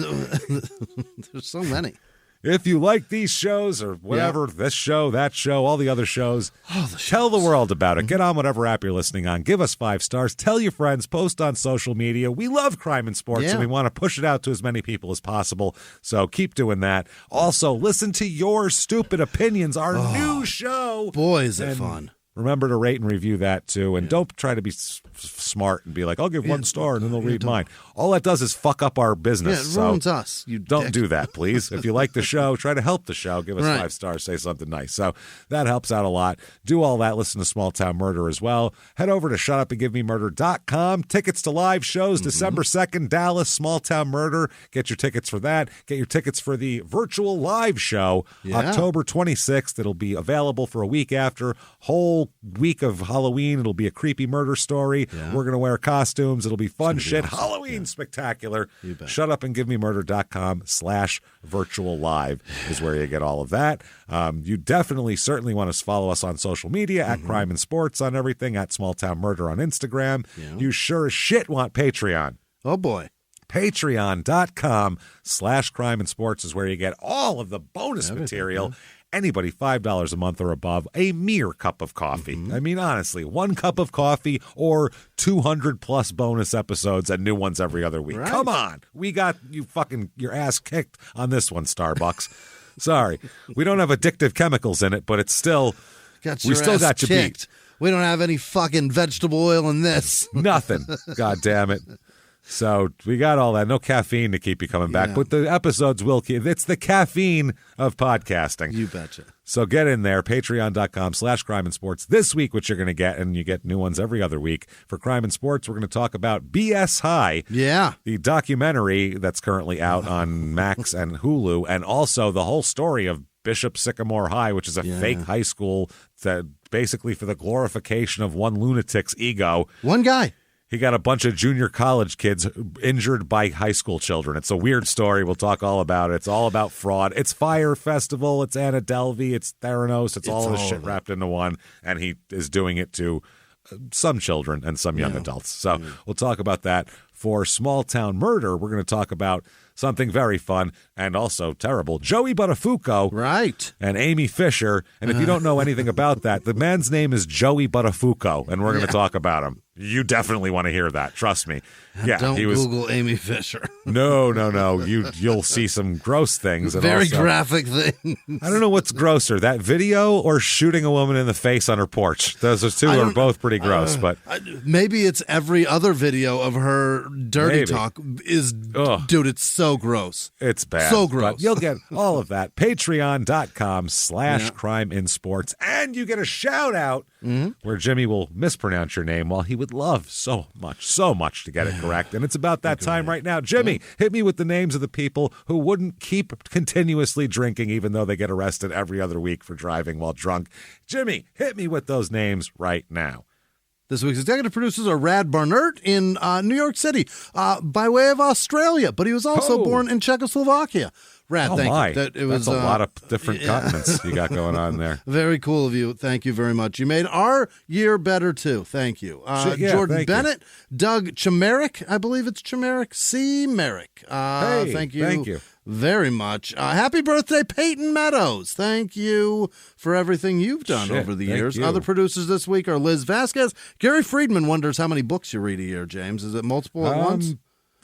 There's so many. If you like these shows or whatever, this show, that show, all the other shows, tell the world about it. Get on whatever app you're listening on. Give us 5 stars. Tell your friends. Post on social media. We love Crime and Sports, and we want to push it out to as many people as possible. So keep doing that. Also, listen to Your Stupid Opinions, our new show. Boy, is it fun. Remember to rate and review that, too. And don't try to be smart and be like, I'll give 1 star and then they'll read mine. All that does is fuck up our business. Yeah, it ruins us. You don't dick. do that, please. If you like the show, try to help the show. Give us 5 stars. Say something nice. So that helps out a lot. Do all that. Listen to Small Town Murder as well. Head over to shutupandgivememurder.com. Tickets to live shows December 2nd, Dallas, Small Town Murder. Get your tickets for that. Get your tickets for the virtual live show October 26th. It'll be available for a week after. Whole week of Halloween. It'll be a creepy murder story. We're going to wear costumes. It'll be fun shit. Awesome. Halloween spectacular. Shutupandgivememurder.com/virtual live is where you get all of that. You certainly want to follow us on social media at Crime and Sports on everything, at Small Town Murder on Instagram. You sure as shit want Patreon. Oh boy. Patreon.com/Crime and Sports is where you get all of the bonus material. Anybody $5 a month or above, a mere cup of coffee. I mean, honestly, 1 cup of coffee or 200 plus bonus episodes and new ones every other week. Right. Come on. We got you fucking your ass kicked on this one, Starbucks. Sorry. We don't have addictive chemicals in it, but it's still, got you kicked. beat. We don't have any fucking vegetable oil in this. Nothing. God damn it. So we got all that. No caffeine to keep you coming back, but the episodes will keep. It's the caffeine of podcasting. You betcha. So get in there, patreon.com/Crime and Sports. This week, what you're going to get, and you get new ones every other week. For Crime and Sports, we're going to talk about BS High. Yeah. The documentary that's currently out on Max and Hulu, and also the whole story of Bishop Sycamore High, which is a fake high school that basically for the glorification of one lunatic's ego. One guy. He got a bunch of junior college kids injured by high school children. It's a weird story. We'll talk all about it. It's all about fraud. It's Fire Festival. It's Anna Delvey. It's Theranos. It's all this shit wrapped into one. And he is doing it to some children and some young adults. So we'll talk about that. For Small Town Murder, we're going to talk about something very fun and also terrible. Joey Buttafuoco. Right. And Amy Fisher. And if you don't know anything about that, the man's name is Joey Buttafuoco, and we're going to talk about him. You definitely want to hear that. Trust me. Yeah, don't Google Amy Fisher. No. You'll see some gross things. And very also, graphic things. I don't know what's grosser, that video or shooting a woman in the face on her porch. Those two are both pretty gross. But maybe it's every other video of her dirty talk is, dude, it's so gross. It's bad. So gross. But you'll get all of that. Patreon.com/CrimeinSports. And you get a shout out where Jimmie will mispronounce your name while he would love so much to get it correct. And it's about that time right now. Jimmie, hit me with the names of the people who wouldn't keep continuously drinking even though they get arrested every other week for driving while drunk. Jimmie, hit me with those names right now. This week's executive producers are Rad Barnert in New York City by way of Australia, but he was also born in Czechoslovakia. Rad, Oh thank my, you. that's a lot of different continents you got going on there. Very cool of you. Thank you very much. You made our year better, too. Thank you. Jordan Bennett, Doug Chimerick, I believe it's Chimerick, C. Merrick. Thank you very much. Happy birthday, Peyton Meadows. Thank you for everything you've done over the years. Other producers this week are Liz Vasquez. Gary Friedman wonders how many books you read a year, James. Is it multiple at once?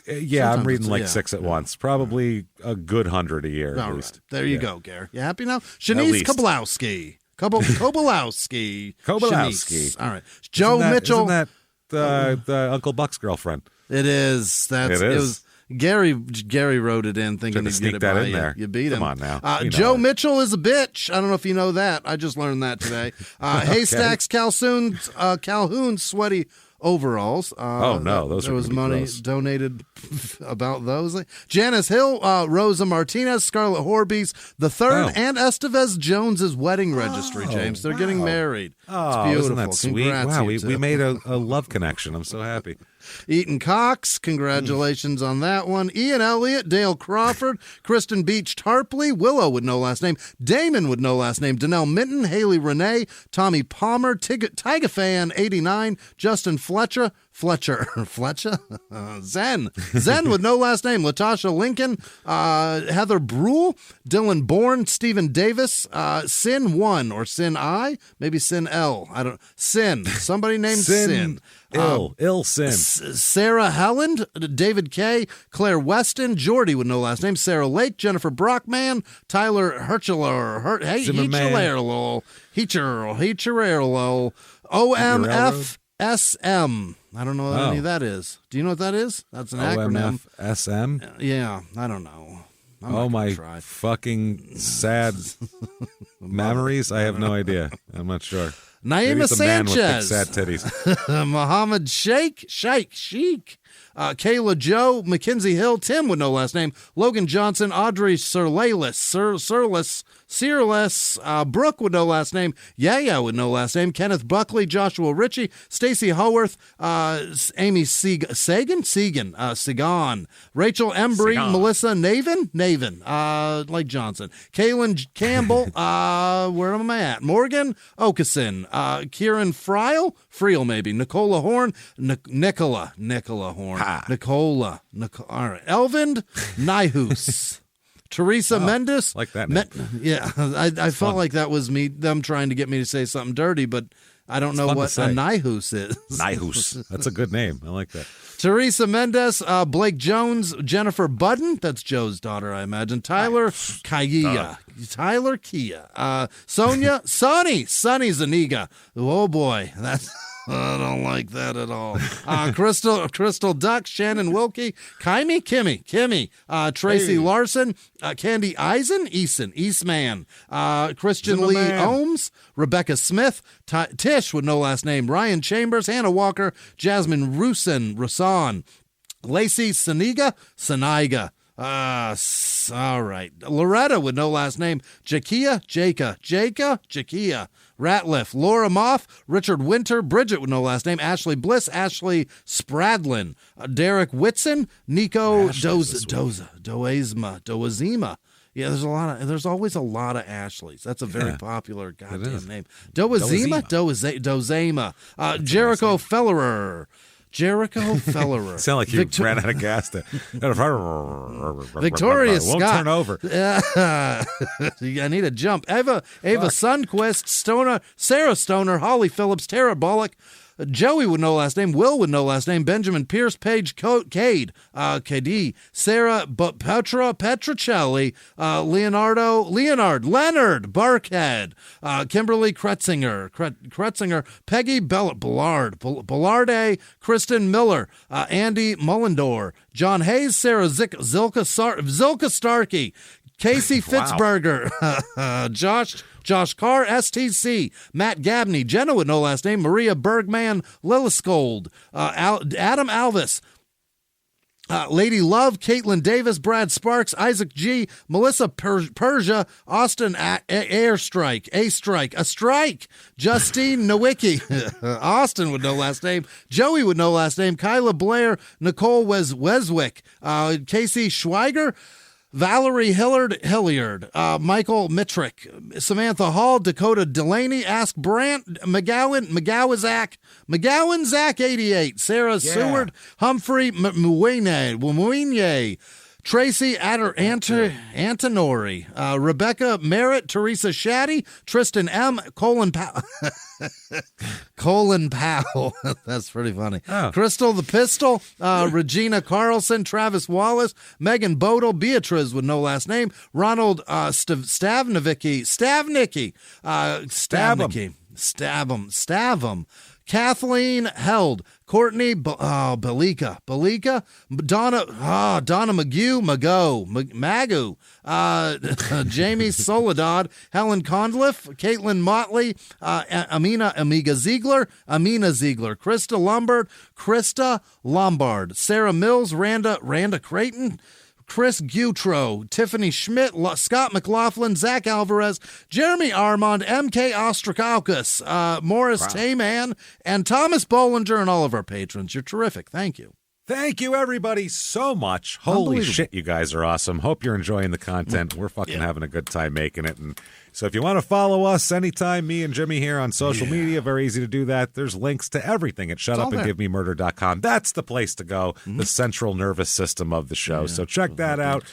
Yeah, I'm reading like 6 at once. Probably a good 100 a year at least. There you go, Gary. You happy now? Shanice Kobolowski. Kobolowski. Kobolowski. All right. Joe Mitchell. Isn't that the Uncle Buck's girlfriend? It is. It was Gary wrote it in thinking he'd get it by you. You beat him. Come on now. Joe Mitchell is a bitch. I don't know if you know that. I just learned that today. Haystacks Calhoun sweaty overalls. Those there are was money gross. Donated about those. Janice Hill, Rosa Martinez, Scarlett Horby's the third, and Estevez Jones's wedding registry. James, they're getting married. It's beautiful. Isn't that sweet? Congrats, wow, you we two. made a love connection. I'm so happy. Eaton Cox, congratulations on that one. Ian Elliott, Dale Crawford, Kristen Beach Tarpley, Willow with no last name, Damon with no last name, Danelle Minton, Haley Renee, Tommy Palmer, Tyga Fan 89, Justin Fletcher, Zen with no last name, Latasha Lincoln, Heather Brule, Dylan Bourne, Stephen Davis, Sin 1 or Sin I, maybe Sin L, I don't, Sin, somebody named Sin. Ill Sin. Sarah Helland, David K, Claire Weston, Jordy with no last name, Sarah Lake, Jennifer Brockman, Tyler Hechererlo, OMFSM. I don't know what any of that is. Do you know what that is? That's an acronym. OMFSM? Yeah, I don't know. My fucking sad memories. I have no idea. I'm not sure. Naima Sanchez, sad titties. Mohammed Sheikh, Kayla Joe, Mackenzie Hill, Tim with no last name, Logan Johnson, Audrey Searles, Brooke with no last name, Yaya with no last name, Kenneth Buckley, Joshua Ritchie, Stacy Howarth, Amy Segan, Rachel Embry, Melissa Navin, like Johnson, Kaylin Campbell, where am I at? Morgan Okeson, Kieran Friel maybe, Nicola Horn, Nicola Horn, Nicola, all right, Elvind Nyhus. Teresa Mendes. Like that name. I felt like that was them trying to get me to say something dirty, but I don't know what a Nyhus is. Nyhus. That's a good name. I like that. Teresa Mendes, Blake Jones, Jennifer Budden. That's Joe's daughter, I imagine. Tyler Kia. Sonia, Sonny Zaniga. Oh boy, I don't like that at all. Crystal Duck, Shannon Wilkie, Kimmy, Tracy Larson, Candy Eastman, Christian Lee Ohms, Rebecca Smith, Tish with no last name, Ryan Chambers, Hannah Walker, Jasmine Rusan, Lacey Saniga. All right. Loretta with no last name, Jakia, Ratliff, Laura Moff, Richard Winter, Bridget with no last name, Ashley Bliss, Ashley Spradlin, Derek Whitson, Nico Doazima. Yeah, there's always a lot of Ashleys. That's a very popular goddamn name. Doazima. Jericho Fellerer. Sound like you ran out of gas there. Victoria Scott. Won't turn over. I need a jump. Ava Sundquist, Sarah Stoner, Holly Phillips, Tara Bullock, Joey with no last name, Will with no last name, Benjamin Pierce, Paige Cade, Sarah Petrocelli, Leonard Barkhead, Kimberly Kretzinger, Peggy Ballarde, Kristen Miller, Andy Mullendor, John Hayes, Sarah Zilka Starkey, Casey Fitzberger, Josh Carr, STC, Matt Gabney, Jenna with no last name, Maria Bergman, Lilliskold, Adam Alvis, Lady Love, Caitlin Davis, Brad Sparks, Isaac G, Melissa Persia, Austin A Strike, Justine Nowicki, Austin with no last name, Joey with no last name, Kyla Blair, Nicole Weswick, Casey Schweiger, Valerie Hilliard, Michael Mitrick, Samantha Hall, Dakota Delaney, Ask Brant, McGowan Zach 88, Sarah Seward, Humphrey Mwinye, Tracy Antonori, Rebecca Merritt, Teresa Shaddy, Tristan M, Colin Powell. That's pretty funny. Oh. Crystal the Pistol, Regina Carlson, Travis Wallace, Megan Bodel, Beatrice with no last name, Ronald Stavnicki, Kathleen Held, Courtney Belika, Donna Magu, Jamie Soledad, Helen Condliff, Caitlin Motley, Amina Ziegler, Krista Lombard, Sarah Mills, Randa Creighton, Chris Gutro, Tiffany Schmidt, Scott McLaughlin, Zach Alvarez, Jeremy Armand, MK Ostrakaukas, Morris Tayman, and Thomas Bollinger, and all of our patrons. You're terrific. Thank you. Thank you, everybody, so much. Holy shit, you guys are awesome. Hope you're enjoying the content. We're fucking having a good time making it. And so if you want to follow us anytime, me and Jimmie here on social media, very easy to do that. There's links to everything at shutupandgivememurder.com. That's the place to go, the central nervous system of the show. So check that out.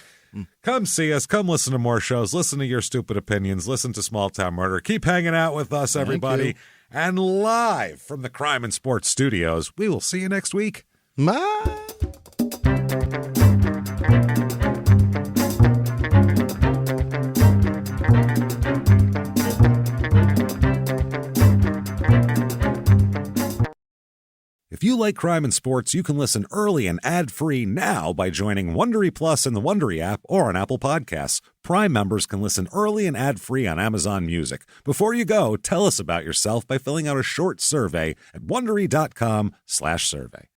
Come see us. Come listen to more shows. Listen to your stupid opinions. Listen to Small Town Murder. Keep hanging out with us, everybody. And live from the Crime and Sports Studios, we will see you next week. Bye. If you like Crime and Sports, you can listen early and ad-free now by joining Wondery Plus in the Wondery app or on Apple Podcasts. Prime members can listen early and ad-free on Amazon Music. Before you go, tell us about yourself by filling out a short survey at Wondery.com/survey.